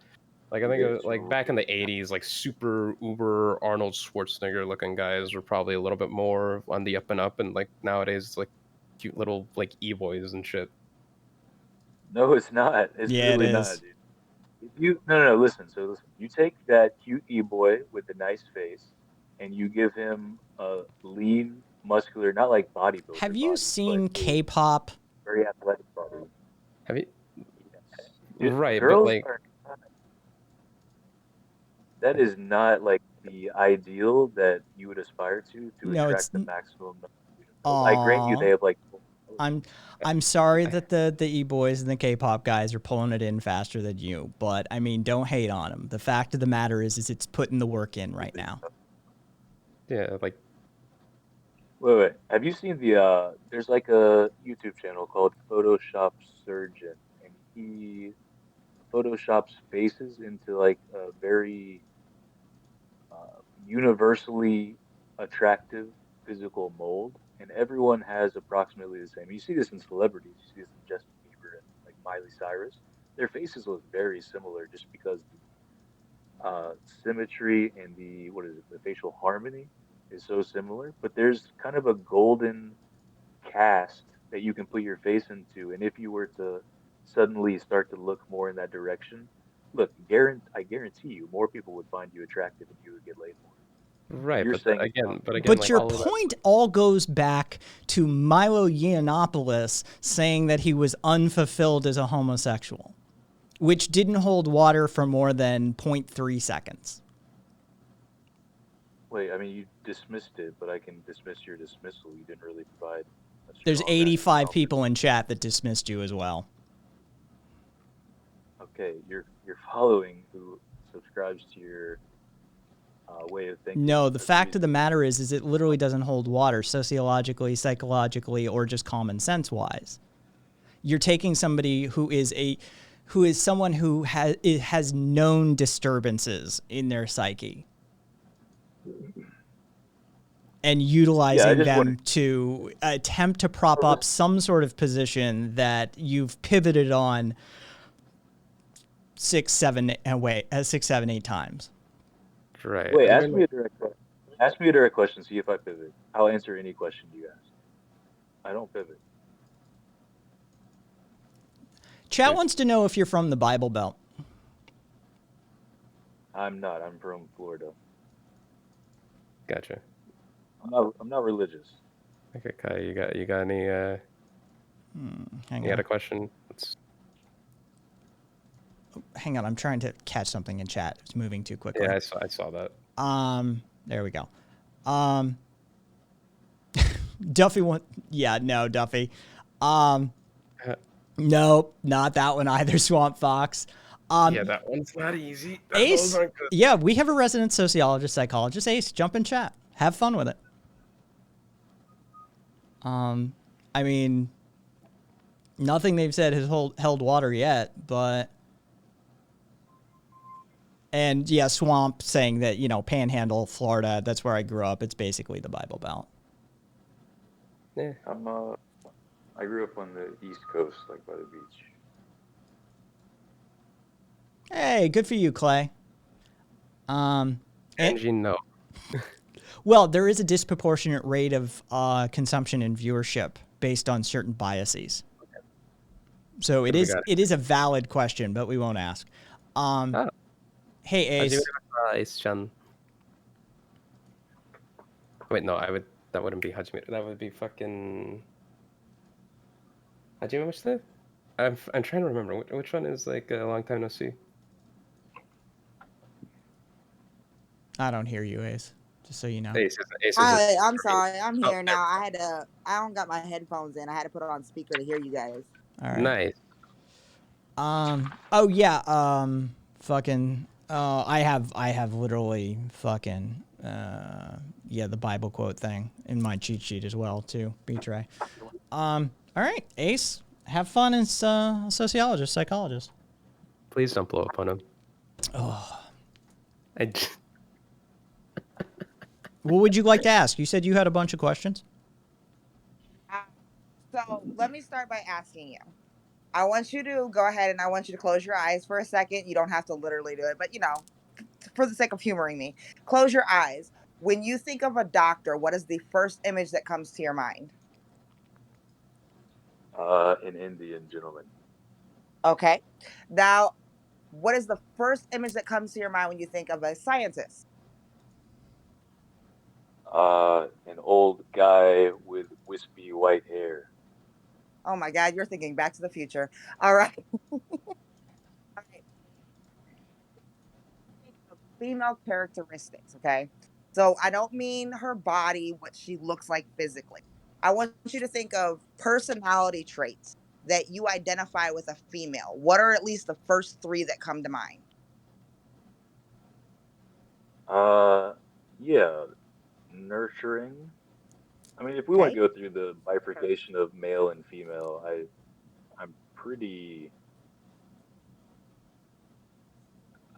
Like I think like back in the 80s, like super uber Arnold Schwarzenegger looking guys were probably a little bit more on the up and up, and like nowadays it's like cute little like e-boys and shit. No, it's not. It's Yeah, it really not, is. dude. If you no, listen. So listen. You take that cute e-boy with the nice face, and you give him a lean, muscular, not like bodybuilder Have you body, seen but K-pop? very athletic body. Have you? Yes. Right, but Girls like are not, that is not like the ideal that you would aspire to No, it's. attract the maximum number of girls. I grant you Aw. they have like I'm sorry that the e-boys and the K-pop guys are pulling it in faster than you, but I mean, don't hate on them. The fact of the matter is it's putting the work in right now. yeah, like wait. Have you seen the there's like a YouTube channel called Photoshop Surgeon, and he photoshops faces into like a very universally attractive physical mold, and everyone has approximately the same. You see this in celebrities. You see this in Justin Bieber and like Miley Cyrus. Their faces look very similar just because the symmetry and the facial harmony is so similar. But there's kind of a golden cast that you can put your face into, and if you were to suddenly start to look more in that direction, I guarantee you, more people would find you attractive and you would get laid more. right, You're but saying it's again, not. but again, But like your all of that. point all goes back to Milo Yiannopoulos saying that he was unfulfilled as a homosexual, which didn't hold water for more than 0.3 seconds. Wait, I mean, you dismissed it, but I can dismiss your dismissal. You didn't really provide a There's strong 85 rationale. people in chat that dismissed you as well. Okay, you're following who subscribes to your way of thinking. No, the That's fact of the reason. matter is it literally doesn't hold water sociologically, psychologically, or just common sense wise. You're taking somebody who is someone who has known disturbances in their psyche, and utilizing just them wanted- to attempt to prop up some sort of position that you've pivoted on 6, 7, 8 times. Right. Wait, I ask mean, me a direct question. Ask me a direct question. See if I pivot. I'll answer any question you ask. I don't pivot. Chat wants to know if you're from the Bible Belt. I'm not. I'm from Florida. gotcha. I'm not religious. Okay, Kai, you got any Hang you got on. a question? Hang on. I'm trying to catch something in chat. It's moving too quickly. Yeah, I saw that. There we go. Duffy no, Duffy. Nope, not that one either, Swamp Fox. Yeah, that one's not easy. Ace, Those aren't good. yeah, we have a resident sociologist, psychologist. Ace, jump in chat. Have fun with it. I mean, nothing they've said has held water yet, but... And yeah, Swamp saying that, Panhandle, Florida, that's where I grew up. It's basically the Bible Belt. Yeah. I grew up on the East Coast, like by the beach. Hey, good for you, Clay. Angie, no. Well, there is a disproportionate rate of consumption and viewership based on certain biases. So it is a valid question, but we won't ask. Hey, Ace. Ace-chan. Wait, no, that wouldn't be Hajime. That would be fucking Hajime Mashita? I'm trying to remember which one is like a long time no see. I don't hear you, Ace. Just so you know. Ace is Hi, I'm sorry. I'm Oh, here now. I don't got my headphones in. I had to put it on speaker to hear you guys. All right. Nice. Oh yeah. Fucking. I have literally fucking. The Bible quote thing in my cheat sheet as well too. Betray. All right, Ace. Have fun as sociologist, psychologist. Please don't blow up on him. Oh. I What would you like to ask? You said you had a bunch of questions. So let me start by asking you. I want you to go ahead and I want you to close your eyes for a second. You don't have to literally do it, but for the sake of humoring me, close your eyes. When you think of a doctor, what is the first image that comes to your mind? An Indian gentleman. Okay. Now, what is the first image that comes to your mind when you think of a scientist? An old guy with wispy white hair. Oh my God, you're thinking Back to the Future. All right. All right. Female characteristics, okay? So I don't mean her body, what she looks like physically. I want you to think of personality traits that you identify with a female. What are at least the first 3 that come to mind? Yeah, nurturing. I mean, if we want to go through the bifurcation of male and female, I'm pretty.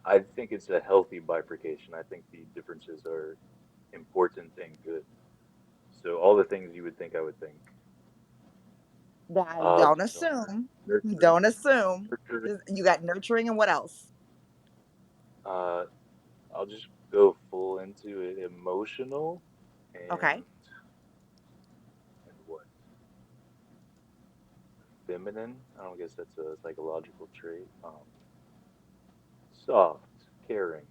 I think it's a healthy bifurcation. I think the differences are important and good. So all the things you would think I would think. Don't assume. Nurturing. Don't assume. Nurturing. You got nurturing and what else? I'll just go full into it. Emotional. And, Okay. And what? Feminine. I don't guess that's a psychological trait. Soft, caring.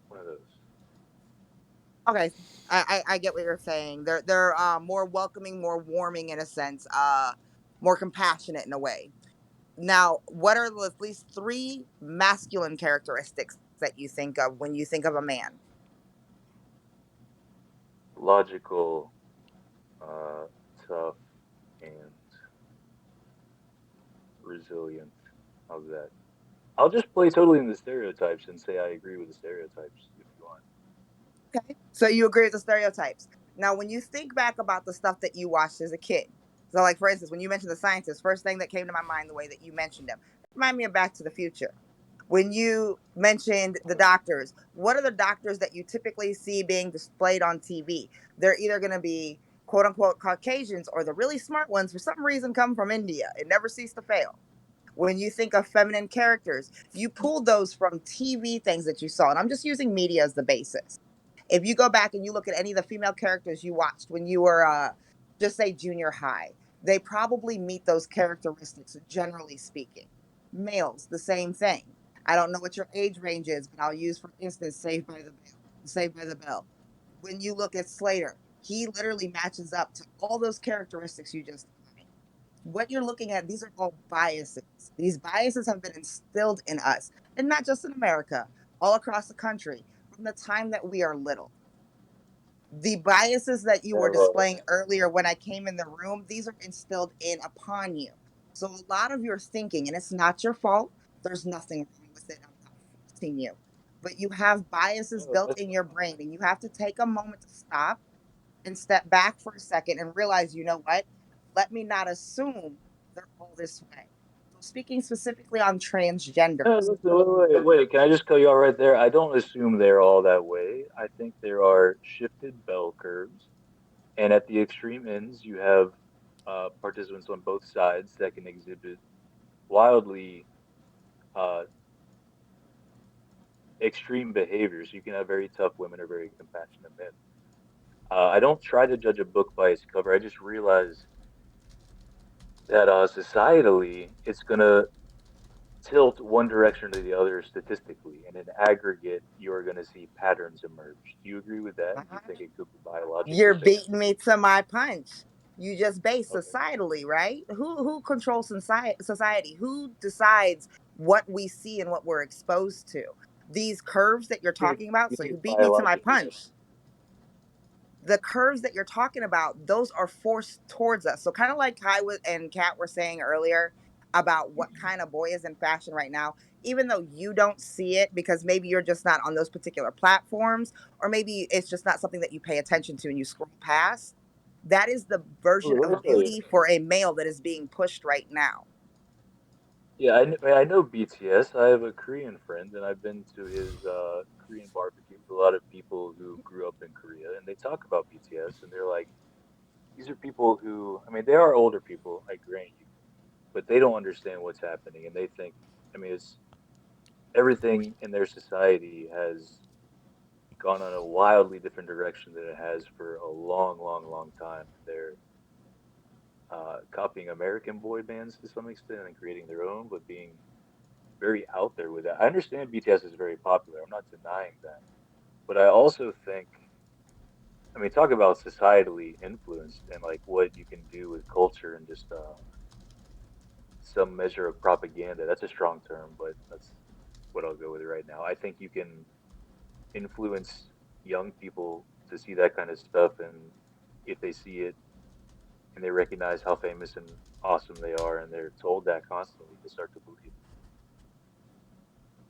One of those. Okay, I get what you're saying. They're more welcoming, more warming in a sense, more compassionate in a way. Now, what are at least 3 masculine characteristics that you think of when you think of a man? Logical, tough, and resilient. How's that? I'll just play totally in the stereotypes and say I agree with the stereotypes if you want. Okay, so you agree with the stereotypes. Now, when you think back about the stuff that you watched as a kid, so like for instance, when you mentioned the scientist, first thing that came to my mind, the way that you mentioned him, remind me of Back to the Future. When you mentioned the doctors, what are the doctors that you typically see being displayed on TV? They're either going to be quote unquote Caucasians, or the really smart ones for some reason come from India. It never ceased to fail. When you think of feminine characters, you pulled those from TV things that you saw. And I'm just using media as the basis. If you go back and you look at any of the female characters you watched when you were, just say, junior high, they probably meet those characteristics, generally speaking. Males, the same thing. I don't know what your age range is, but I'll use, for instance, Saved by the Bell. Saved by the Bell. When you look at Slater, he literally matches up to all those characteristics you just defined. What you're looking at, these are all biases. These biases have been instilled in us, and not just in America, all across the country, from the time that we are little. The biases that you were displaying earlier when I came in the room, these are instilled in upon you. So a lot of your thinking, and it's not your fault, there's nothing wrong with it. I'm not forcing you. But you have biases built in your brain, and you have to take a moment to stop and step back for a second and realize, you know what? Let me not assume they're all this way. So speaking specifically on transgenders, Listen, wait. Can I just cut you out right there? I don't assume they're all that way. I think there are shifted bell curves, and at the extreme ends, you have participants on both sides that can exhibit wildly uh, extreme behaviors. You can have very tough women or very compassionate men. I don't try to judge a book by its cover. I just realize that societally, it's going to tilt one direction or the other statistically, and in aggregate, you're going to see patterns emerge. Do you agree with that? Do you think it could be you're biologically safe? beating me to my punch. You just base Okay. societally, right? Who controls society? Who decides what we see and what we're exposed to? These curves that you're You think, talking about. you So think you it's beat me to my biologically safe? punch. The curves that you're talking about, those are forced towards us. So kind of like Kai and Kat were saying earlier about what kind of boy is in fashion right now, even though you don't see it because maybe you're just not on those particular platforms, or maybe it's just not something that you pay attention to and you scroll past. That is the version Let me of tell you. beauty for a male that is being pushed right now. Yeah, I know BTS. I have a Korean friend, and I've been to his Korean barbecue with a lot of people who grew up in Korea, and they talk about BTS, and they're like, these are people who, I mean, they are older people, I grant you, but they don't understand what's happening, and they think, I mean, it's everything in their society has gone on a wildly different direction than it has for a long, long, long time. They're copying American boy bands to some extent and creating their own, but being very out there with that. I understand BTS is very popular. I'm not denying that, but I also think, I mean, talk about societally influenced and like what you can do with culture and just some measure of propaganda. That's a strong term, but that's what I'll go with right now. I think you can influence young people to see that kind of stuff, and if they see it and they recognize how famous and awesome they are, and they're told that constantly, they start to believe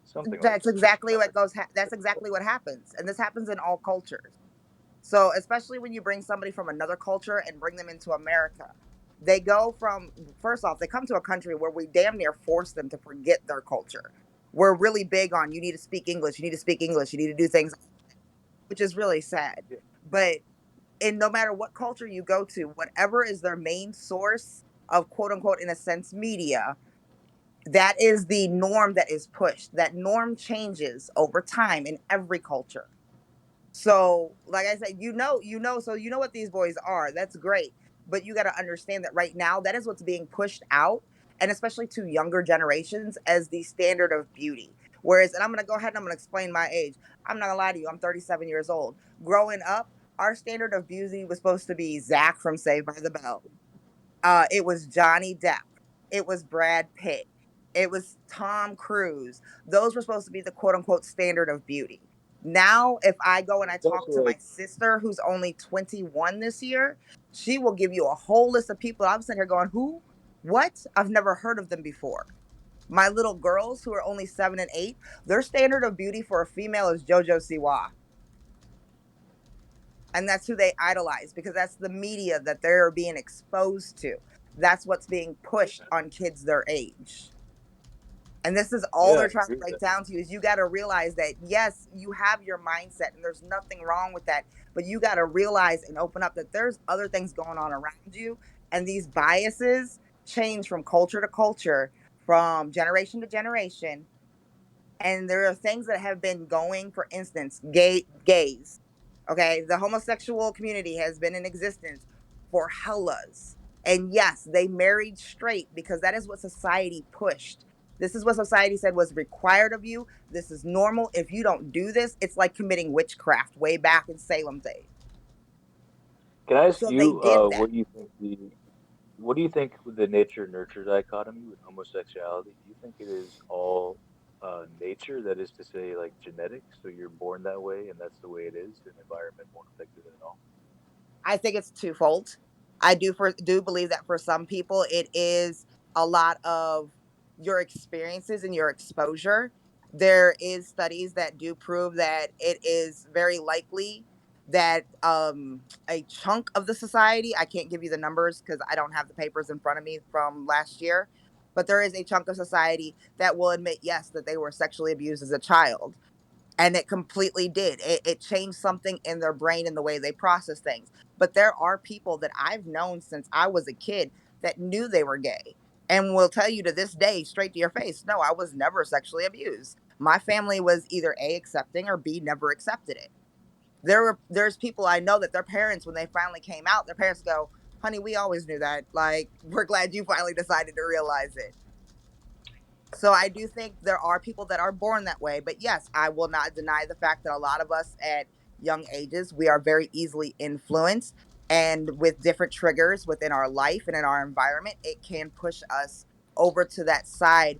something like That's that. exactly what goes. That's exactly what happens, and this happens in all cultures. So, especially when you bring somebody from another culture and bring them into America, they go from, first off, they come to a country where we damn near force them to forget their culture. We're really big on you need to speak English, you need to speak English, you need to do things, which is really sad. Yeah. But in no matter what culture you go to, whatever is their main source of quote unquote, in a sense, media, that is the norm that is pushed. That norm changes over time in every culture. So, like I said, so you know what these boys are. That's great. But you got to understand that right now, that is what's being pushed out, and especially to younger generations, as the standard of beauty. Whereas, and I'm going to go ahead and I'm going to explain my age. I'm not going to lie to you, I'm 37 years old. Growing up, our standard of beauty was supposed to be Zach from Saved by the Bell. It was Johnny Depp. It was Brad Pitt. It was Tom Cruise. Those were supposed to be the quote unquote standard of beauty. Now, if I go and I It's talk also to my like, sister, who's only 21 this year, she will give you a whole list of people. I'm sitting here going, who? What? I've never heard of them before. My little girls, who are only 7 and 8, their standard of beauty for a female is JoJo Siwa. And that's who they idolize because that's the media that they're being exposed to. That's what's being pushed on kids their age. And this is all Yeah, I they're trying to agree with break that. down to you is you got to realize that yes, you have your mindset and there's nothing wrong with that, but you got to realize and open up that there's other things going on around you, and these biases change from culture to culture, from generation to generation, and there are things that have been going, for instance, gays. Okay, the homosexual community has been in existence for hellas. And yes, they married straight because that is what society pushed. This is what society said was required of you. This is normal. If you don't do this, it's like committing witchcraft way back in Salem days. Can I ask So they you, did that. what do you think with the nature nurture dichotomy with homosexuality? Do you think it is all nature, that is to say, like genetics, so you're born that way and that's the way it is, and environment won't affect it at all? I think it's twofold. I do believe that for some people it is a lot of your experiences and your exposure. There is studies that do prove that it is very likely that a chunk of the society, I can't give you the numbers because I don't have the papers in front of me from last year, but there is a chunk of society that will admit yes that they were sexually abused as a child, and it completely did. It changed something in their brain and the way they process things. But there are people that I've known since I was a kid that knew they were gay and will tell you to this day, straight to your face, no, I was never sexually abused. My family was either A, accepting, or B, never accepted it. There's people I know that their parents, when they finally came out, their parents go, honey, we always knew that. Like, we're glad you finally decided to realize it. So I do think there are people that are born that way, but yes, I will not deny the fact that a lot of us at young ages, we are very easily influenced, and with different triggers within our life and in our environment, it can push us over to that side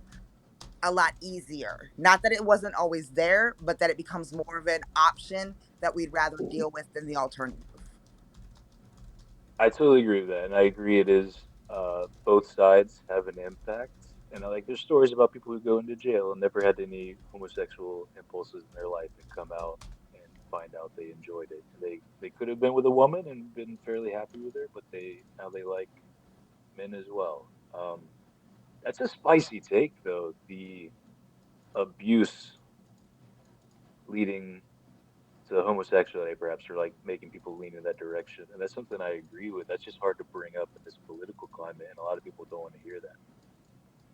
a lot easier. Not that it wasn't always there, but that it becomes more of an option that we'd rather deal with than the alternative. I totally agree with that, and I agree it is both sides have an impact. And like, there's stories about people who go into jail and never had any homosexual impulses in their life and come out and find out they enjoyed it. They could have been with a woman and been fairly happy with her, but they like men as well. That's a spicy take, though. The abuse leading to homosexuality, perhaps, or like making people lean in that direction, and that's something I agree with. That's just hard to bring up in this political climate, and a lot of people don't want to hear that.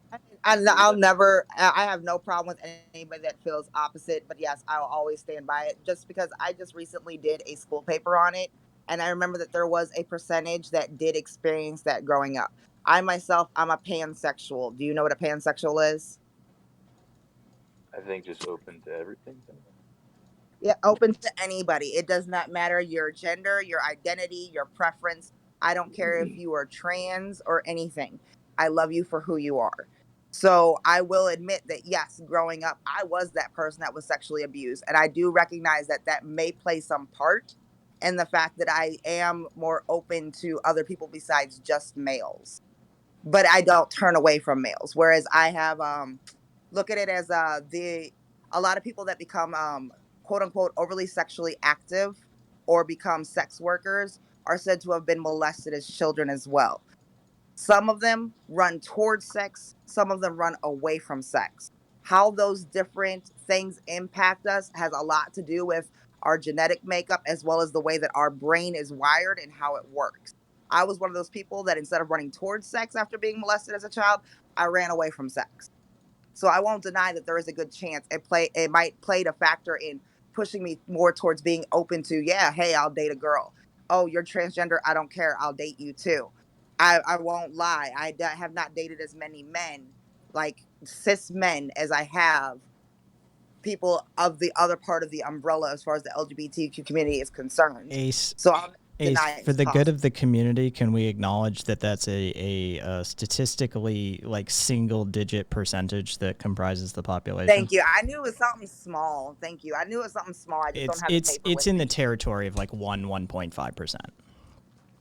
Do you agree with I'll that? never. I have no problem with anybody that feels opposite, but yes, I'll always stand by it. Just because I just recently did a school paper on it, and I remember that there was a percentage that did experience that growing up. I myself, I'm a pansexual. Do you know what a pansexual is? I think just open to everything. Yeah, open to anybody. It does not matter your gender, your identity, your preference. I don't care if you are trans or anything. I love you for who you are. So I will admit that yes, growing up, I was that person that was sexually abused. And I do recognize that that may play some part in the fact that I am more open to other people besides just males, but I don't turn away from males. Whereas I have look at it as the a lot of people that become quote unquote overly sexually active or become sex workers are said to have been molested as children as well. Some of them run towards sex, some of them run away from sex. How those different things impact us has a lot to do with our genetic makeup as well as the way that our brain is wired and how it works. I was one of those people that instead of running towards sex after being molested as a child, I ran away from sex. So I won't deny that there is a good chance it might play a factor in pushing me more towards being open to, yeah, hey, I'll date a girl. Oh, you're transgender, I don't care, I'll date you too. I won't lie. Have not dated as many men, like cis men, as I have people of the other part of the umbrella as far as the LGBTQ community is concerned. Ace, So I'll never Ace, deny for it's the good possible. of the community, can we acknowledge that that's a statistically like single digit percentage that comprises the population? Thank you. I knew it was something small. Thank you. I knew it was something small. I just don't It's have the it's paper it's with in the me. territory of like 1.5%.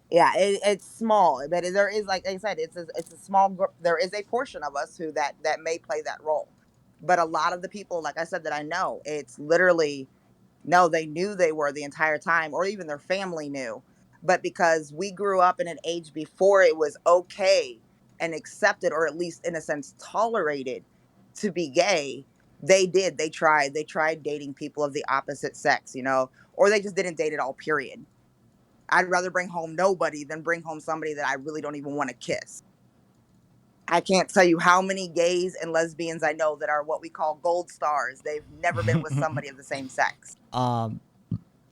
Yeah, it's small, but there is, like I said, it's a small group. There is a portion of us who that may play that role, but a lot of the people, like I said, that I know, it's literally no, they knew they were the entire time, or even their family knew, but because we grew up in an age before it was okay and accepted, or at least in a sense tolerated to be gay, they did. They tried. They tried dating people of the opposite sex, you know, or they just didn't date at all, period. I'd rather bring home nobody than bring home somebody that I really don't even want to kiss. I can't tell you how many gays and lesbians I know that are what we call gold stars. They've never been with somebody of the same sex. um,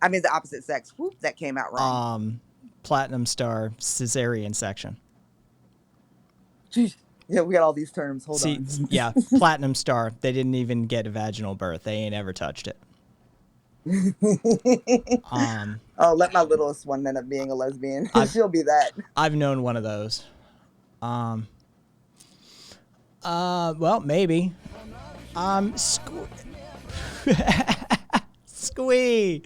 I mean, the opposite sex. Whoop, that came out wrong. Platinum star cesarean section. Jeez. Yeah, we got all these terms. Hold See, on. yeah, platinum star. They didn't even get a vaginal birth. They ain't ever touched it. Oh, let my littlest one end up being a lesbian. I've- She'll be that. I've known one of those. Well, maybe. Squee.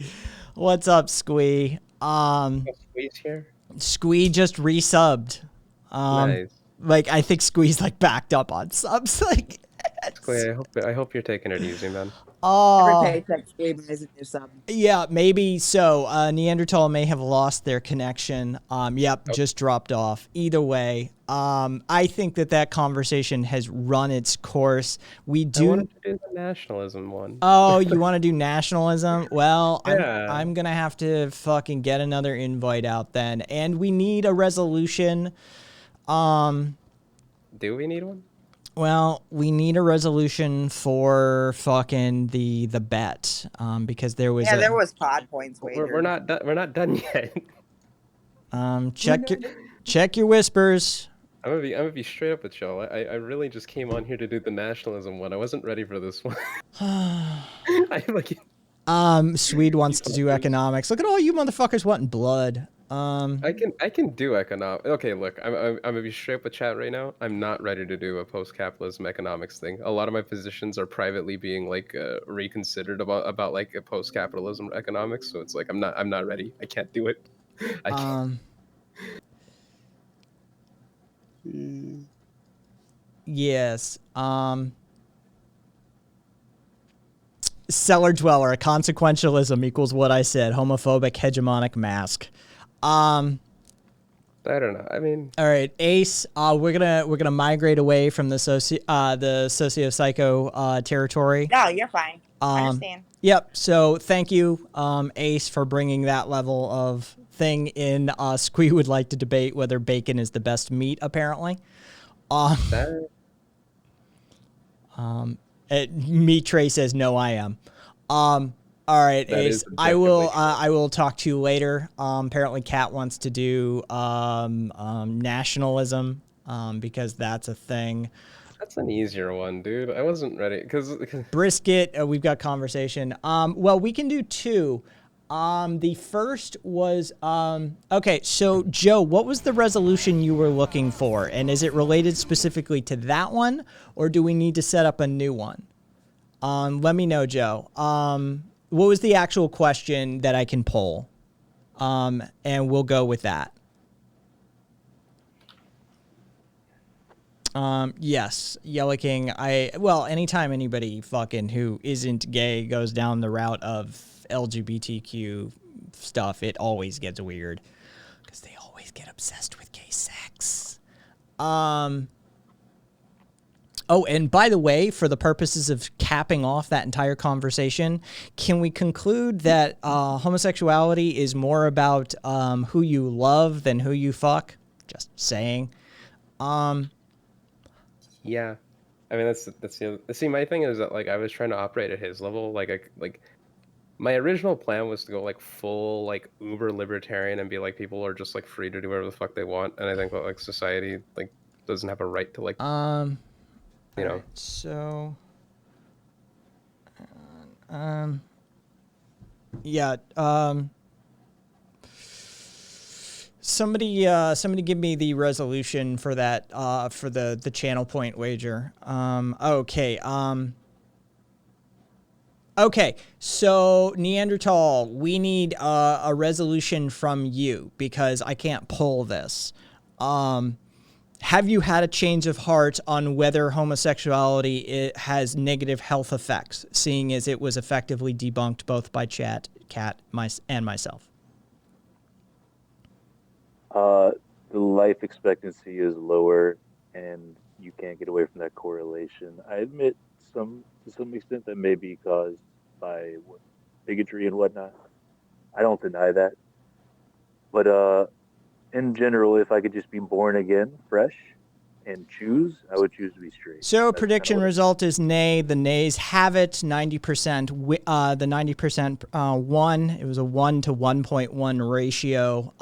What's up, Squee? Squeeze here. Squee just resubbed. Nice. Like I think Squee's like backed up on subs. Like, Squee, I hope you're taking it easy, man. Every paycheck Squee buys a new sub. yeah, maybe so. Neanderthal may have lost their connection. Yep, just dropped off. Either way, I think that conversation has run its course. We I do. wanted to do the nationalism one. Oh, you want to do nationalism? Well, Yeah. I'm gonna have to fucking get another invite out then, and we need a resolution. Do we need one? Well, we need a resolution for fucking the bet, because there was Yeah, there was pod points wagered. We're not done yet. check your whispers. I'm gonna be straight up with y'all. I really just came on here to do the nationalism one. I wasn't ready for this one. I like. Swede wants to do economics. Look at all you motherfuckers wanting blood. I can do economic. Okay, look, I'm gonna be straight up with chat right now. I'm not ready to do a post-capitalism economics thing. A lot of my positions are privately being like reconsidered about like a post-capitalism economics. So it's like I'm not ready. I can't do it. I can't. Yes. Cellar dweller. Consequentialism equals what I said. Homophobic hegemonic mask. I don't know. I mean, all right, Ace. We're gonna migrate away from the socio-psycho territory. No, you're fine. I understand. Yep. So thank you, Ace, for bringing that level of thing in. Squee would like to debate whether bacon is the best meat. Apparently. Meat Tray says no. I am. All right, That Ace. is I will. objectively true. I will talk to you later. Apparently, Kat wants to do nationalism because that's a thing. that's an easier one, dude. I wasn't ready because Brisket. We've got conversation. Well, we can do two. The first was okay. So, Joe, what was the resolution you were looking for, and is it related specifically to that one, or do we need to set up a new one? Let me know, Joe. What was the actual question that I can pull? And we'll go with that. Yes, Yellow King. Well, anytime anybody fucking who isn't gay goes down the route of LGBTQ stuff, it always gets weird because they always get obsessed with gay sex. Oh, and by the way, for the purposes of capping off that entire conversation, can we conclude that homosexuality is more about who you love than who you fuck? Just saying. yeah, I mean that's the other, see my thing is that like I was trying to operate at his level. Like my original plan was to go like full like uber libertarian and be like people are just like free to do whatever the fuck they want, and I think that like society like doesn't have a right to like you know. So, yeah. Somebody give me the resolution for that. For the channel point wager. Okay. Okay. So Neanderthal, we need a resolution from you because I can't pull this. Have you had a change of heart on whether homosexuality has negative health effects, seeing as it was effectively debunked both by Kat, and myself? The life expectancy is lower, and you can't get away from that correlation. I admit to some extent that may be caused by bigotry and whatnot. I don't deny that, but in general, if I could just be born again, fresh, and choose, I would choose to be straight. So That's prediction kinda what result is nay. The nays have it. 90%. The 90% won. It was a 1 to 1.1 ratio.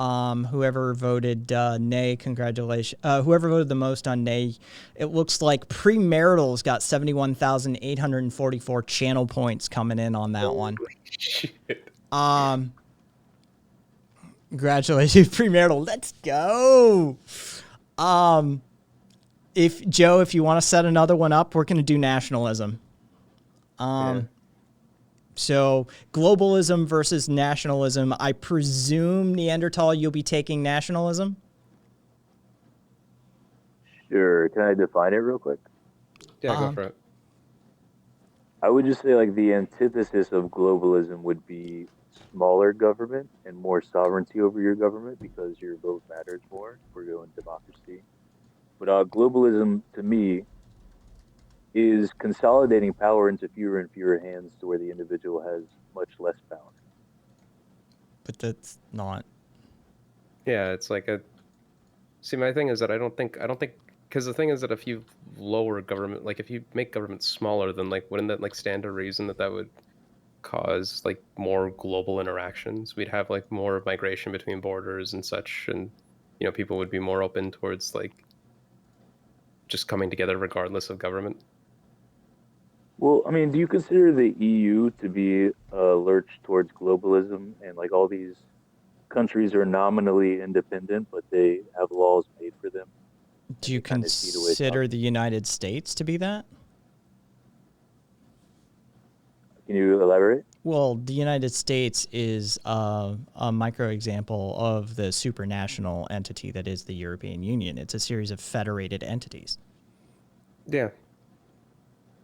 Whoever voted nay, congratulations. Whoever voted the most on nay, it looks like Premarital's got 71,844 channel points coming in on that one. Shit. Congratulations, Premarital. Let's go. If Joe, if you want to set another one up, we're going to do nationalism. So globalism versus nationalism. I presume, Neanderthal, you'll be taking nationalism? Sure. Can I define it real quick? Yeah, go for it. I would just say like the antithesis of globalism would be smaller government and more sovereignty over your government because your vote matters more if we're going democracy. But globalism, to me, is consolidating power into fewer and fewer hands to where the individual has much less power. But that's not. Yeah, it's like a. See, my thing is that I don't think, because the thing is that if you lower government, like if you make government smaller, then like wouldn't that like stand to reason that that would cause like more global interactions? We'd have like more migration between borders and such, and people would be more open towards like just coming together regardless of government. Well, I mean, do you consider the EU to be a lurch towards globalism and like all these countries are nominally independent, but they have laws made for them? Do you kinda see the way it's consider the United States to be that? Can you elaborate? Well, the United States is a micro example of the supranational entity that is the European Union. It's a series of federated entities. Yeah,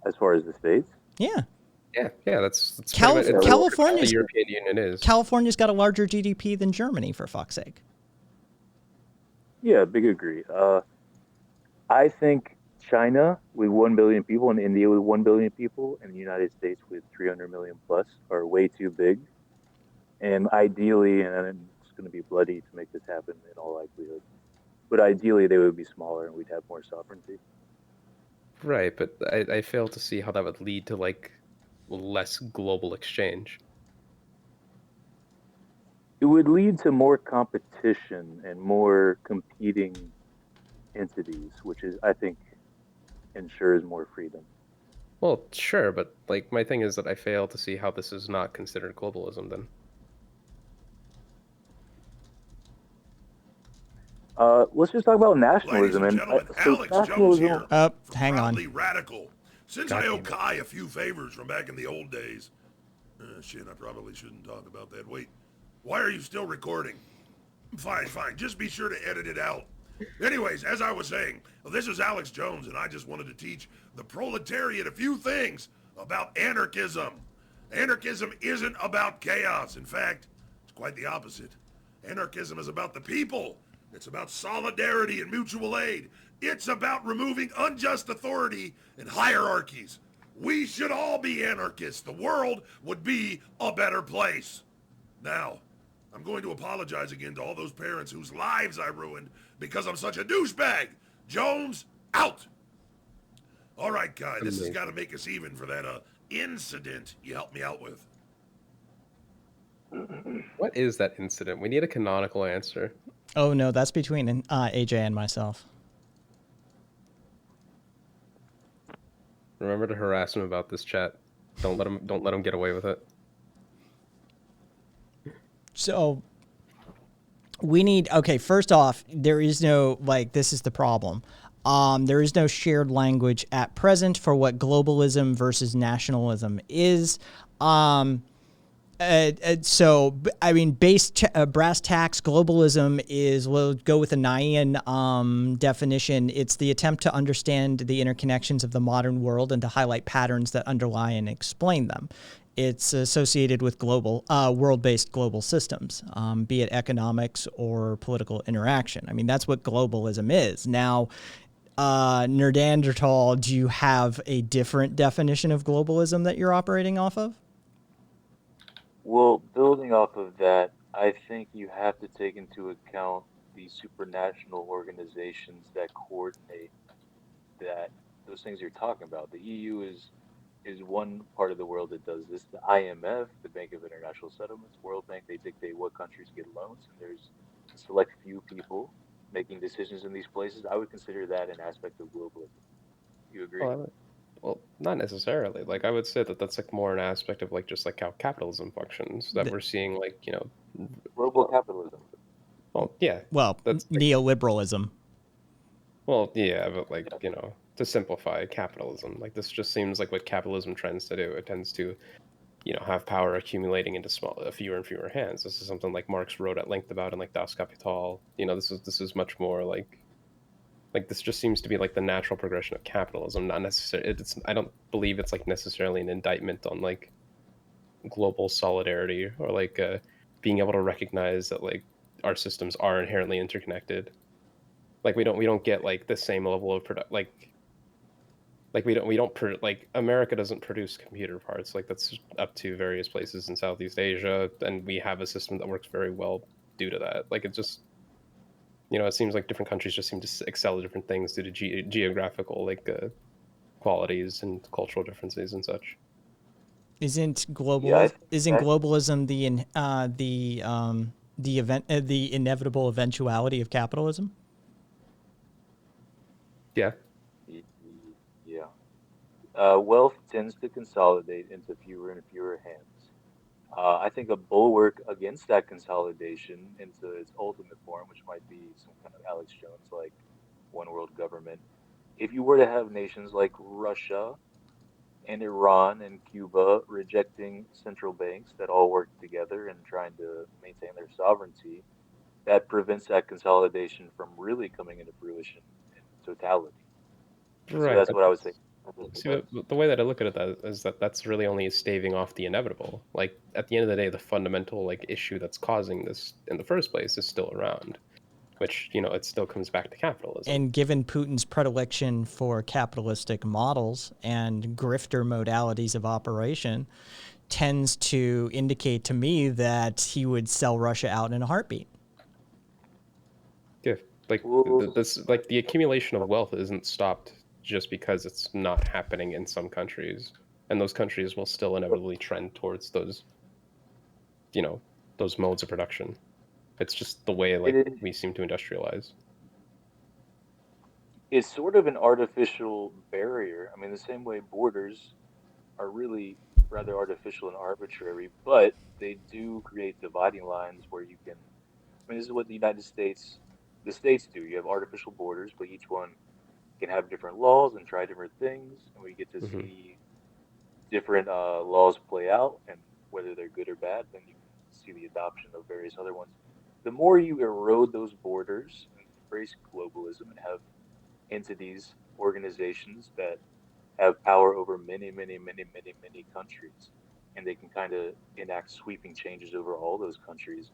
As far as the states? Yeah. yeah. That's Cal- pretty much it's California's- the European Union is. California's got a larger GDP than Germany, for fuck's sake. Yeah, big agree. I think China with 1 billion people and India with 1 billion people and the United States with 300 million plus are way too big. And ideally, and it's going to be bloody to make this happen in all likelihood, but ideally they would be smaller and we'd have more sovereignty. Right, but I fail to see how that would lead to like less global exchange. It would lead to more competition and more competing entities, which is, I think, ensures more freedom. Well, sure, but like my thing is that I fail to see how this is not considered globalism then. Let's just talk about Ladies nationalism. and gentlemen, Alex Jones here. Hang on. Proudly radical. Since God I owe damn it. Kai a few favors from back in the old days. Shit, I probably shouldn't talk about that. Wait, why are you still recording? Fine. Just be sure to edit it out. Anyways, as I was saying, this is Alex Jones, and I just wanted to teach the proletariat a few things about anarchism. Anarchism isn't about chaos. In fact, it's quite the opposite. Anarchism is about the people. It's about solidarity and mutual aid. It's about removing unjust authority and hierarchies. We should all be anarchists. The world would be a better place. Now, I'm going to apologize again to all those parents whose lives I ruined because I'm such a douchebag. Jones, out. All right, Kai, this has got to make us even for that incident you helped me out with. What is that incident? We need a canonical answer. Oh, no, that's between AJ and myself. Remember to harass him about this, chat. Don't let him get away with it. So we need, okay, first off, there is no, like, this is the problem. There is no shared language at present for what globalism versus nationalism is. So, I mean, brass tacks, globalism is, we'll go with the Naian definition. It's the attempt to understand the interconnections of the modern world and to highlight patterns that underlie and explain them. It's associated with global, world-based global systems, be it economics or political interaction. I mean, that's what globalism is. Now, Nerdandertal, do you have a different definition of globalism that you're operating off of? Well, building off of that, I think you have to take into account the supranational organizations that coordinate that those things you're talking about. The EU is one part of the world that does this. The IMF, the Bank of International Settlements, World Bank, they dictate what countries get loans, and there's a select few people making decisions in these places. I would consider that an aspect of globalism. You agree? Well, not necessarily. Like I would say that that's like more an aspect of like just like how capitalism functions that The- we're seeing like, you know, Global capitalism. well, yeah, Well, that's like, neoliberalism. well, yeah, but like, you know, to simplify capitalism, like this just seems like what capitalism tends to do. It tends to, you know, have power accumulating into fewer and fewer hands. This is something like Marx wrote at length about in like Das Kapital. You know, this is much more like this just seems to be like the natural progression of capitalism, not necessarily. It's I don't believe it's like necessarily an indictment on like global solidarity or like being able to recognize that like our systems are inherently interconnected. Like we don't get like the same level of like we don't like America doesn't produce computer parts. Like that's up to various places in Southeast Asia, and we have a system that works very well due to that. Like it just, you know, it seems like different countries just seem to excel at different things due to geographical like qualities and cultural differences and such. Isn't Yeah, I think isn't that globalism the inevitable eventuality of capitalism? Yeah. y- y- yeah. Wealth tends to consolidate into fewer and fewer hands. I think a bulwark against that consolidation into its ultimate form, which might be some kind of Alex Jones like one world government, if you were to have nations like Russia and Iran and Cuba rejecting central banks that all work together and trying to maintain their sovereignty, that prevents that consolidation from really coming into fruition in totality. So Right. that's what I would say. See, the way that I look at it that is that that's really only staving off the inevitable. Like at the end of the day, the fundamental like issue that's causing this in the first place is still around, which you know it still comes back to capitalism. And given Putin's predilection for capitalistic models and grifter modalities of operation, tends to indicate to me that he would sell Russia out in a heartbeat. Yeah, like Well, this like the accumulation of wealth isn't stopped just because it's not happening in some countries, and those countries will still inevitably trend towards those, you know, those modes of production. It's just the way it like is, we seem to industrialize. it's sort of an artificial barrier. I mean, the same way borders are really rather artificial and arbitrary, but they do create dividing lines where you can. I mean, this is what the states do. You have artificial borders, but each one can have different laws and try different things, and we get to Hmm. see different laws play out, and whether they're good or bad, then you can see the adoption of various other ones. The more you erode those borders and embrace globalism and have entities, organizations that have power over many, many, many, many, many countries, and they can kind of enact sweeping changes over all those countries.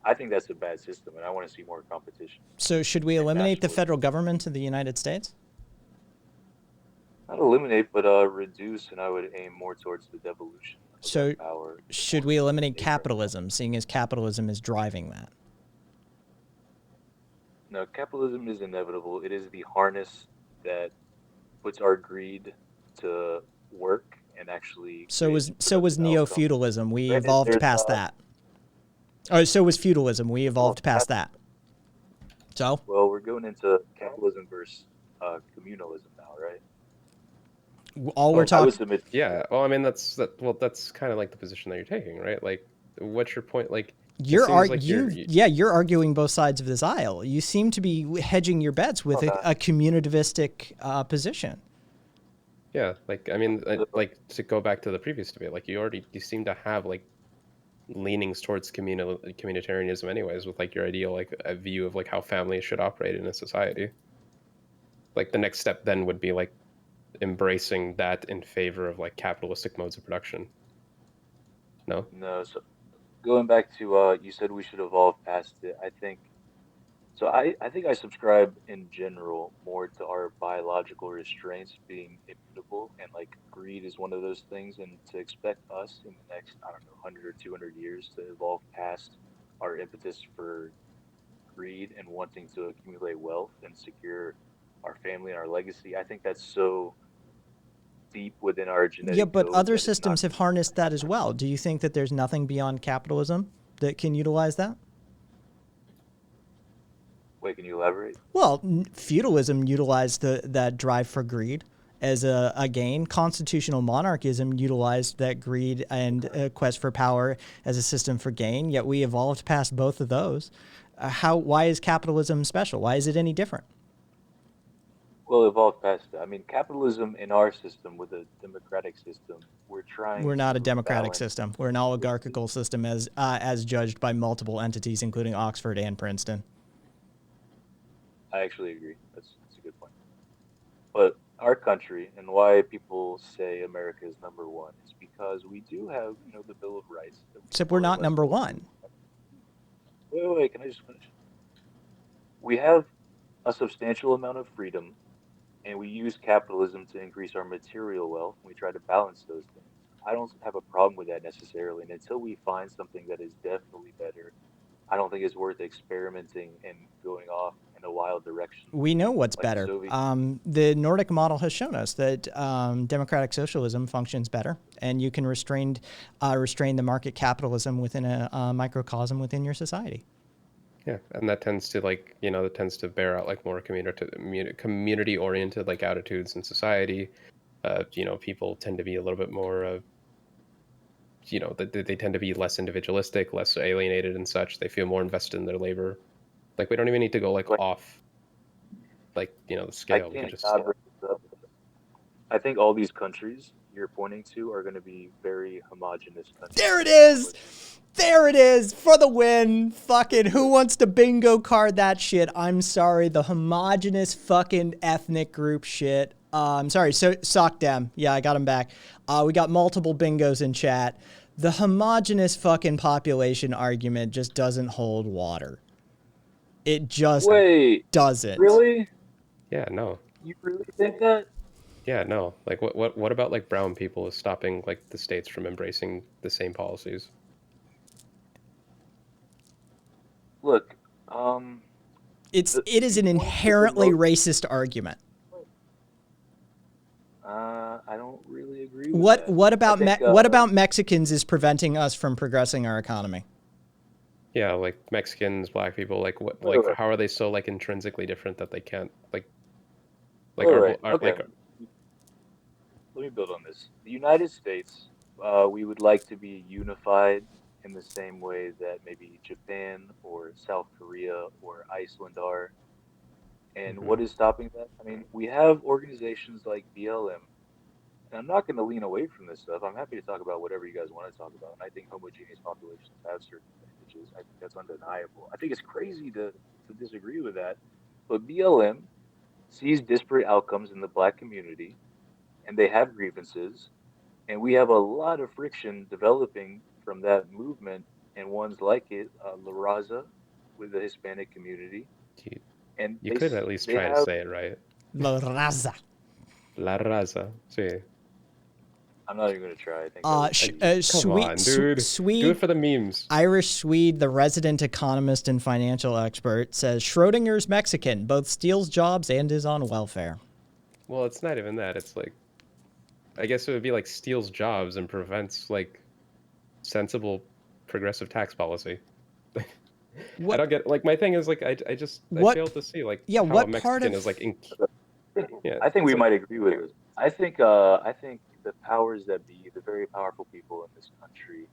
I think that's a bad system, and I want to see more competition So should we and eliminate the nationalism. federal government of the United States? Not eliminate, but reduce, and I would aim more towards the devolution of So that power should we towards eliminate neighboring. capitalism, seeing as capitalism is driving that? No, capitalism is inevitable. It is the harness that puts our greed to work and actually So creates was productive outcomes. neo-feudalism. We Granted, evolved there's past that. Oh, so was feudalism. We evolved well, past that. So well, we're going into capitalism versus communalism now, right? all we're I would talking. submit. Yeah, well, I mean that's kind of like the position that you're taking, right? Like, what's your point? Like, it You're seems like you're you're arguing both sides of this aisle. You seem to be hedging your bets with a communitivistic position. yeah, like I mean, like to go back to the previous debate, like you seem to have like leanings towards communitarianism, anyways, with like your ideal like a view of like how families should operate in a society. Like the next step then would be like embracing that in favor of like capitalistic modes of production. No. No, so going back to you said we should evolve past it. I think So I think I subscribe in general more to our biological restraints being immutable, and like greed is one of those things, and to expect us in the next, I don't know, 100 or 200 years to evolve past our impetus for greed and wanting to accumulate wealth and secure our family and our legacy. I think that's so deep within our Yeah, genetic but code other that it's not. systems have harnessed that as well. Do you think that there's nothing beyond capitalism that can utilize that? Wait, can you elaborate? Well, feudalism utilized that drive for greed as a gain. Constitutional monarchism utilized that greed and quest for power as a system for gain. Yet we evolved past both of those. Why is capitalism special? Why is it any different? Well, evolved past that. I mean, capitalism in our system with a democratic system, we're trying We're not a to democratic balance. system. We're an oligarchical system as judged by multiple entities, including Oxford and Princeton. I actually agree. That's a good point. But our country and why people say America is number one is because we do have, the Bill of Rights that we Except we're more or not less number hold. one. Wait, can I just finish? We have a substantial amount of freedom, and we use capitalism to increase our material wealth. And we try to balance those things. I don't have a problem with that necessarily. And until we find something that is definitely better, I don't think it's worth experimenting and going off in a wild direction We know what's like the better. Soviet. The Nordic model has shown us that democratic socialism functions better, and you can restrain the market capitalism within a microcosm within your society. Yeah, and that tends to that tends to bear out like more community oriented like attitudes in society. People tend to be a little bit more they tend to be less individualistic, less alienated and such. They feel more invested in their labor. Like we don't even need to go like Like, off the I scale. We could can't just not bring this up. I think all these countries you're pointing to are going to be very homogenous countries. There it is. There it is for the win. Fucking who wants to bingo card that shit? I'm sorry, the homogenous fucking ethnic group shit. I'm sorry, so sock dem. Yeah, I got him back. We got multiple bingos in chat. The homogenous fucking population argument just doesn't hold water. It just Wait, doesn't. really? Yeah, no. You really think that? Yeah, no. Like what about like brown people is stopping like the states from embracing the same policies? Look, It is an you point to the inherently most. racist argument. I don't really agree with that. What I about think, what about Mexicans is preventing us from progressing our economy? Yeah, like Mexicans, black people, like what Wait, wait, how are they so like intrinsically different that they can't like wait, wait. are Okay, like let me build on this. The United States, we would like to be unified in the same way that maybe Japan or South Korea or Iceland are. And what is stopping that? I mean, we have organizations like BLM, and I'm not going to lean away from this stuff. I'm happy to talk about whatever you guys want to talk about. And I think homogeneous populations have certain advantages. I think that's undeniable. I think it's crazy to disagree with that. But BLM sees disparate outcomes in the black community, and they have grievances. And we have a lot of friction developing from that movement and ones like it, La Raza, with the Hispanic community. you, And you could at least they try to have. say it right. La raza. La raza. Sí. I'm not even going to try. I think that was. Come on, dude. Do Swede, it for the memes. Irish Swede, the resident economist and financial expert, says Schrodinger's Mexican, both steals jobs and is on welfare. Well, it's not even that. It's like I guess it would be like steals jobs and prevents like sensible progressive tax policy. I don't get like my thing is like I fail to see like Yeah, how what a part Mexican of is like yeah. I think it's we like- might agree with this. I think the powers that be, the very powerful people in this country,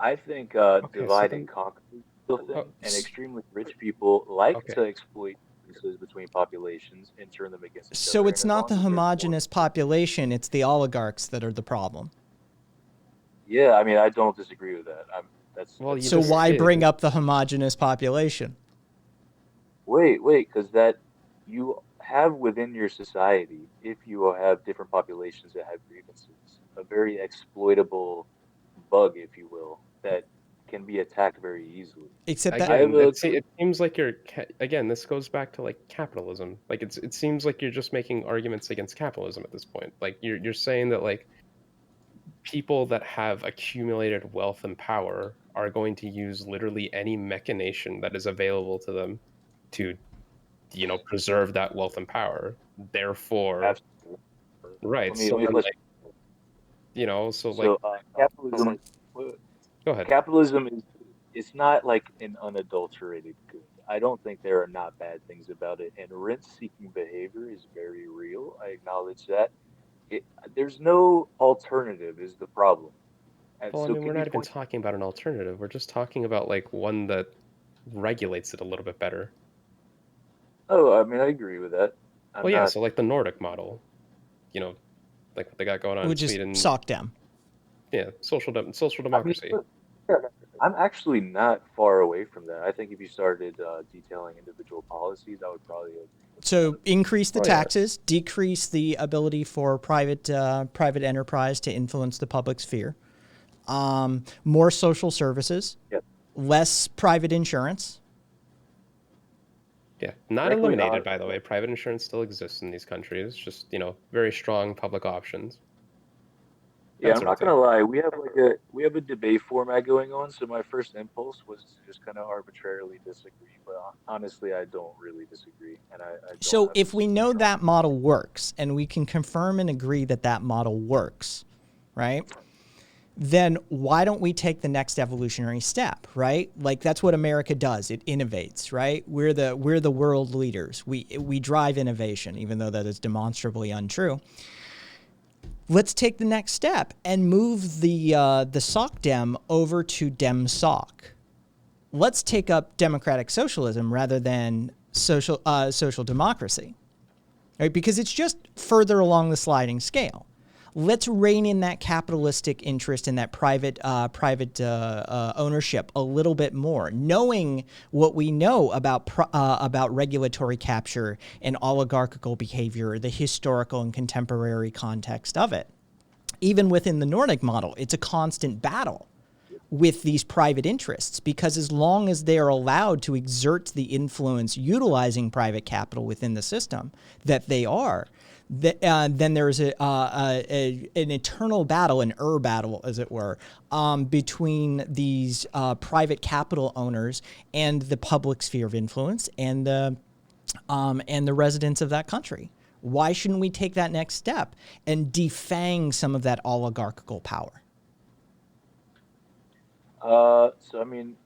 I think so divide then- and conquer is a real thing, Oh, and extremely rich people like Okay. to exploit differences between populations and turn them against each other. So it's and as not long the as they're poor- homogenous population, it's the oligarchs that are the problem. Yeah, I mean, I don't disagree with that. Well, you So just why did. bring up the homogenous population? wait, because that you have within your society, if you have different populations that have grievances, a very exploitable bug, if you will, that can be attacked very easily. Except that I have Again, a it seems like again, this goes back to like capitalism. Like it seems like you're just making arguments against capitalism at this point. Like you're saying that like people that have accumulated wealth and power are going to use literally any machination that is available to them to, preserve that wealth and power. Therefore, absolute. right. So Let me then, let like, so like, so capitalism. go ahead. Capitalism is it's not like an unadulterated good. I don't think there are not bad things about it, and rent-seeking behavior is very real. I acknowledge that. It, there's no alternative is the problem. And Well, I so, mean, we're can you not even point? talking about an alternative. We're just talking about like one that regulates it a little bit better. Oh, I mean, I agree with that. I'm Well, yeah. not. So like the Nordic model, you know, like what they got going on in which is Sweden. SOCDEM. Yeah, social I mean, democracy. yeah, I'm actually not far away from that. I think if you started detailing individual policies, I would probably agree with So increase the Oh, yeah. taxes, decrease the ability for private enterprise to influence the public sphere. More social services, that. less private insurance. Yeah, not Frankly, eliminated, by the way. Private insurance still exists in these countries. Just, very strong public options. Yeah, That I'm sort of not gonna thing. lie. We have a debate format going on, so my first impulse was to just kind of arbitrarily disagree. But honestly, I don't really disagree, and I don't So have a if we super know strong. that model works and we can confirm and agree that that model works, right? Then why don't we take the next evolutionary step, right? Like that's what America does. It innovates, right? We're the world leaders. We drive innovation, even though that is demonstrably untrue. Let's take the next step and move the SOCDEM over to DemSoc. Let's take up democratic socialism rather than social democracy, right? Because it's just further along the sliding scale. Let's rein in that capitalistic interest in that private ownership a little bit more, knowing what we know about regulatory capture and oligarchical behavior, the historical and contemporary context of it. Even within the Nordic model, it's a constant battle with these private interests because as long as they are allowed to exert the influence utilizing private capital within the system that they are, then there's an eternal battle, an battle, as it were, between these private capital owners and the public sphere of influence and the residents of that country. Why shouldn't we take that next step and defang some of that oligarchical power? So I mean,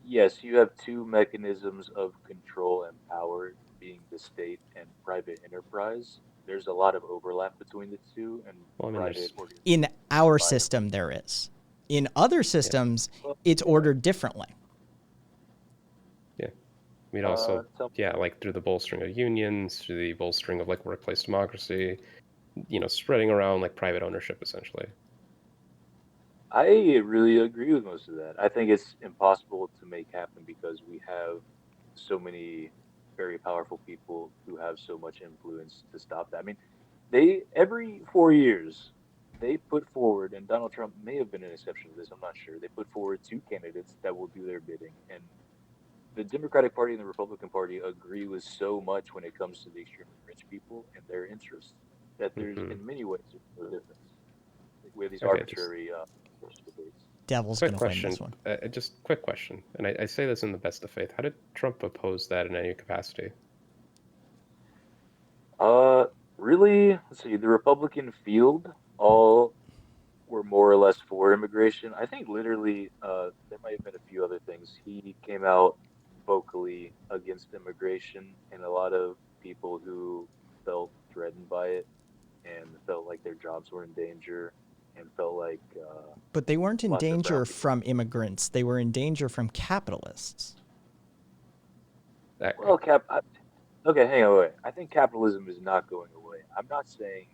yes, you have two mechanisms of control and power, being the state and private enterprise. There's a lot of overlap between the two, and Well, I mean, private there's, organizations. In our Fire. system, there is. In other systems, Well, it's ordered differently. yeah. We'd also, tell yeah, like through the bolstering of unions, through the bolstering of like workplace democracy, spreading around like private ownership essentially. I really agree with most of that. I think it's impossible to make happen because we have so many very powerful people who have so much influence to stop that. I mean, they every 4 years they put forward, and Donald Trump may have been an exception to this. I'm not sure. They put forward two candidates that will do their bidding, and the Democratic Party and the Republican Party agree with so much when it comes to the extremely rich people and their interests that there's Hmm. in many ways no difference. We have these Okay, just arbitrary debates. Devil's quick going to win question. this one. Just quick question, and I say this in the best of faith. How did Trump oppose that in any capacity? Uh, really, let's see, the Republican field all were more or less for immigration. I think literally, there might have been a few other things. He came out vocally against immigration, and a lot of people who felt threatened by it and felt like their jobs were in danger and felt like But they weren't in lots of brown danger people. from immigrants. They were in danger from capitalists. Well, okay, hang on, wait. I think capitalism is not going away. I'm not saying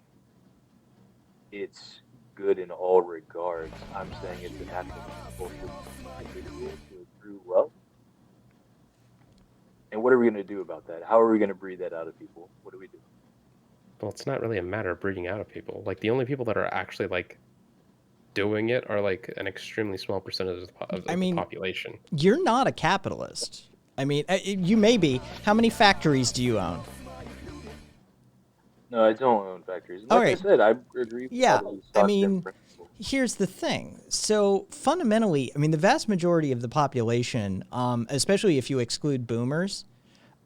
it's good in all regards. I'm saying it's an act of social to accrue wealth. And what are we going to do about that? How are we going to breed that out of people? What do we do? Well, it's not really a matter of breeding out of people. Like the only people that are actually like doing it are like an extremely small percentage of I the mean, population. you're not a capitalist. I mean, you may be. How many factories do you own? No, I don't own factories. And All like I right. said, I agree with Yeah. I Sasha in mean, principle. here's the thing. So fundamentally, I mean, the vast majority of the population, especially if you exclude boomers,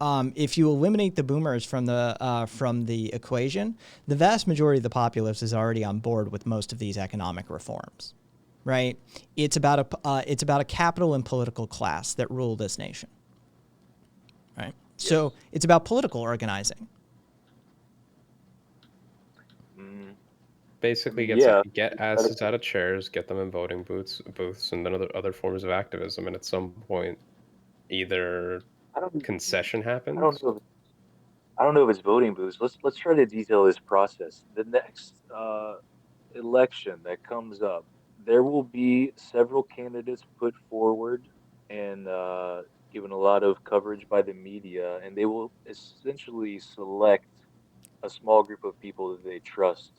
if you eliminate the boomers from the equation, the vast majority of the populace is already on board with most of these economic reforms, right? It's about a capital and political class that rule this nation, right? So it's about political organizing. Mm, I Basically, mean, yeah. get asses out of chairs, get them in voting booths, and then other forms of activism. And at some point, either I don't. concession I don't happens. know. I don't know if it's voting booths. Let's try to detail this process. The next election that comes up, there will be several candidates put forward and given a lot of coverage by the media, and they will essentially select a small group of people that they trust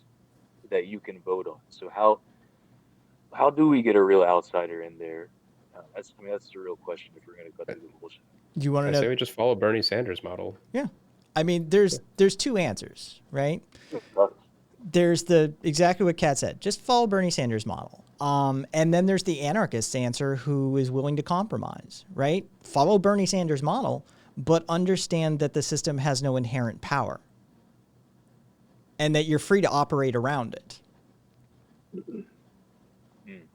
that you can vote on. So how do we get a real outsider in there? That's the real question if we're going to cut through the bullshit. You want to I know? say we just follow Bernie Sanders' model. Yeah. I mean, there's two answers, right? Tough. There's the exactly what Kat said. Just follow Bernie Sanders' model. And then there's the anarchist answer who is willing to compromise, right? Follow Bernie Sanders' model, but understand that the system has no inherent power and that you're free to operate around it. Mm.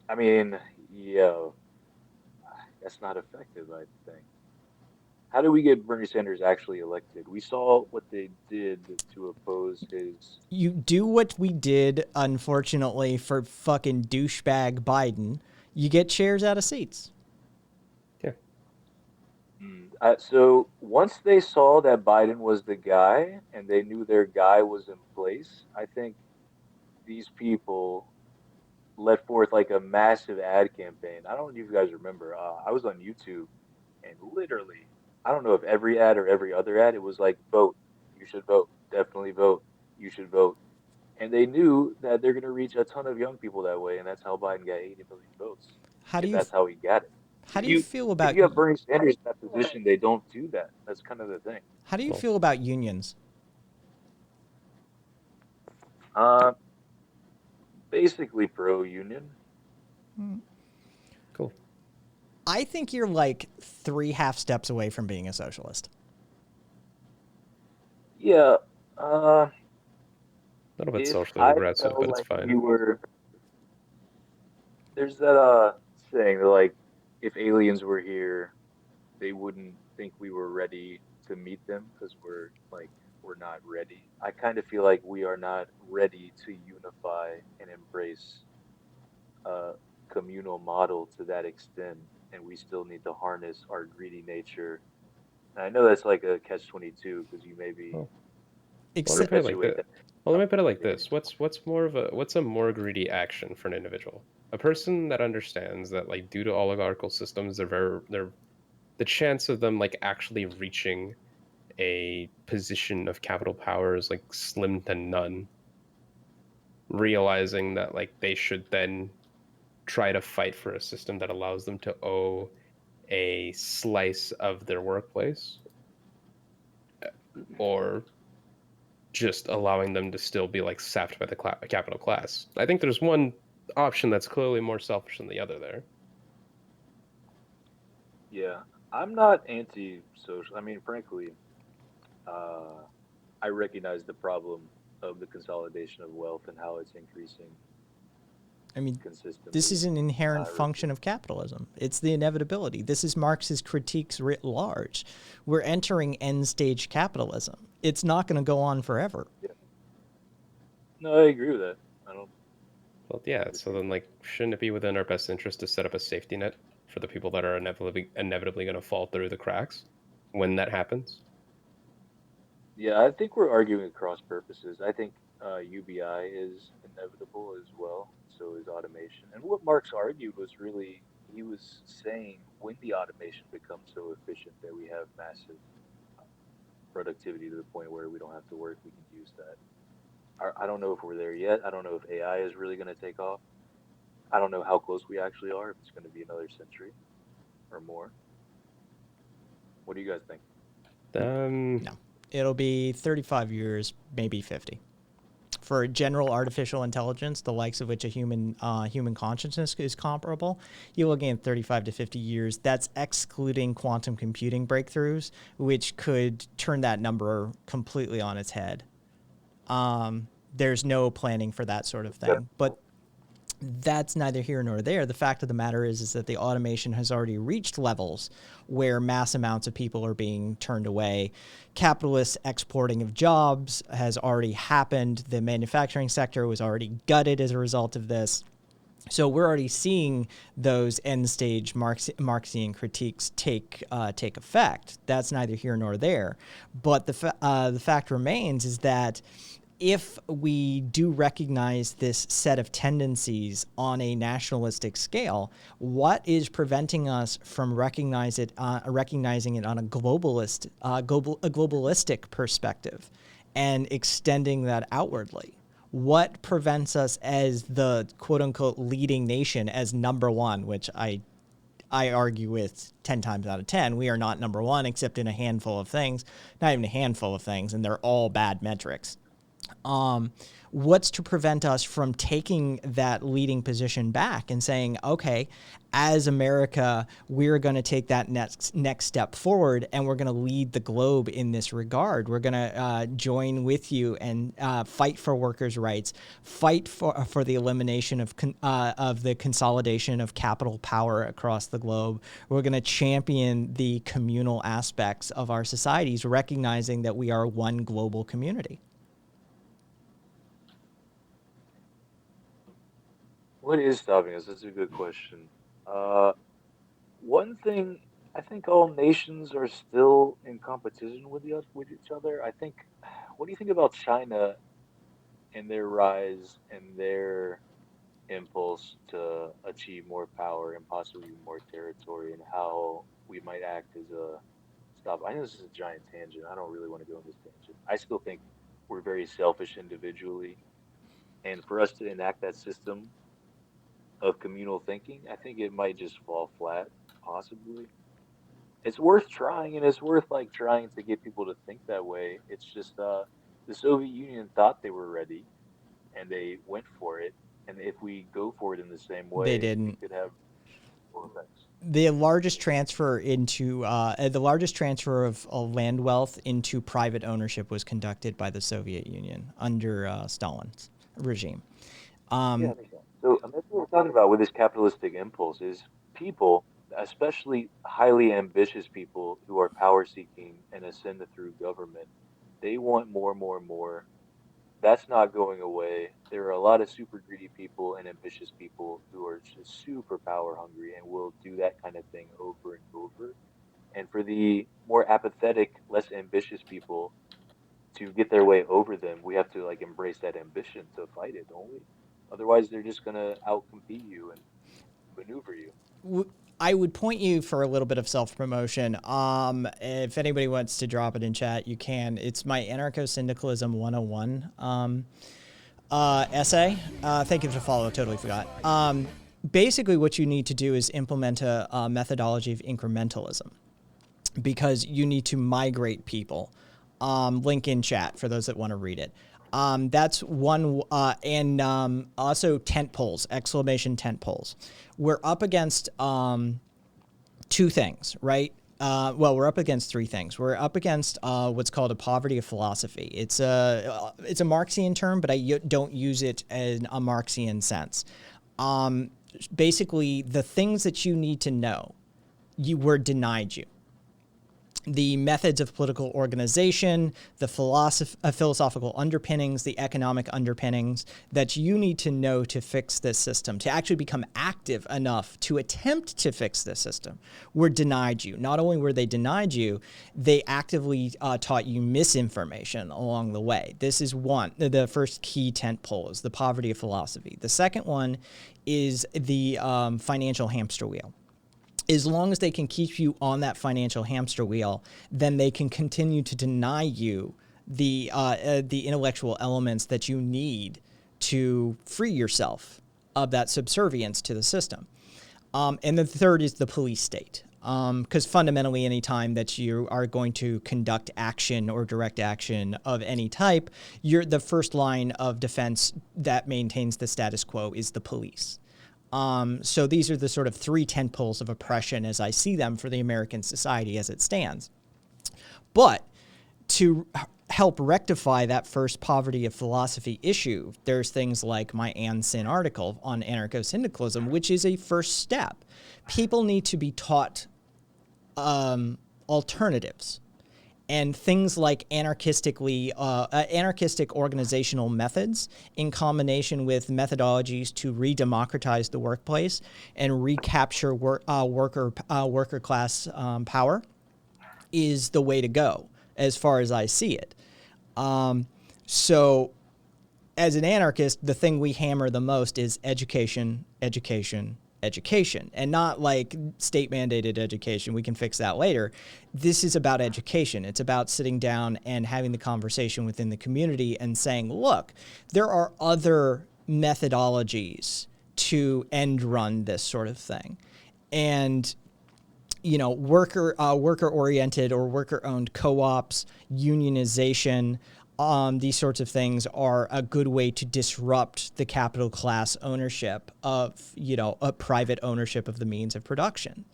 I mean, yeah, that's not effective, I think. How do we get Bernie Sanders actually elected? We saw what they did to oppose his. You do what we did, unfortunately, for fucking douchebag Biden. You get chairs out of seats. Yeah. So once they saw that Biden was the guy and they knew their guy was in place, I think these people let forth like a massive ad campaign. I don't know if you guys remember. I was on YouTube and literally, I don't know if every ad or every other ad, it was like, vote. You should vote. Definitely vote. You should vote. And they knew that they're going to reach a ton of young people that way. And that's how Biden got 80 million votes. How do If you that's how he got it. how If do you you, feel if about you have Bernie Sanders in that position, they don't do that. That's kind of the thing. how do you Well- feel about unions? Uh, Basically pro union. Cool. I think you're like 3 half steps away from being a socialist. Yeah. A little bit If socially I aggressive, felt but it's like fine. we were, there's that saying that like if aliens were here, they wouldn't think we were ready to meet them because we're not ready. I kind of feel like we are not ready to unify and embrace a communal model to that extent, and we still need to harness our greedy nature. And I know that's like a catch-22 because you maybe Oh. Well, let me Except put it like perpetuate this. that. Well, let me put it like this. What's a more greedy action for an individual? A person that understands that like due to oligarchical systems, they're the chance of them like actually reaching a position of capital power is like slim to none. Realizing that like they should then try to fight for a system that allows them to owe a slice of their workplace or just allowing them to still be like sapped by the capital class. I think there's one option that's clearly more selfish than the other there. Yeah, I'm not anti-social. I mean, frankly, uh, I recognize the problem of the consolidation of wealth and how it's increasing I mean, consistently. this is an inherent I function of capitalism. It's the inevitability. This is Marx's critiques writ large. We're entering end stage capitalism. It's not going to go on forever. No, I agree with that. I don't. Well, yeah. So then, like, shouldn't it be within our best interest to set up a safety net for the people that are inevitably going to fall through the cracks when that happens? Yeah, I think we're arguing at cross purposes. I think UBI is inevitable as well. So is automation. And what Marx argued was really he was saying when the automation becomes so efficient that we have massive productivity to the point where we don't have to work, we can use that. I don't know if we're there yet. I don't know if AI is really going to take off. I don't know how close we actually are. If it's going to be another century or more. What do you guys think? No, it'll be 35 years, maybe 50. For general artificial intelligence, the likes of which a human consciousness is comparable, you're looking at 35 to 50 years. That's excluding quantum computing breakthroughs, which could turn that number completely on its head. There's no planning for that sort of thing. But that's neither here nor there. The fact of the matter is that the automation has already reached levels where mass amounts of people are being turned away. Capitalist exporting of jobs has already happened. The manufacturing sector was already gutted as a result of this. So we're already seeing those end-stage Marxian critiques take effect. That's neither here nor there. But the fact remains is that if we do recognize this set of tendencies on a nationalistic scale, what is preventing us from recognizing it on a globalistic perspective and extending that outwardly? What prevents us as the quote-unquote leading nation as number one, which I argue with 10 times out of 10, we are not number one except in a handful of things, not even a handful of things, and they're all bad metrics. What's to prevent us from taking that leading position back and saying, okay, as America, we're going to take that next step forward and we're going to lead the globe in this regard. We're going to join with you and fight for workers' rights, fight for the elimination of the consolidation of capital power across the globe. We're going to champion the communal aspects of our societies, recognizing that we are one global community. What is stopping us? That's a good question. One thing, I think all nations are still in competition with each other. I think. What do you think about China and their rise and their impulse to achieve more power and possibly more territory, and how we might act as a stop? I know this is a giant tangent. I don't really want to go on this tangent. I still think we're very selfish individually, and for us to enact that system of communal thinking, I think it might just fall flat, possibly. It's worth trying, and it's worth like trying to get people to think that way. It's just the Soviet Union thought they were ready, and they went for it. And if we go for it in the same way, They didn't. we could have effects. The largest transfer of land wealth into private ownership was conducted by the Soviet Union under Stalin's regime. Yeah, so that's what we're talking about with this capitalistic impulse is people, especially highly ambitious people who are power seeking and ascend through government, they want more, more, more. That's not going away. There are a lot of super greedy people and ambitious people who are just super power hungry and will do that kind of thing over and over. And for the more apathetic, less ambitious people to get their way over them, we have to like embrace that ambition to fight it, don't we? Otherwise, they're just gonna outcompete you and maneuver you. I would point you for a little bit of self-promotion. If anybody wants to drop it in chat, you can. It's my Anarcho-Syndicalism 101 essay. Thank you for the follow. Totally forgot. Basically, what you need to do is implement a methodology of incrementalism because you need to migrate people. Link in chat for those that want to read it. That's one, and also tent poles, tent poles. We're up against two things, right? Well, we're up against three things. We're up against what's called a poverty of philosophy. It's a Marxian term, but I don't use it in a Marxian sense. Basically, the things that you need to know, were denied you. The methods of political organization, the philosophical underpinnings, the economic underpinnings that you need to know to fix this system, to actually become active enough to attempt to fix this system, were denied you. Not only were they denied you, they actively taught you misinformation along the way. This is one. The first key tentpole is the poverty of philosophy. The second one is the financial hamster wheel. As long as they can keep you on that financial hamster wheel, then they can continue to deny you the intellectual elements that you need to free yourself of that subservience to the system. And the third is the police state. Because fundamentally, any time that you are going to conduct action or direct action of any type, the first line of defense that maintains the status quo is the police. So these are the sort of three tentpoles of oppression as I see them for the American society as it stands. But to help rectify that first poverty of philosophy issue, there's things like my Ann Sin article on anarcho-syndicalism, which is a first step. People need to be taught alternatives, and things like anarchistic organizational methods in combination with methodologies to re-democratize the workplace and recapture worker class power is the way to go as far as I see it. So as an anarchist, the thing we hammer the most is education, education, education, and not like state mandated education. We can fix that later. This is about education. It's about sitting down and having the conversation within the community and saying, look, there are other methodologies to end run this sort of thing. And worker oriented or worker owned co-ops, unionization, these sorts of things are a good way to disrupt the capital class ownership of, a private ownership of the means of production.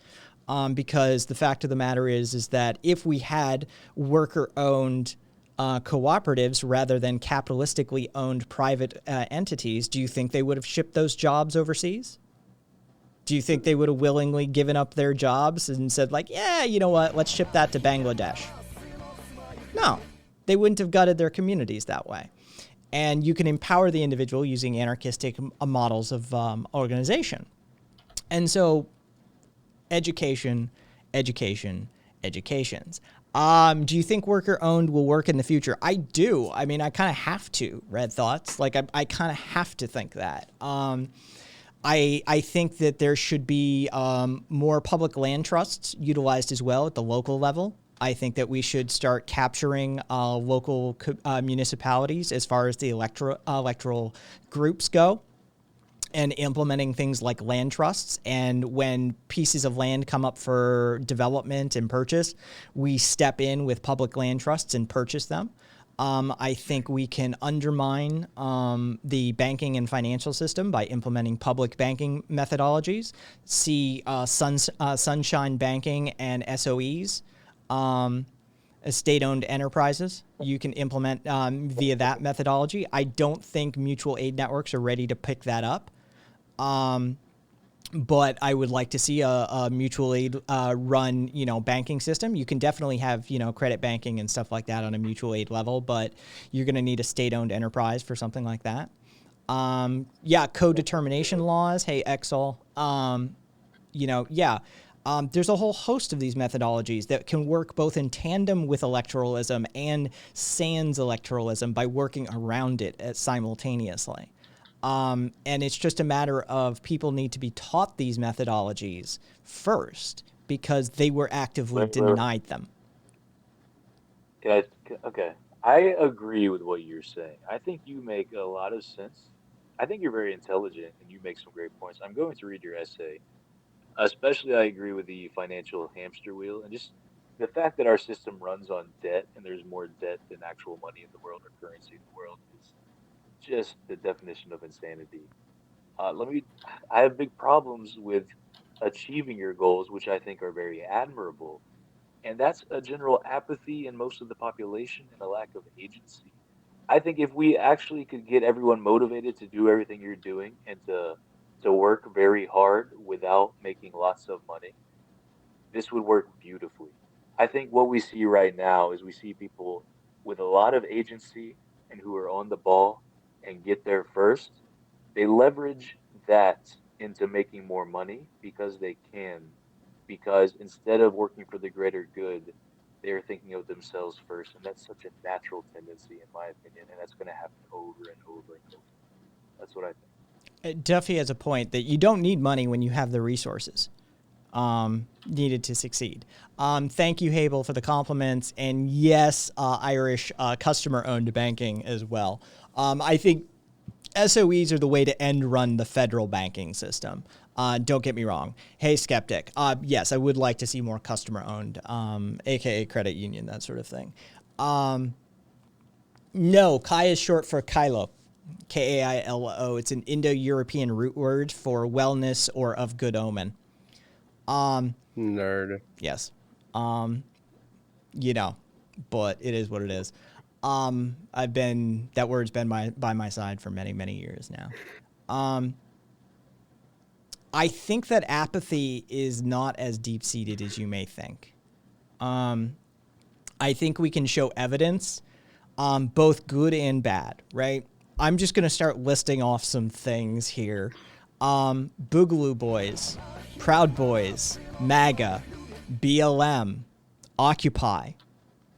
Because the fact of the matter is that if we had worker-owned cooperatives rather than capitalistically owned private entities, do you think they would have shipped those jobs overseas? Do you think they would have willingly given up their jobs and said, like, yeah, you know what, let's ship that to Bangladesh? No. They wouldn't have gutted their communities that way. And you can empower the individual using anarchistic models of organization. And so education, education, educations. Do you think worker-owned will work in the future? I do. I mean, I kind of have to, Red Thoughts. Like, I kind of have to think that. I think that there should be more public land trusts utilized as well at the local level. I think that we should start capturing local municipalities as far as the electoral groups go, and implementing things like land trusts. And when pieces of land come up for development and purchase, we step in with public land trusts and purchase them. I think we can undermine the banking and financial system by implementing public banking methodologies. See Sunshine Banking and SOEs. State-owned enterprises you can implement via that methodology. I don't think mutual aid networks are ready to pick that up. But I would like to see a mutual aid run, banking system. You can definitely have, credit banking and stuff like that on a mutual aid level, but you're going to need a state-owned enterprise for something like that. Co-determination laws. Hey, Exol. There's a whole host of these methodologies that can work both in tandem with electoralism and sans electoralism by working around it simultaneously. And it's just a matter of people need to be taught these methodologies first because they were actively denied them. Okay. I agree with what you're saying. I think you make a lot of sense. I think you're very intelligent and you make some great points. I'm going to read your essay. Especially, I agree with the financial hamster wheel and just the fact that our system runs on debt and there's more debt than actual money in the world or currency in the world is just the definition of insanity. I have big problems with achieving your goals, which I think are very admirable. And that's a general apathy in most of the population and a lack of agency. I think if we actually could get everyone motivated to do everything you're doing and to work very hard without making lots of money, this would work beautifully. I think what we see right now is we see people with a lot of agency and who are on the ball and get there first. They leverage that into making more money because they can. Because instead of working for the greater good, they're thinking of themselves first. And that's such a natural tendency, in my opinion. And that's going to happen over and over and over. That's what I think. Duffy has a point that you don't need money when you have the resources needed to succeed. Thank you, Hable, for the compliments. And yes, Irish customer-owned banking as well. I think SOEs are the way to end run the federal banking system. Don't get me wrong. Hey, skeptic. Yes, I would like to see more customer owned, aka credit union, that sort of thing. No, Kai is short for Kylo. Kailo. It's an Indo-European root word for wellness or of good omen. Nerd. Yes. You know, but it is what it is. That word's been by my side for many, many years now. I think that apathy is not as deep-seated as you may think. I think we can show evidence, both good and bad, right? I'm just going to start listing off some things here. Boogaloo Boys, Proud Boys, MAGA, BLM, Occupy,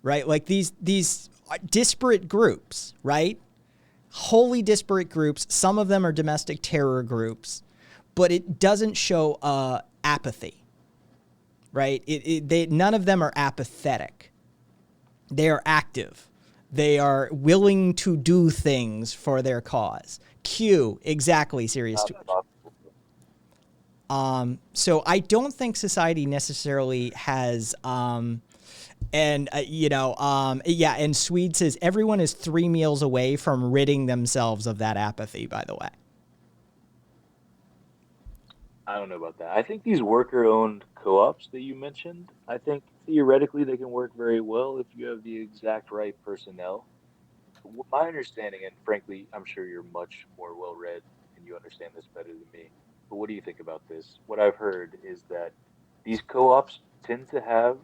right? Like these disparate groups, right? Wholly disparate groups. Some of them are domestic terror groups, but it doesn't show apathy, right? None of them are apathetic. They are active. They are willing to do things for their cause. Q, exactly, Serious. So I don't think society necessarily has, and Swede says everyone is 3 meals away from ridding themselves of that apathy, by the way. I don't know about that. I think these worker-owned co-ops that you mentioned, I think theoretically they can work very well if you have the exact right personnel. My understanding, and frankly, I'm sure you're much more well-read and you understand this better than me, but what do you think about this? What I've heard is that these co-ops tend to have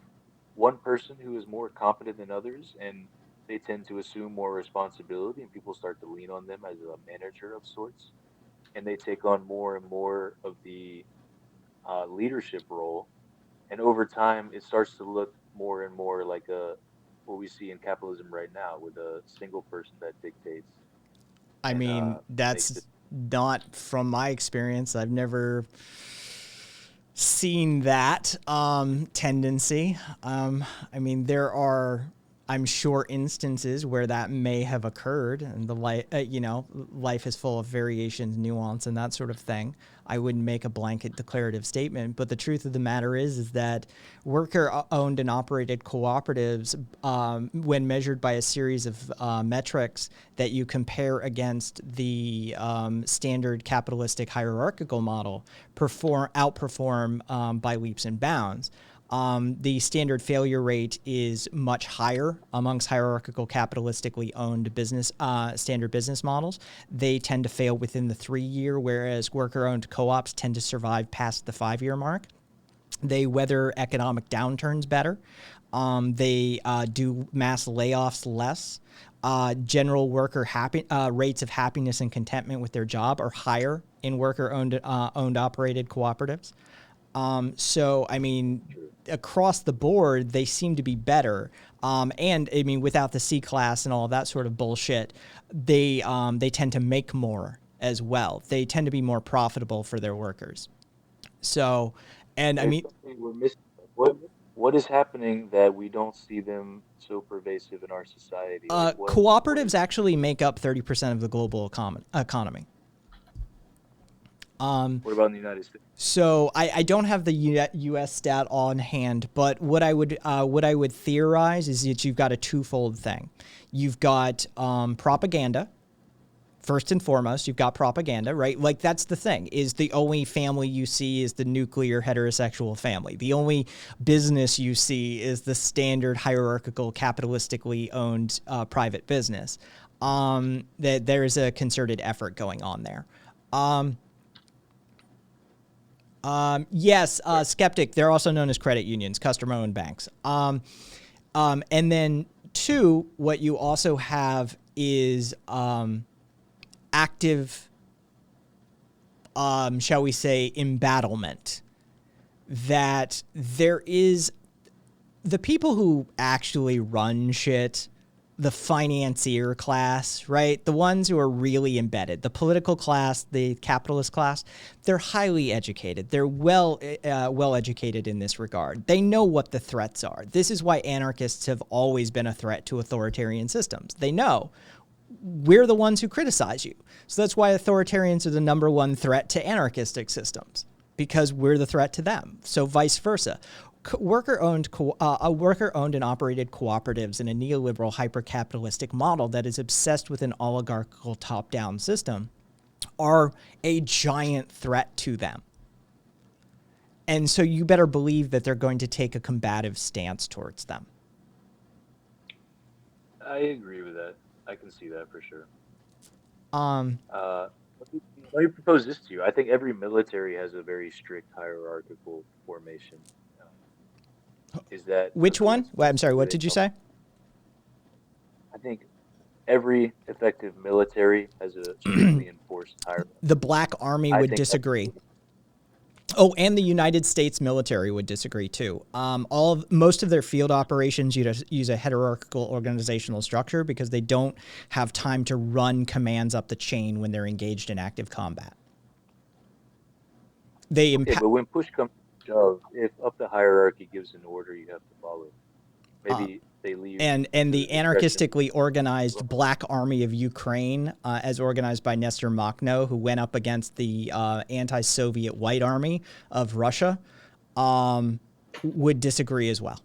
one person who is more competent than others, and they tend to assume more responsibility, and people start to lean on them as a manager of sorts. And they take on more and more of the leadership role, and over time, it starts to look more and more like what we see in capitalism right now, with a single person that dictates. I mean, that's not from my experience. I've never seen that tendency. I mean, there are, I'm sure, instances where that may have occurred, and life is full of variations, nuance, and that sort of thing. I wouldn't make a blanket declarative statement, but the truth of the matter is that worker-owned and operated cooperatives, when measured by a series of metrics that you compare against the standard capitalistic hierarchical model, outperform by leaps and bounds. The standard failure rate is much higher amongst hierarchical capitalistically owned standard business models. They tend to fail within the 3-year, whereas worker-owned co-ops tend to survive past the 5-year mark. They weather economic downturns better. They do mass layoffs less. General worker rates of happiness and contentment with their job are higher in worker-owned operated cooperatives. So, I mean, across the board, they seem to be better. And I mean, without the C-class and all of that sort of bullshit, they tend to make more as well. They tend to be more profitable for their workers. So, and I mean, we're missing. What is happening that we don't see them so pervasive in our society? Cooperatives actually make up 30% of the global economy. What about in the United States? So I don't have the U.S. stat on hand, but what I would theorize is that you've got a twofold thing. You've got propaganda. First and foremost, you've got propaganda, right? Like, that's the thing, is the only family you see is the nuclear heterosexual family. The only business you see is the standard hierarchical capitalistically owned private business. That there's a concerted effort going on there. Yes, skeptic. They're also known as credit unions, customer-owned banks. And then 2, what you also have is active, shall we say, embattlement. That there is the people who actually run shit, the financier class, right? The ones who are really embedded, the political class, the capitalist class, they're highly educated. They're well educated in this regard. They know what the threats are. This is why anarchists have always been a threat to authoritarian systems. They know we're the ones who criticize you. So that's why authoritarians are the number one threat to anarchistic systems, because we're the threat to them. So vice versa. Worker-owned and operated cooperatives in a neoliberal hyper-capitalistic model that is obsessed with an oligarchical top-down system are a giant threat to them. And so you better believe that they're going to take a combative stance towards them. I agree with that. I can see that for sure. Let me propose this to you. I think every military has a very strict hierarchical formation. Is that Which one? Well, I'm sorry, what did you say? I think every effective military has a strictly enforced hierarchy. The Black Army I would think disagree. Oh, and the United States military would disagree too. Most of their field operations use a hierarchical organizational structure because they don't have time to run commands up the chain when they're engaged in active combat. Okay, but when push comes to shove, if up the hierarchy gives an order, you have to follow. Maybe they leave. And to the discretion. anarchistically organized Black Army of Ukraine, as organized by Nestor Makhno, who went up against the anti-Soviet White Army of Russia, would disagree as well.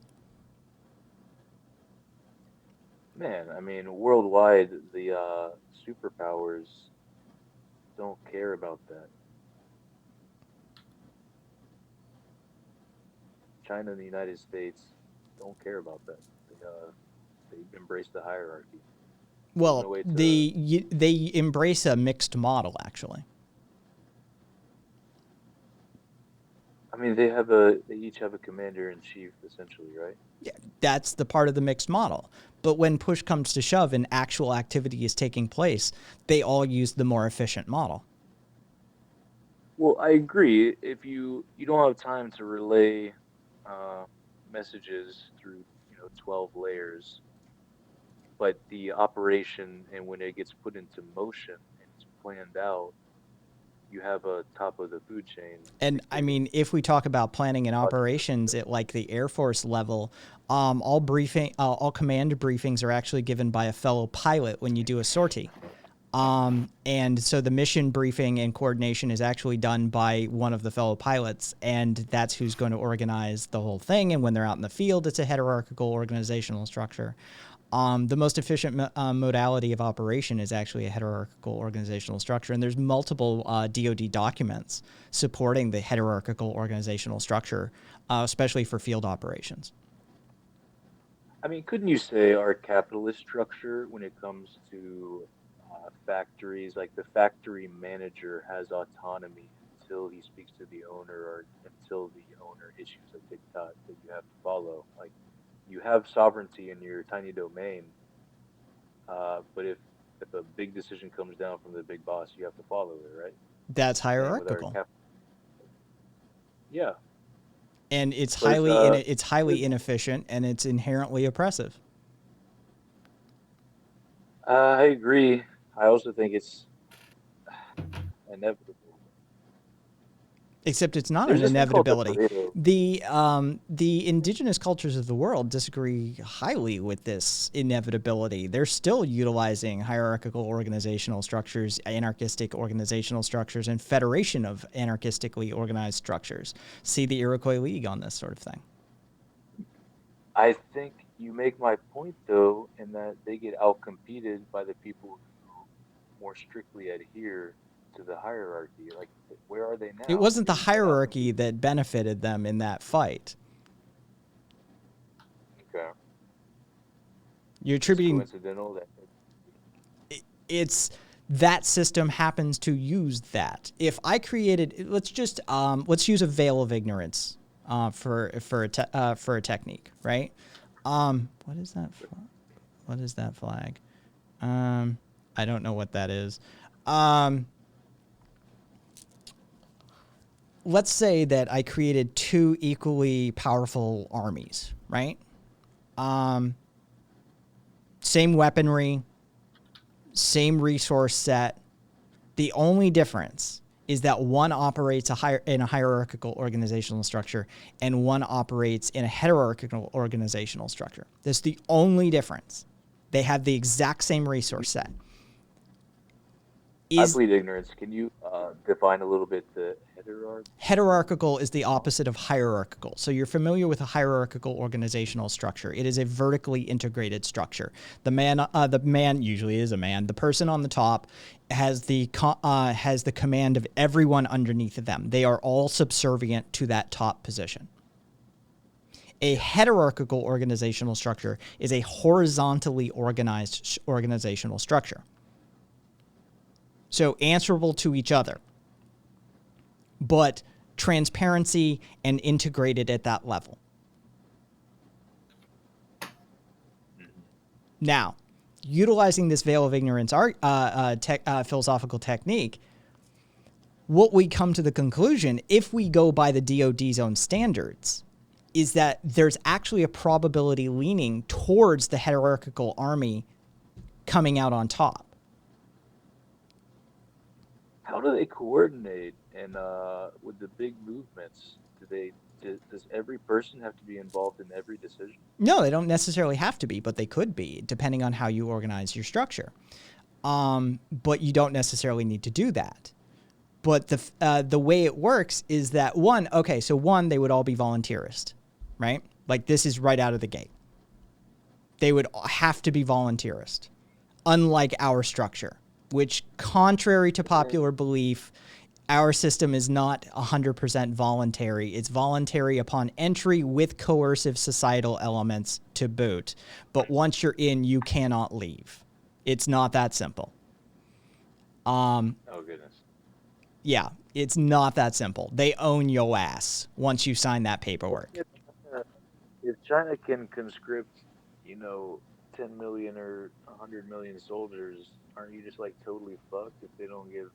Man, I mean, worldwide, the superpowers don't care about that. China and the United States don't care about that. They embrace the hierarchy. Well, No way to- they embrace a mixed model, actually. I mean, they each have a commander in chief, essentially, right? Yeah, that's the part of the mixed model. But when push comes to shove and actual activity is taking place, they all use the more efficient model. Well, I agree. If you don't have time to relay messages through 12 layers, but the operation and when it gets put into motion and it's planned out, you have a top of the food chain. And I mean, if we talk about planning and operations at like the Air Force level, all command briefings are actually given by a fellow pilot when you do a sortie. And so the mission briefing and coordination is actually done by one of the fellow pilots, and that's who's going to organize the whole thing. And when they're out in the field, it's a hierarchical organizational structure. The most efficient modality of operation is actually a hierarchical organizational structure, and there's multiple DoD documents supporting the hierarchical organizational structure, especially for field operations. I mean, couldn't you say our capitalist structure, when it comes to factories, like the factory manager has autonomy until he speaks to the owner or until the owner issues a diktat that you have to follow? Like, you have sovereignty in your tiny domain, but if a big decision comes down from the big boss, you have to follow it, right? That's Same with our hierarchical. Yeah. And it's But, highly inefficient, and it's inherently oppressive. I agree. I also think it's inevitable. Except it's not There's an this thing called the inevitability. Pareto. The indigenous cultures of the world disagree highly with this inevitability. They're still utilizing hierarchical organizational structures, anarchistic organizational structures, and federation of anarchistically organized structures. See the Iroquois League on this sort of thing. I think you make my point, though, in that they get outcompeted by the people who more strictly adhere to the hierarchy. Like, where are they now? It wasn't the hierarchy that benefited them in that fight. Okay. You're It's attributing coincidental that it's that system happens to use that. If I created, let's use a veil of ignorance for a technique, right? What is that? What is that flag? I don't know what that is. Let's say that I created two equally powerful armies, right? Same weaponry, same resource set. The only difference is that one operates in a hierarchical organizational structure and one operates in a hierarchical organizational structure. That's the only difference. They have the exact same resource set. I is plead ignorance. Can you define a little bit the heterarchy? hierarchical is the opposite of hierarchical. So you're familiar with a hierarchical organizational structure. It is a vertically integrated structure. The man usually is a man. The person on the top has the command of everyone underneath of them. They are all subservient to that top position. A heterarchical organizational structure is a horizontally organized organizational structure. So answerable to each other, but transparency and integrated at that level. Now, utilizing this veil of ignorance philosophical technique, what we come to the conclusion, if we go by the DoD's own standards, is that there's actually a probability leaning towards the hierarchical army coming out on top. How do they coordinate? And with the big movements, does every person have to be involved in every decision? No, they don't necessarily have to be, but they could be, depending on how you organize your structure. But you don't necessarily need to do that. But the way it works is that they would all be volunteerist, right? Like, this is right out of the gate. They would have to be volunteerist, unlike our structure, which, contrary to popular belief, our system is not 100% voluntary. It's voluntary upon entry with coercive societal elements to boot. But once you're in, you cannot leave. It's not that simple. Oh, goodness. Yeah, it's not that simple. They own your ass once you sign that paperwork. If China can conscript, 10 million or 100 million soldiers, aren't you just like totally fucked if they don't give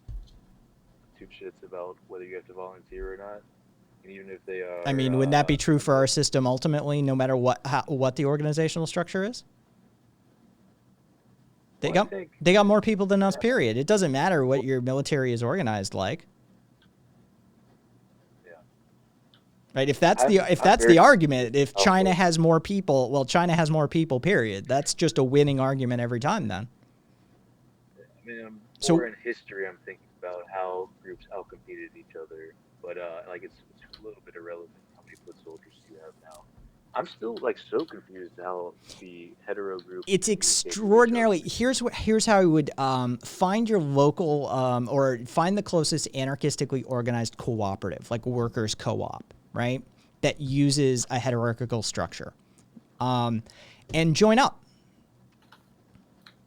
two shits about whether you have to volunteer or not? And even if they are, I mean, wouldn't that be true for our system ultimately, no matter what the organizational structure is? They got more people than us, period. It doesn't matter what your military is organized like. Yeah. Right? If that's the argument, if China has more people, well, China has more people, period. That's just a winning argument every time then. I mean, more in history, I'm thinking about how groups outcompeted each other, but it's a little bit irrelevant how many foot soldiers you have now. I'm still so confused how the hetero group. It's extraordinarily. Here's how I would find your local or find the closest anarchistically organized cooperative, like workers' co-op, right? That uses a hierarchical structure, and join up.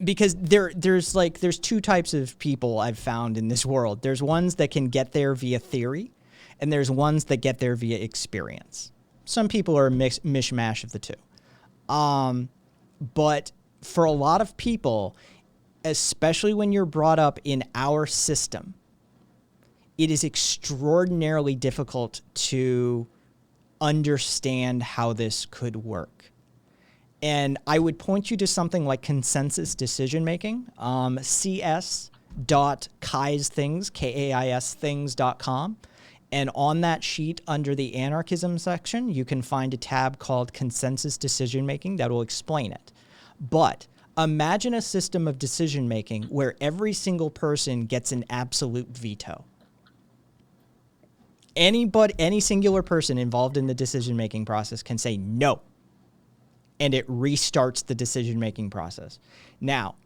Because there's two types of people I've found in this world. There's ones that can get there via theory, and there's ones that get there via experience. Some people are a mishmash of the two. But for a lot of people, especially when you're brought up in our system, it is extraordinarily difficult to understand how this could work. And I would point you to something like consensus decision making, cs.kaisthings, K-A-I-S things.com. And on that sheet under the anarchism section, you can find a tab called consensus decision making that will explain it. But imagine a system of decision making where every single person gets an absolute veto. Any singular person involved in the decision making process can say no. And it restarts the decision-making process. Now,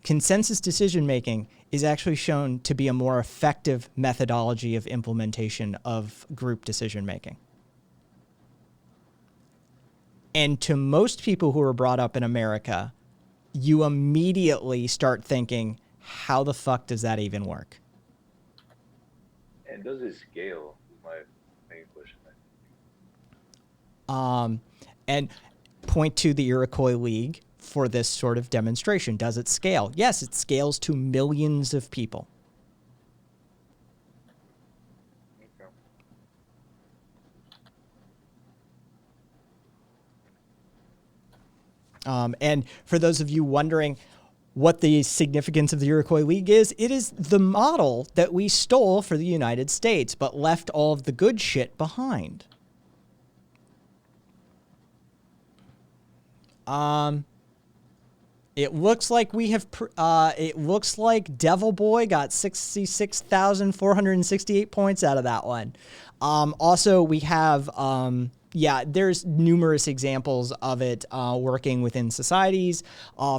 consensus decision-making is actually shown to be a more effective methodology of implementation of group decision-making. And to most people who are brought up in America, you immediately start thinking, how the fuck does that even work? And does it scale? Is my main question. And point to the Iroquois League for this sort of demonstration. Does it scale? Yes, it scales to millions of people. And for those of you wondering what the significance of the Iroquois League is, it is the model that we stole for the United States, but left all of the good shit behind. It looks like it looks like Devil Boy got 66,468 points out of that one. Also, we have there's numerous examples of it working within societies.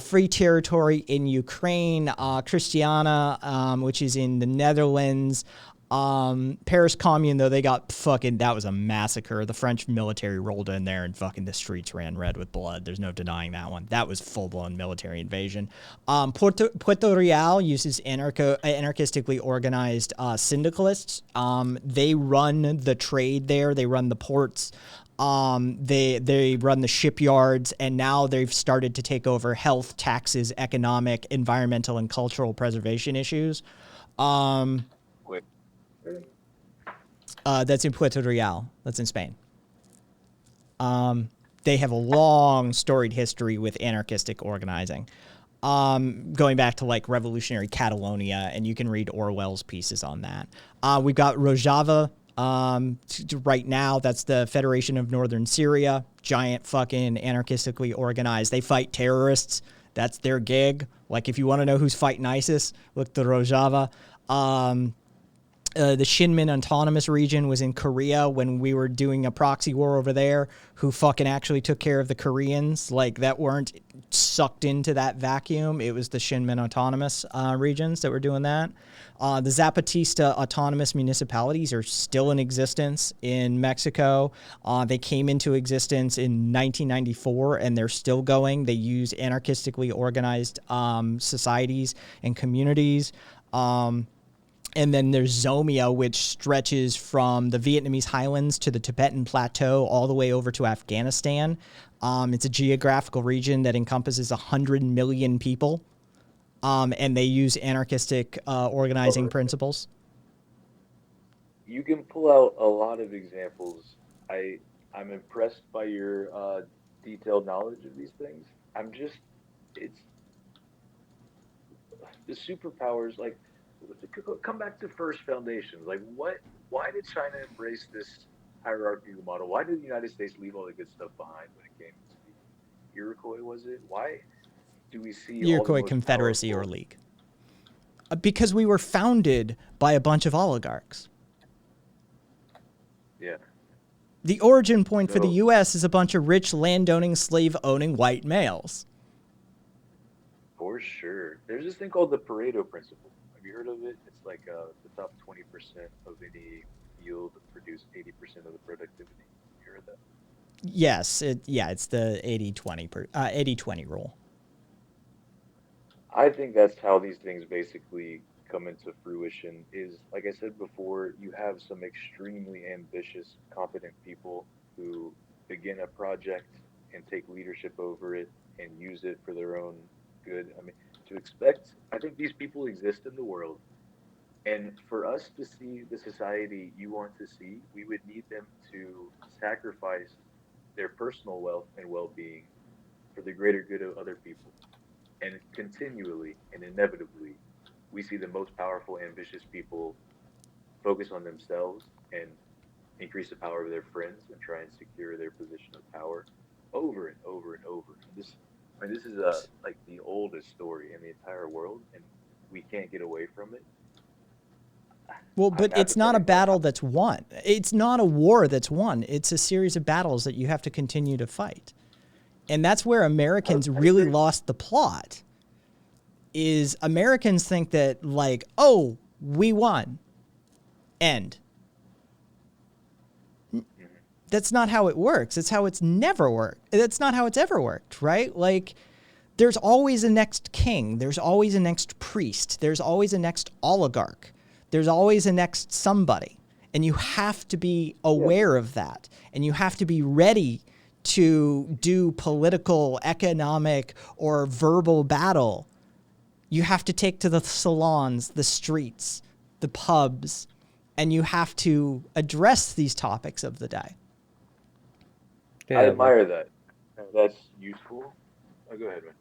Free Territory in Ukraine, Christiana, which is in the Netherlands. Paris Commune, though, they got that was a massacre. The French military rolled in there and fucking the streets ran red with blood. There's no denying that one. That was full-blown military invasion. Puerto Real uses anarchistically organized syndicalists. They run the trade there. They run the ports. They run the shipyards, and now they've started to take over health, taxes, economic, environmental, and cultural preservation issues. That's in Puerto Real. That's in Spain. They have a long, storied history with anarchistic organizing, going back to like revolutionary Catalonia, and you can read Orwell's pieces on that. We've got Rojava right now. That's the Federation of Northern Syria. Giant fucking anarchistically organized. They fight terrorists. That's their gig. Like if you want to know who's fighting ISIS, look to Rojava. The Shinmin Autonomous Region was in Korea when we were doing a proxy war over there, who fucking actually took care of the Koreans, like that weren't sucked into that vacuum. It was the Shinmin Autonomous regions that were doing that. The Zapatista Autonomous Municipalities are still in existence in Mexico. They came into existence in 1994 and they're still going. They use anarchistically organized societies and communities. And then there's Zomia, which stretches from the Vietnamese highlands to the Tibetan plateau all the way over to Afghanistan. It's a geographical region that encompasses 100 million people, and they use anarchistic organizing principles. You can pull out a lot of examples. I'm impressed by your detailed knowledge of these things. It's the superpowers, like, come back to first foundations. Like, why did China embrace this hierarchical model? Why did the United States leave all the good stuff behind when it came to the Iroquois, was it? Why do we see Iroquois Confederacy or League? Because we were founded by a bunch of oligarchs. Yeah. The origin point for the U.S. is a bunch of rich, landowning, slave-owning white males. For sure. There's this thing called the Pareto principle. Have you heard of it? It's like the top 20% of any field produce 80% of the productivity. You heard that? Yes. It's the 80-20 rule. I think that's how these things basically come into fruition is, like I said before, you have some extremely ambitious, competent people who begin a project and take leadership over it and use it for their own good. I mean, I think these people exist in the world. And for us to see the society you want to see, we would need them to sacrifice their personal wealth and well-being for the greater good of other people. And continually and inevitably, we see the most powerful, ambitious people focus on themselves and increase the power of their friends and try and secure their position of power over and over and over. This is like the oldest story in the entire world, and we can't get away from it. Well, but it's not a battle that's won. It's not a war that's won. It's a series of battles that you have to continue to fight. And that's where Americans really lost the plot. Is Americans think that, like, oh, we won. End. That's not how it works. It's how it's never worked. That's not how it's ever worked, right? Like, there's always a next king. There's always a next priest. There's always a next oligarch. There's always a next somebody. And you have to be aware of that. And you have to be ready to do political, economic, or verbal battle. You have to take to the salons, the streets, the pubs, and you have to address these topics of the day. I admire that. That's useful. Oh, go ahead, man.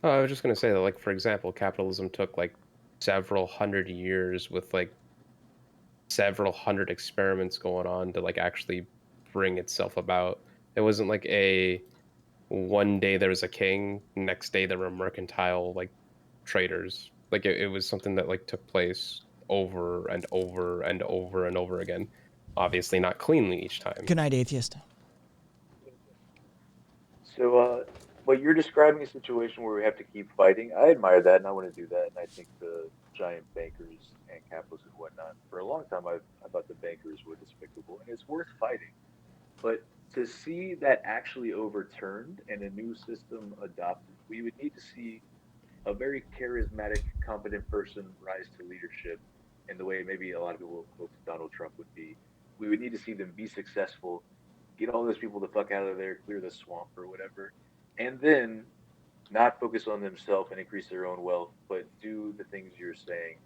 Oh, I was just going to say that, like, for example, capitalism took, like, several hundred years with, like, several hundred experiments going on to, like, actually bring itself about. It wasn't like a one day there was a king, next day there were mercantile like traders. Like it was something that like took place over and over and over and over again. Obviously not cleanly each time. Good night, atheist. So, but you're describing a situation where we have to keep fighting. I admire that, and I want to do that. And I think the giant bankers and capitalists and whatnot, for a long time, I thought the bankers were despicable, and it's worth fighting. But to see that actually overturned and a new system adopted, we would need to see a very charismatic, competent person rise to leadership in the way maybe a lot of people hope Donald Trump would be. We would need to see them be successful, get all those people the fuck out of there, clear the swamp or whatever, and then not focus on themselves and increase their own wealth, but do the things you're saying.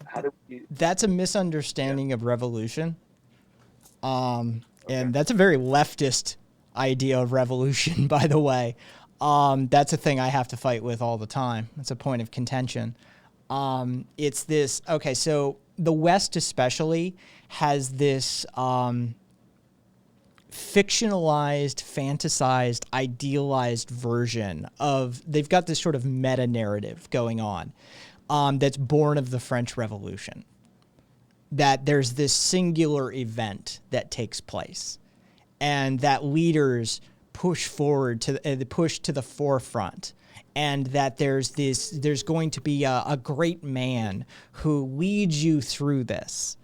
How do we? That's a misunderstanding of revolution. And that's a very leftist idea of revolution, by the way. That's a thing I have to fight with all the time. It's a point of contention. It's this, okay, so the West especially has this fictionalized, fantasized, idealized version of, they've got this sort of meta narrative going on that's born of the French Revolution. That there's this singular event that takes place and that leaders push forward to push to the forefront, and that there's going to be a great man who leads you through this,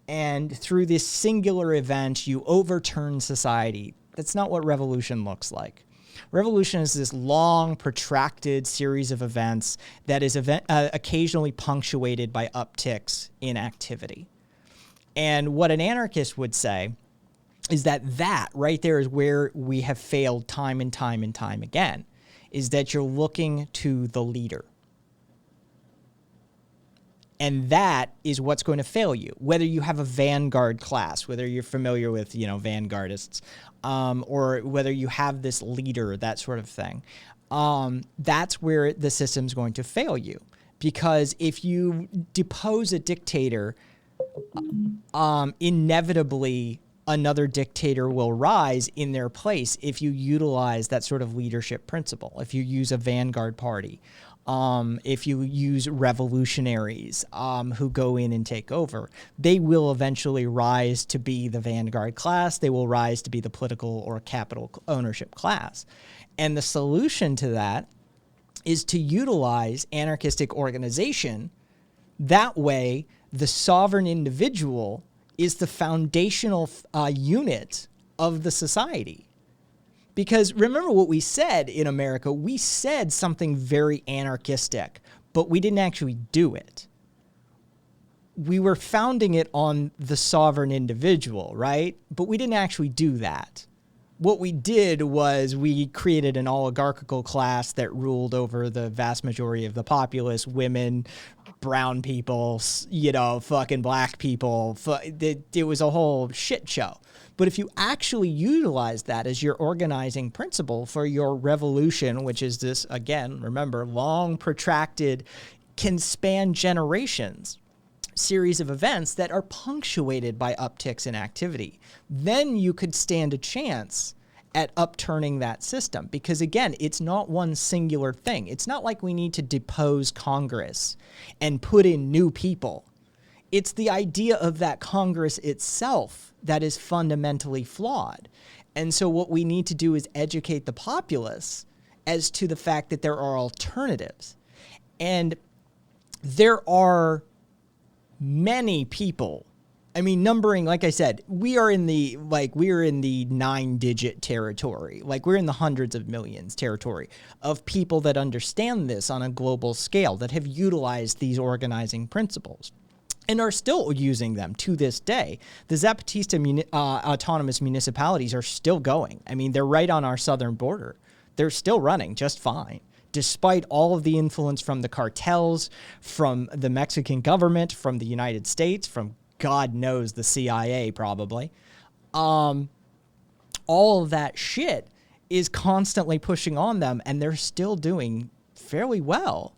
and through this singular event you overturn society. That's not what revolution looks like. Revolution is this long, protracted series of events that is occasionally punctuated by upticks in activity. And what an anarchist would say is that right there is where we have failed time and time and time again, is that you're looking to the leader. And that is what's going to fail you. Whether you have a vanguard class, whether you're familiar with, vanguardists, or whether you have this leader, that sort of thing, that's where the system's going to fail you. Because if you depose a dictator, inevitably another dictator will rise in their place if you utilize that sort of leadership principle. If you use a vanguard party, if you use revolutionaries who go in and take over, they will eventually rise to be the vanguard class. They will rise to be the political or capital ownership class. And the solution to that is to utilize anarchistic organization. That way, the sovereign individual is the foundational unit of the society. Because remember what we said in America, we said something very anarchistic, but we didn't actually do it. We were founding it on the sovereign individual, right? But we didn't actually do that. What we did was we created an oligarchical class that ruled over the vast majority of the populace, women, brown people, fucking black people. It was a whole shit show. But if you actually utilize that as your organizing principle for your revolution, which is this, again, remember, long, protracted, can span generations, series of events that are punctuated by upticks in activity, then you could stand a chance at upturning that system. Because again, it's not one singular thing. It's not like we need to depose Congress and put in new people. It's the idea of that Congress itself that is fundamentally flawed. And so what we need to do is educate the populace as to the fact that there are alternatives. And there are many people, I mean, numbering, like I said, we are in the 9-digit territory. Like, we're in the hundreds of millions territory of people that understand this on a global scale, that have utilized these organizing principles and are still using them to this day. The Zapatista autonomous municipalities are still going. I mean, they're right on our southern border. They're still running just fine, despite all of the influence from the cartels, from the Mexican government, from the United States, from God knows the CIA probably. All of that shit is constantly pushing on them, and they're still doing fairly well.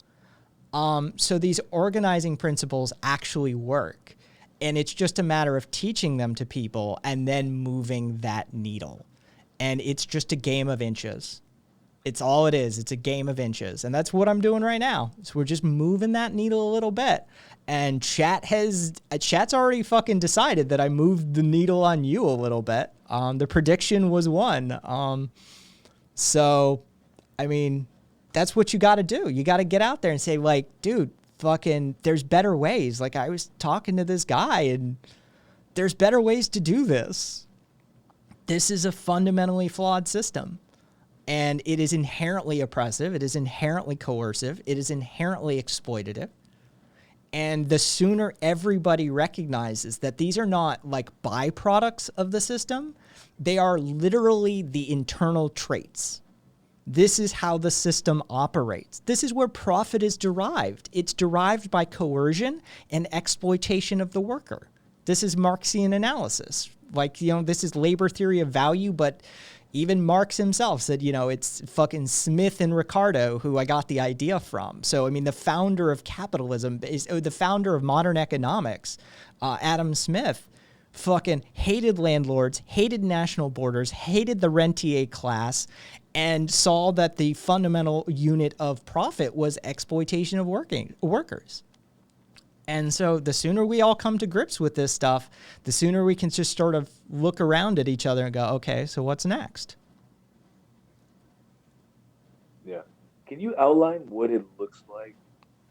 So these organizing principles actually work, and it's just a matter of teaching them to people and then moving that needle. and it's just a game of inches. It's all it is. It's a game of inches. And that's what I'm doing right now. So we're just moving that needle a little bit. And chat's already fucking decided that I moved the needle on you a little bit. The prediction was 1. So, I mean, that's what you got to do. You got to get out there and say, like, dude, fucking, there's better ways. Like, I was talking to this guy, and there's better ways to do this. This is a fundamentally flawed system. And it is inherently oppressive. It is inherently coercive. It is inherently exploitative. And the sooner everybody recognizes that these are not like byproducts of the system, they are literally the internal traits. This is how the system operates. This is where profit is derived. It's derived by coercion and exploitation of the worker. This is Marxian analysis. Like, you know, this is labor theory of value, but even Marx himself said, you know, it's fucking Smith and Ricardo who I got the idea from. So, I mean, the founder of capitalism is the founder of modern economics, Adam Smith, fucking hated landlords, hated national borders, hated the rentier class, and saw that the fundamental unit of profit was exploitation of workers. And so the sooner we all come to grips with this stuff, the sooner we can just sort of look around at each other and go, okay, so what's next? Yeah. Can you outline what it looks like?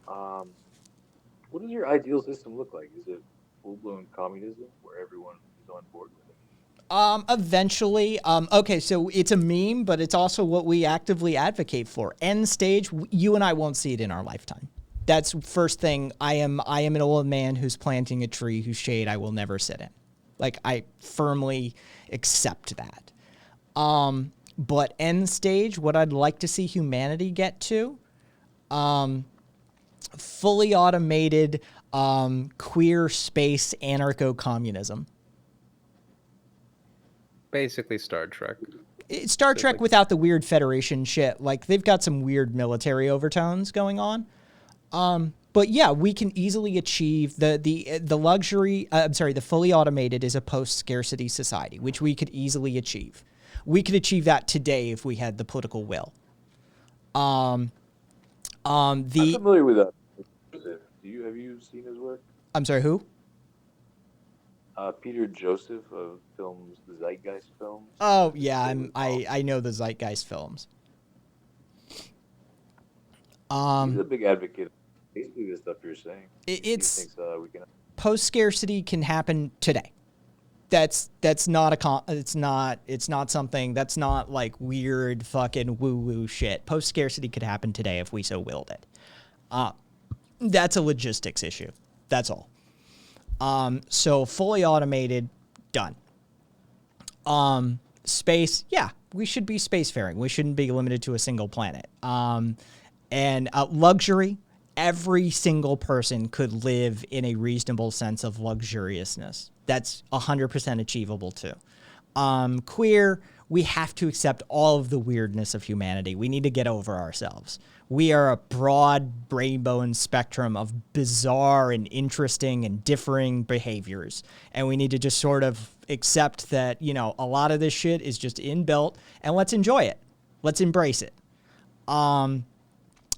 What does your ideal system look like? Is it full-blown communism where everyone is on board with it? Eventually, okay, so it's a meme, but it's also what we actively advocate for. End stage, you and I won't see it in our lifetime. That's first thing. I am an old man who's planting a tree whose shade I will never sit in. Like, I firmly accept that. But end stage, what I'd like to see humanity get to, fully automated, queer space anarcho-communism. Basically Star Trek. It's Star Trek without the weird Federation shit. Like, they've got some weird military overtones going on. But yeah, we can easily achieve the luxury. The fully automated is a post-scarcity society, which we could easily achieve. We could achieve that today if we had the political will. I'm familiar with that. Have you seen his work? I'm sorry, who? Peter Joseph of films, the Zeitgeist films. Oh yeah, I know the Zeitgeist films. He's a big advocate. Basically, the stuff you're saying. It's he thinks, we can. Post-scarcity can happen today. That's not it's not something that's not like weird fucking woo-woo shit. Post-scarcity could happen today if we so willed it. That's a logistics issue. That's all. So fully automated, done. Space, yeah, we should be spacefaring. We shouldn't be limited to a single planet. And luxury, every single person could live in a reasonable sense of luxuriousness. That's 100% achievable too. Queer, we have to accept all of the weirdness of humanity. We need to get over ourselves. We are a broad rainbow and spectrum of bizarre and interesting and differing behaviors. And we need to just sort of accept that, you know, a lot of this shit is just inbuilt, and let's enjoy it. Let's embrace it.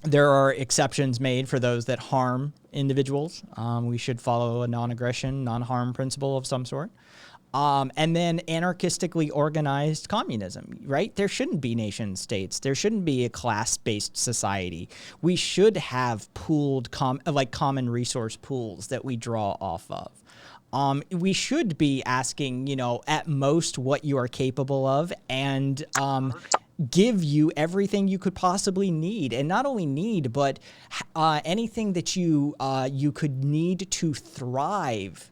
There are exceptions made for those that harm individuals. We should follow a non-aggression, non-harm principle of some sort. And then anarchistically organized communism, right? There shouldn't be nation states. There shouldn't be a class-based society. We should have pooled, common resource pools that we draw off of. We should be asking, you know, at most what you are capable of, and give you everything you could possibly need, and not only need, but anything that you could need to thrive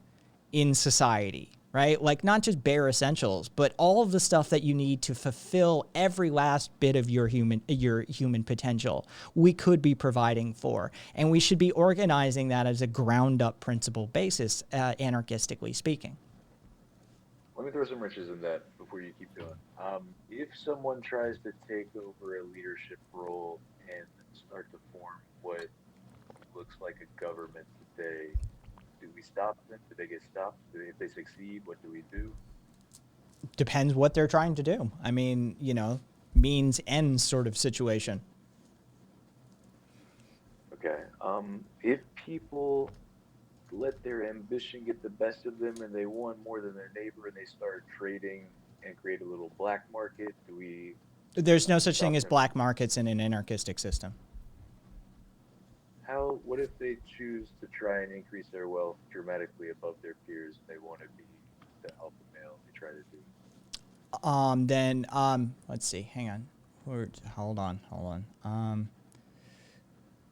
in society, right? Like, not just bare essentials, but all of the stuff that you need to fulfill every last bit of your human potential. We could be providing for, and we should be organizing that as a ground-up principle basis, anarchistically speaking. Let me throw some riches in that before you keep going. If someone tries to take over a leadership role and start to form what looks like a government today, do we stop them? Do they get stopped? If they succeed, what do we do? Depends what they're trying to do. I mean, means ends sort of situation. Okay. If people let their ambition get the best of them and they want more than their neighbor and they start trading and create a little black market, do we There's no such thing stop as them? black markets in an anarchistic system. What if they choose to try and increase their wealth dramatically above their peers and they want to be the alpha male they try to do? Let's see. Hang on. Hold on.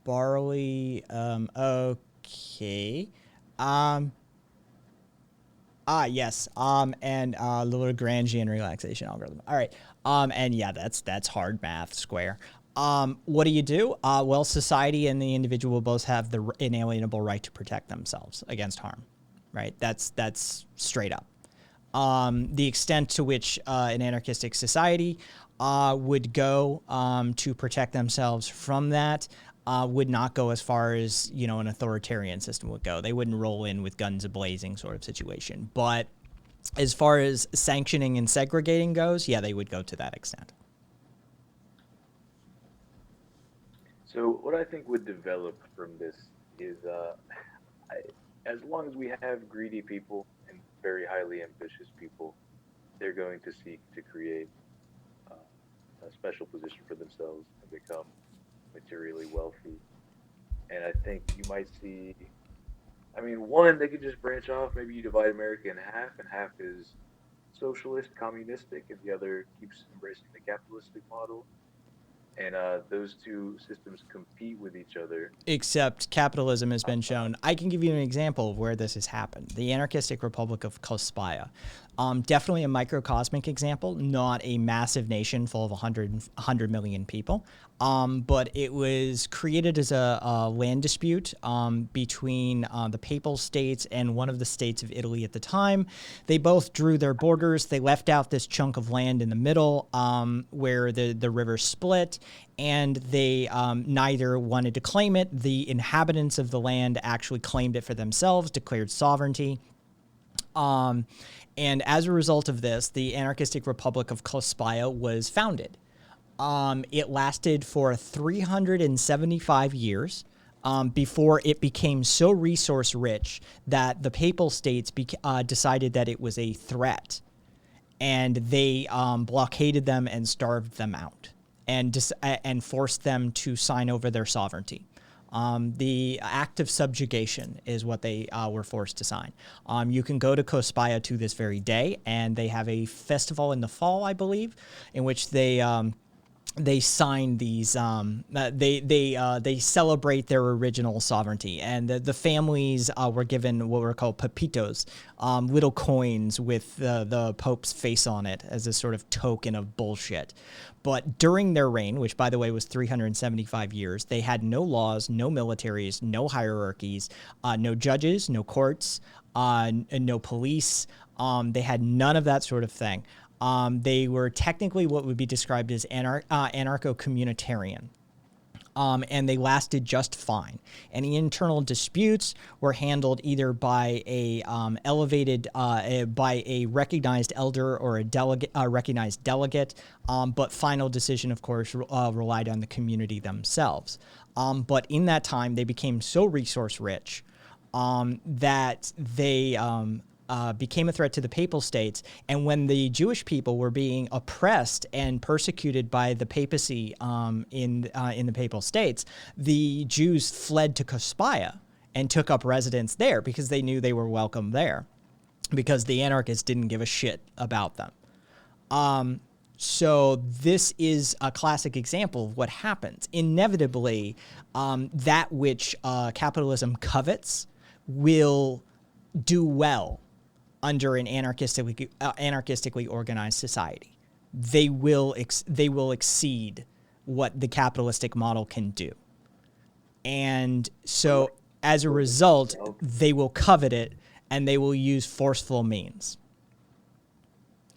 Barley. Okay. Yes. And the Lagrangian relaxation algorithm. All right. And yeah, that's hard math square. What do you do? Well, society and the individual both have the inalienable right to protect themselves against harm, right? That's straight up. The extent to which an anarchistic society would go to protect themselves from that would not go as far as an authoritarian system would go. They wouldn't roll in with guns a-blazing sort of situation. But as far as sanctioning and segregating goes, yeah, they would go to that extent. So what I think would develop from this is, as long as we have greedy people and very highly ambitious people, they're going to seek to create a special position for themselves and become materially wealthy. And I think you might see, one, they could just branch off. Maybe you divide America in half, and half is socialist, communistic, and the other keeps embracing the capitalistic model. And those two systems compete with each other. Except capitalism has been shown. I can give you an example of where this has happened. The anarchistic Republic of Kospaya. Definitely a microcosmic example, not a massive nation full of 100 million people. But it was created as a land dispute between the Papal States and one of the states of Italy at the time. They both drew their borders. They left out this chunk of land in the middle where the river split, and they neither wanted to claim it. The inhabitants of the land actually claimed it for themselves, declared sovereignty. And as a result of this, the anarchistic Republic of Kospaya was founded. It lasted for 375 years before it became so resource rich that the Papal States decided that it was a threat, and they blockaded them and starved them out, and forced them to sign over their sovereignty. The act of subjugation is what they were forced to sign. You can go to Kospaya to this very day, and they have a festival in the fall, I believe, in which they sign these. They celebrate their original sovereignty, and the families were given what were called pepitos, little coins with the Pope's face on it as a sort of token of bullshit. But during their reign, which by the way was 375 years, they had no laws, no militaries, no hierarchies, no judges, no courts, and no police. They had none of that sort of thing. They were technically what would be described as anarcho-communitarian. And they lasted just fine. Any internal disputes were handled either by a by a recognized elder or a recognized delegate. But final decision, of course, relied on the community themselves. But in that time, they became so resource rich that they became a threat to the Papal States. And when the Jewish people were being oppressed and persecuted by the papacy in the Papal States, the Jews fled to Kospaya and took up residence there because they knew they were welcome there, because the anarchists didn't give a shit about them. So this is a classic example of what happens. Inevitably, that which capitalism covets will do well under an anarchistically organized society. They will exceed what the capitalistic model can do. And so as a result, they will covet it and they will use forceful means.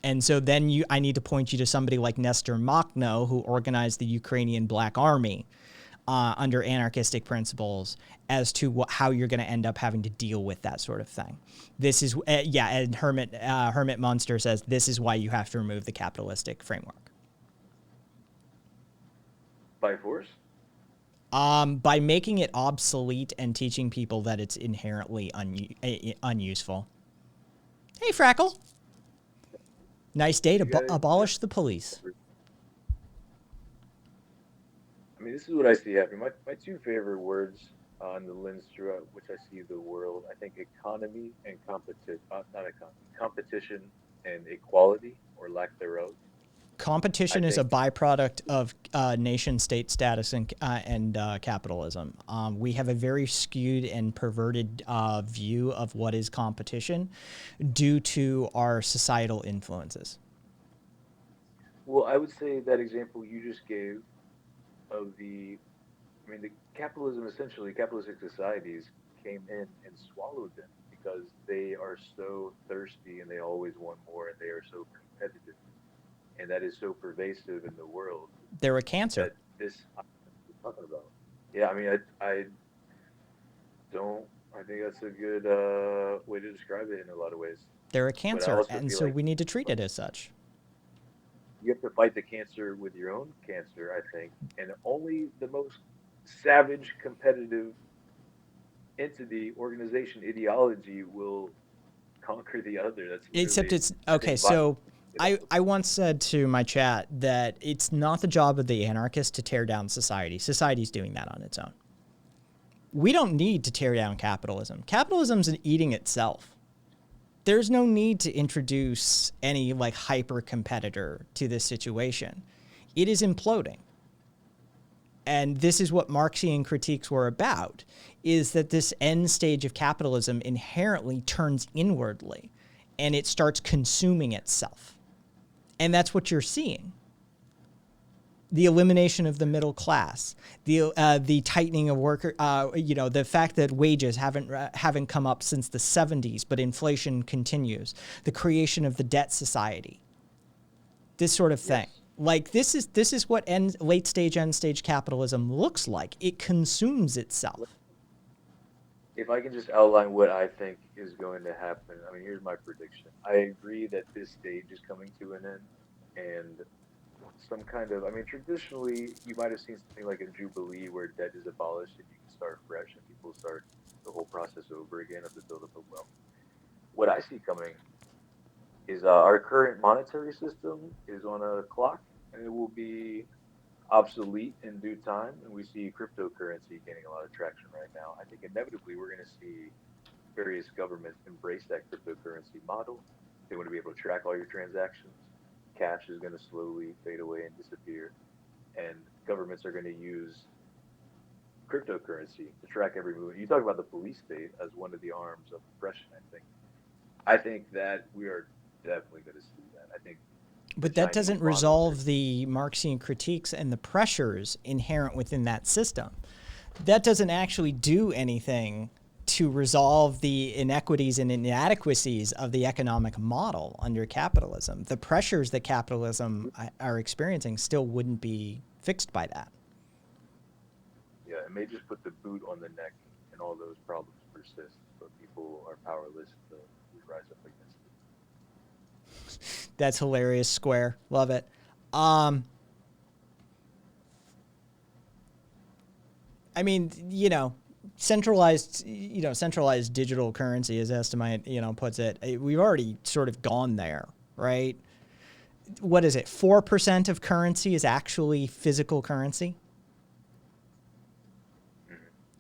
And so then I need to point you to somebody like Nestor Makhno, who organized the Ukrainian Black Army, under anarchistic principles as to how you're going to end up having to deal with that sort of thing. This is, and Hermit Munster says this is why you have to remove the capitalistic framework. By force? By making it obsolete and teaching people that it's inherently unuseful. Hey, Frackle. Nice day to abolish the police. I mean, this is what I see happening. My two favorite words on the lens throughout which I see the world, I think economy and competition and equality or lack thereof. Competition is a byproduct of nation-state status and capitalism. We have a very skewed and perverted view of what is competition due to our societal influences. Well, I would say that example you just gave of the capitalism, essentially, capitalistic societies came in and swallowed them because they are so thirsty and they always want more and they are so competitive. And that is so pervasive in the world. They're a cancer. That this I'm talking about. Yeah, I mean, I think that's a good way to describe it in a lot of ways. They're a cancer, and so we need to treat it as such. You have to fight the cancer with your own cancer, I think, and only the most savage, competitive entity, organization, ideology will conquer the other. That's except it's okay. So I once said to my chat that it's not the job of the anarchist to tear down society. Society's doing that on its own. We don't need to tear down capitalism. Capitalism's eating itself. There's no need to introduce any like hyper competitor to this situation. It is imploding. And this is what Marxian critiques were about, is that this end stage of capitalism inherently turns inwardly and it starts consuming itself. And that's what you're seeing. The elimination of the middle class, the tightening of worker, the fact that wages haven't come up since the 70s, but inflation continues, the creation of the debt society, this sort of thing. Yes. Like this is what late stage, end stage capitalism looks like. It consumes itself. If I can just outline what I think is going to happen, I mean, here's my prediction. I agree that this stage is coming to an end, and some kind of, I mean, traditionally, you might have seen something like a jubilee where debt is abolished and you can start fresh and people start the whole process over again of the buildup of wealth. What I see coming is our current monetary system is on a clock, and it will be obsolete in due time, and we see cryptocurrency gaining a lot of traction right now. I think inevitably we're going to see various governments embrace that cryptocurrency model. They want to be able to track all your transactions. Cash is going to slowly fade away and disappear, and governments are going to use cryptocurrency to track every movement. You talk about the police state as one of the arms of oppression. I think that we are definitely going to see that. I think, but that doesn't resolve the Marxian critiques and the pressures inherent within that system. That doesn't actually do anything to resolve the inequities and inadequacies of the economic model under capitalism. The pressures that capitalism are experiencing still wouldn't be fixed by that. Yeah, it may just put the boot on the neck and all those problems persist, but people are powerless to rise up against it. That's hilarious, Square. Love it. I mean, centralized digital currency, as Estimate, puts it, we've already sort of gone there, right? What is it? 4% of currency is actually physical currency.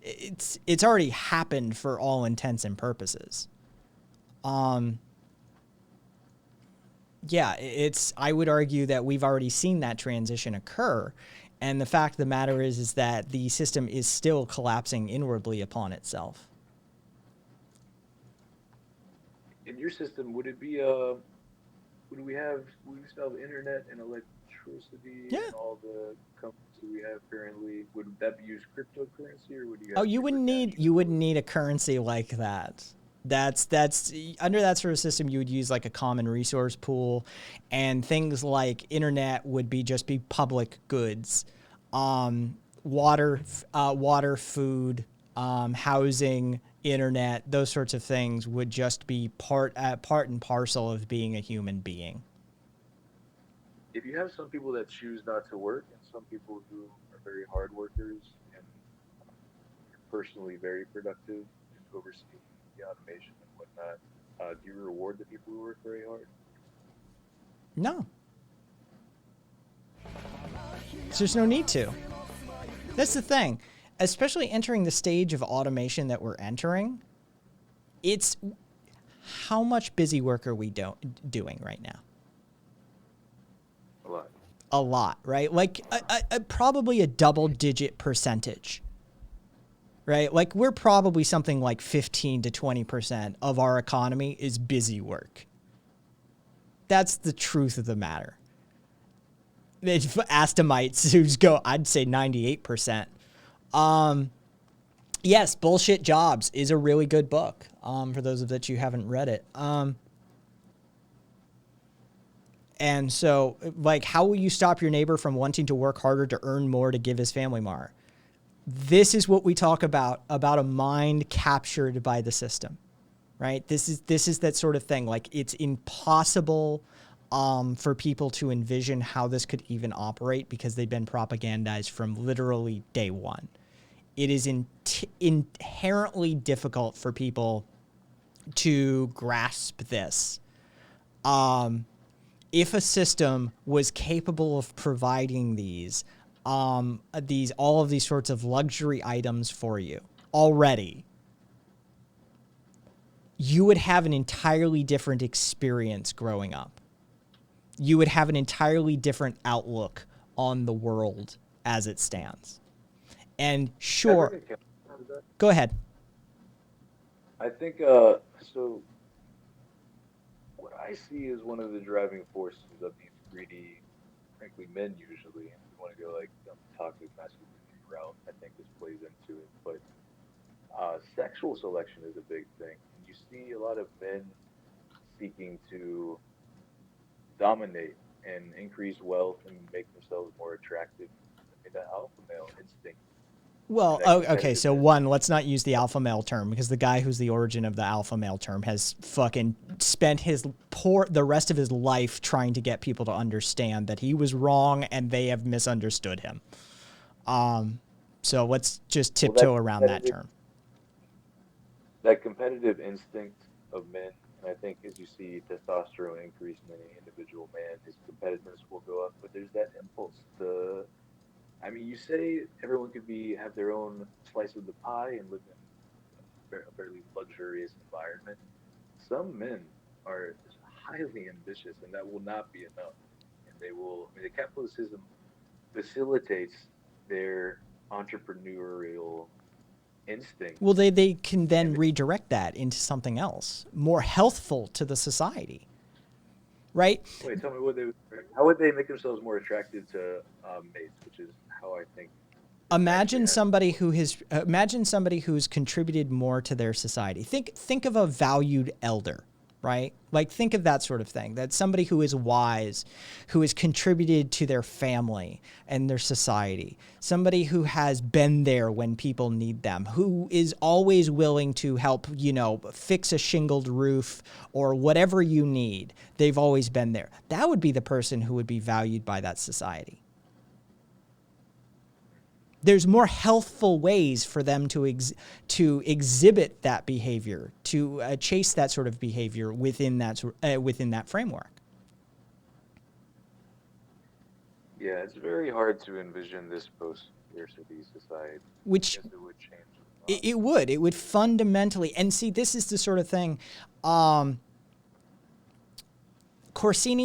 It's already happened for all intents and purposes. I would argue that we've already seen that transition occur. And the fact of the matter is that the system is still collapsing inwardly upon itself. In your system, would it be would we still have internet and electricity and all the companies that we have currently? Would that be used cryptocurrency, or would you have you wouldn't need a currency like that. That's under that sort of system, you would use like a common resource pool, and things like internet would just be public goods. water, food, housing, internet, those sorts of things would just be part and parcel of being a human being. If you have some people that choose not to work and some people who are very hard workers and personally very productive and overseeing the automation and whatnot, do you reward the people who work very hard? No. There's no need to. That's the thing. Especially entering the stage of automation that we're entering, it's how much busy work are we doing right now? A lot. A lot, right? Like probably a double-digit percentage, right? Like we're probably something like 15 to 20% of our economy is busy work. That's the truth of the matter. Astamites who's I'd say 98%. Yes, Bullshit Jobs is a really good book. For those of that you haven't read it. And so, like, how will you stop your neighbor from wanting to work harder to earn more to give his family more? This is what we talk about a mind captured by the system, right? This is that sort of thing. Like, it's impossible for people to envision how this could even operate because they've been propagandized from literally day one. It is inherently difficult for people to grasp this. If a system was capable of providing all of these sorts of luxury items for you already, you would have an entirely different experience growing up. You would have an entirely different outlook on the world as it stands. And sure, go ahead. I think so. What I see is one of the driving forces of these greedy, frankly, men usually. And if you want to go like toxic masculinity route, I think this plays into it. But sexual selection is a big thing. And you see a lot of men seeking to dominate and increase wealth and make themselves more attractive. I mean, that alpha male instinct. Well, okay, so one, let's not use the alpha male term because the guy who's the origin of the alpha male term has fucking spent the rest of his life trying to get people to understand that he was wrong and they have misunderstood him. So let's just tiptoe around that term. That competitive instinct of men, and I think as you see testosterone increase in any individual man, his competitiveness will go up, but there's that impulse to... I mean, you say everyone could have their own slice of the pie and live in a fairly luxurious environment. Some men are highly ambitious, and that will not be enough. And they will. I mean, the capitalist system facilitates their entrepreneurial instinct. Well, they can then redirect that into something else more healthful to the society, right? Wait, tell me how would they make themselves more attractive to mates, which is how I think. Imagine somebody who's contributed more to their society. Think of a valued elder, right? Like think of that sort of thing. That's somebody who is wise, who has contributed to their family and their society. Somebody who has been there when people need them, who is always willing to help, fix a shingled roof or whatever you need. They've always been there. That would be the person who would be valued by that society. There's more healthful ways for them to exhibit that behavior, to chase that sort of behavior within that framework. Yeah, it's very hard to envision this post-scarcity society. Which it would change. It would fundamentally, and see, this is the sort of thing. Corsini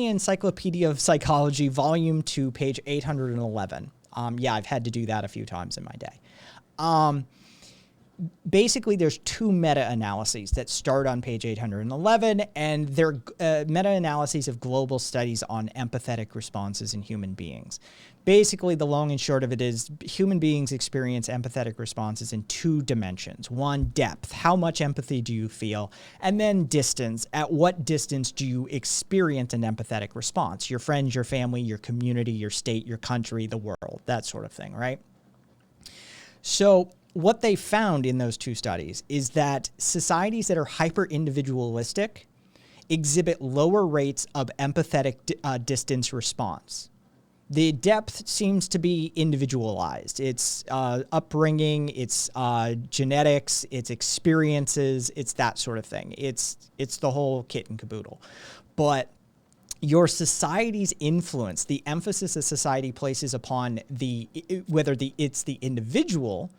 Encyclopedia of Psychology, Volume 2, page 811. Yeah, I've had to do that a few times in my day. Basically, there's two meta-analyses that start on page 811, and they're meta-analyses of global studies on empathetic responses in human beings. Basically, the long and short of it is human beings experience empathetic responses in two dimensions. One, depth. How much empathy do you feel? And then distance. At what distance do you experience an empathetic response? Your friends, your family, your community, your state, your country, the world, that sort of thing, right? So what they found in those two studies is that societies that are hyper individualistic exhibit lower rates of empathetic distance response. The depth seems to be individualized. It's upbringing, it's genetics, it's experiences, it's that sort of thing. It's the whole kit and caboodle. But your society's influence, the emphasis that society places upon whether it's the individual,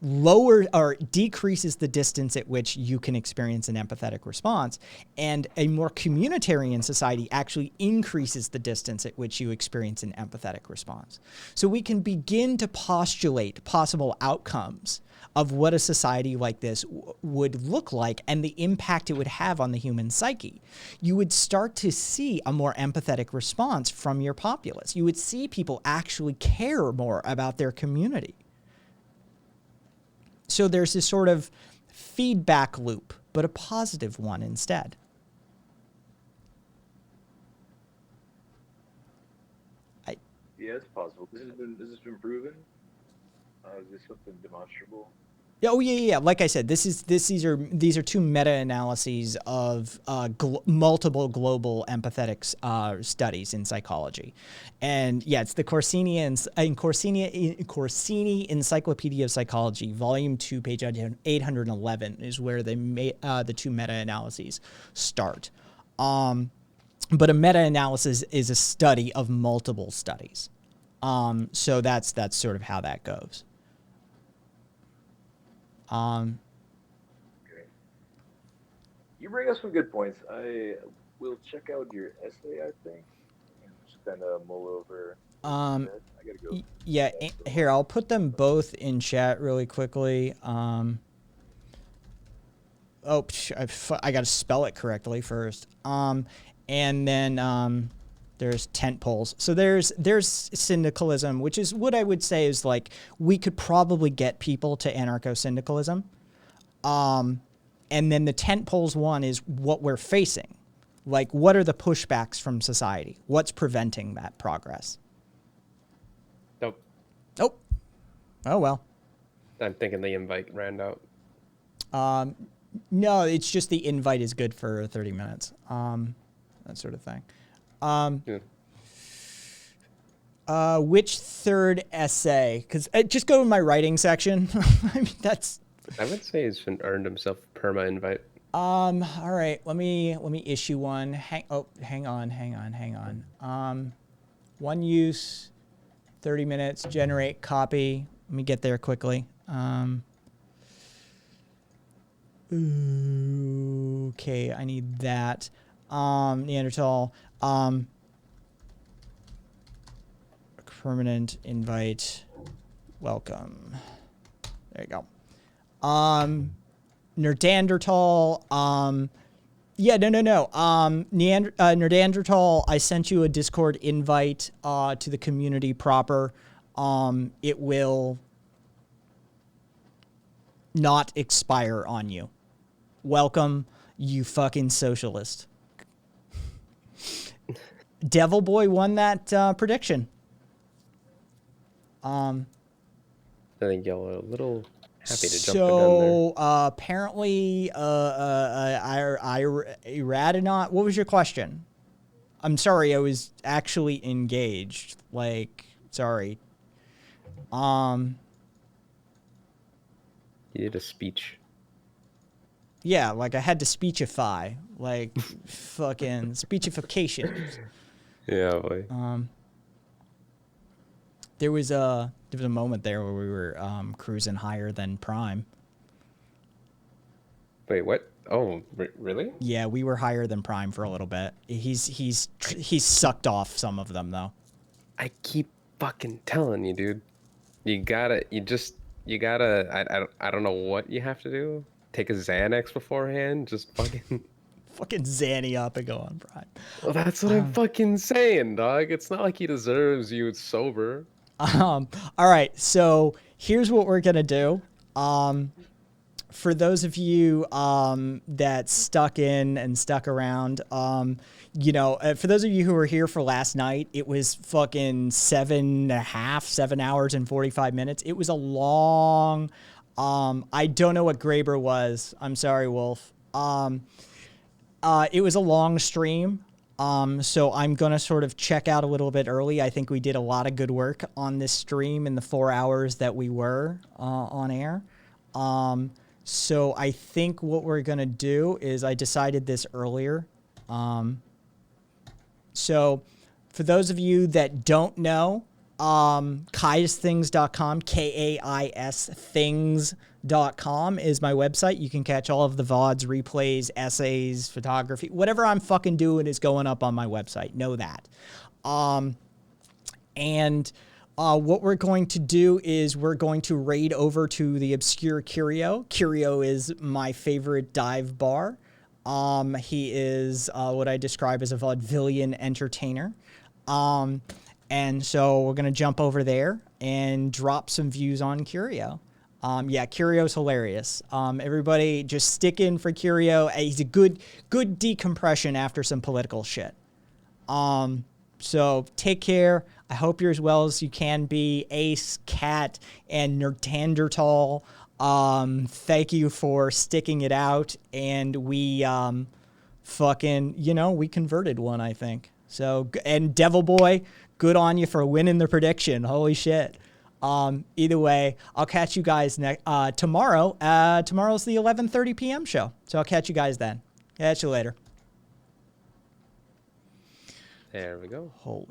lower or decreases the distance at which you can experience an empathetic response, and a more communitarian society actually increases the distance at which you experience an empathetic response. So we can begin to postulate possible outcomes of what a society like this would look like and the impact it would have on the human psyche. You would start to see a more empathetic response from your populace. You would see people actually care more about their community. So there's this sort of feedback loop, but a positive one instead. Yeah, it's possible. This has been proven. Is this something demonstrable? Oh yeah. Like I said, these are two meta-analyses of multiple global empathetic studies in psychology, and yeah, it's the Corsini Encyclopedia of Psychology, Volume 2, page 811 is where they the two meta-analyses start. But a meta-analysis is a study of multiple studies, so that's sort of how that goes. Okay. You bring up some good points. I will check out your essay, I think, and just kind of mull over. I gotta go. Yeah, here, I'll put them both in chat really quickly. I got to spell it correctly first. And then there's tent poles. So there's syndicalism, which is what I would say is like we could probably get people to anarcho-syndicalism. And then the tent poles one is what we're facing. Like, what are the pushbacks from society? What's preventing that progress? Nope. Oh, well. I'm thinking the invite ran out. No, it's just the invite is good for 30 minutes. That sort of thing. Yeah. Which third essay? Because just go to my writing section. I mean, that's. I would say he's earned himself a perma invite. All right. Let me issue one. Hang on. One use, 30 minutes. Generate copy. Let me get there quickly. Okay, I need that. Neanderthal. Permanent invite. Welcome. There you go. Neanderthal. Yeah, no. Neanderthal, I sent you a Discord invite to the community proper. It will not expire on you. Welcome, you fucking socialist. Devil Boy won that prediction. I think y'all are a little happy to jump in there. So apparently, Iradonaut, what was your question? I'm sorry, I was actually engaged. Like, sorry. You did a speech. Yeah, like I had to speechify, like fucking speechification. Yeah, boy. There was a moment there where we were cruising higher than Prime. Wait, what? Oh, really? Yeah, we were higher than Prime for a little bit. He's sucked off some of them though. I keep fucking telling you, dude. You gotta. I don't know what you have to do. Take a Xanax beforehand. Just fucking. Fucking Zanny up and go on Prime. Well, that's what I'm fucking saying, dog. It's not like he deserves you sober. All right, so here's what we're gonna do. for those of you that stuck in and stuck around, you know, for those of you who were here for last night, it was fucking 7 hours and 45 minutes. It was a long, I don't know what Graber was. I'm sorry, Wolf. It was a long stream. So I'm going to sort of check out a little bit early. I think we did a lot of good work on this stream in the 4 hours that we were on air. So I think what we're going to do is I decided this earlier. So for those of you that don't know, kaisthings.com, K-A-I-S things.com is my website. You can catch all of the VODs, replays, essays, photography, whatever I'm fucking doing is going up on my website. Know that. What we're going to do is we're going to raid over to the Obscure Curio. Curio is my favorite dive bar. He is what I describe as a vaudevillian entertainer. And so we're going to jump over there and drop some views on Curio. Yeah, Curio's hilarious. Everybody just stick in for Curio. He's a good decompression after some political shit. So take care. I hope you're as well as you can be. Ace, Cat, and Nertandertal. Thank you for sticking it out. And we fucking, you know, we converted one, I think. So, and Devil Boy, good on you for winning the prediction. Holy shit. Either way, I'll catch you guys tomorrow. Tomorrow's the 11:30 p.m. show. So I'll catch you guys then. Catch you later. There we go. Holy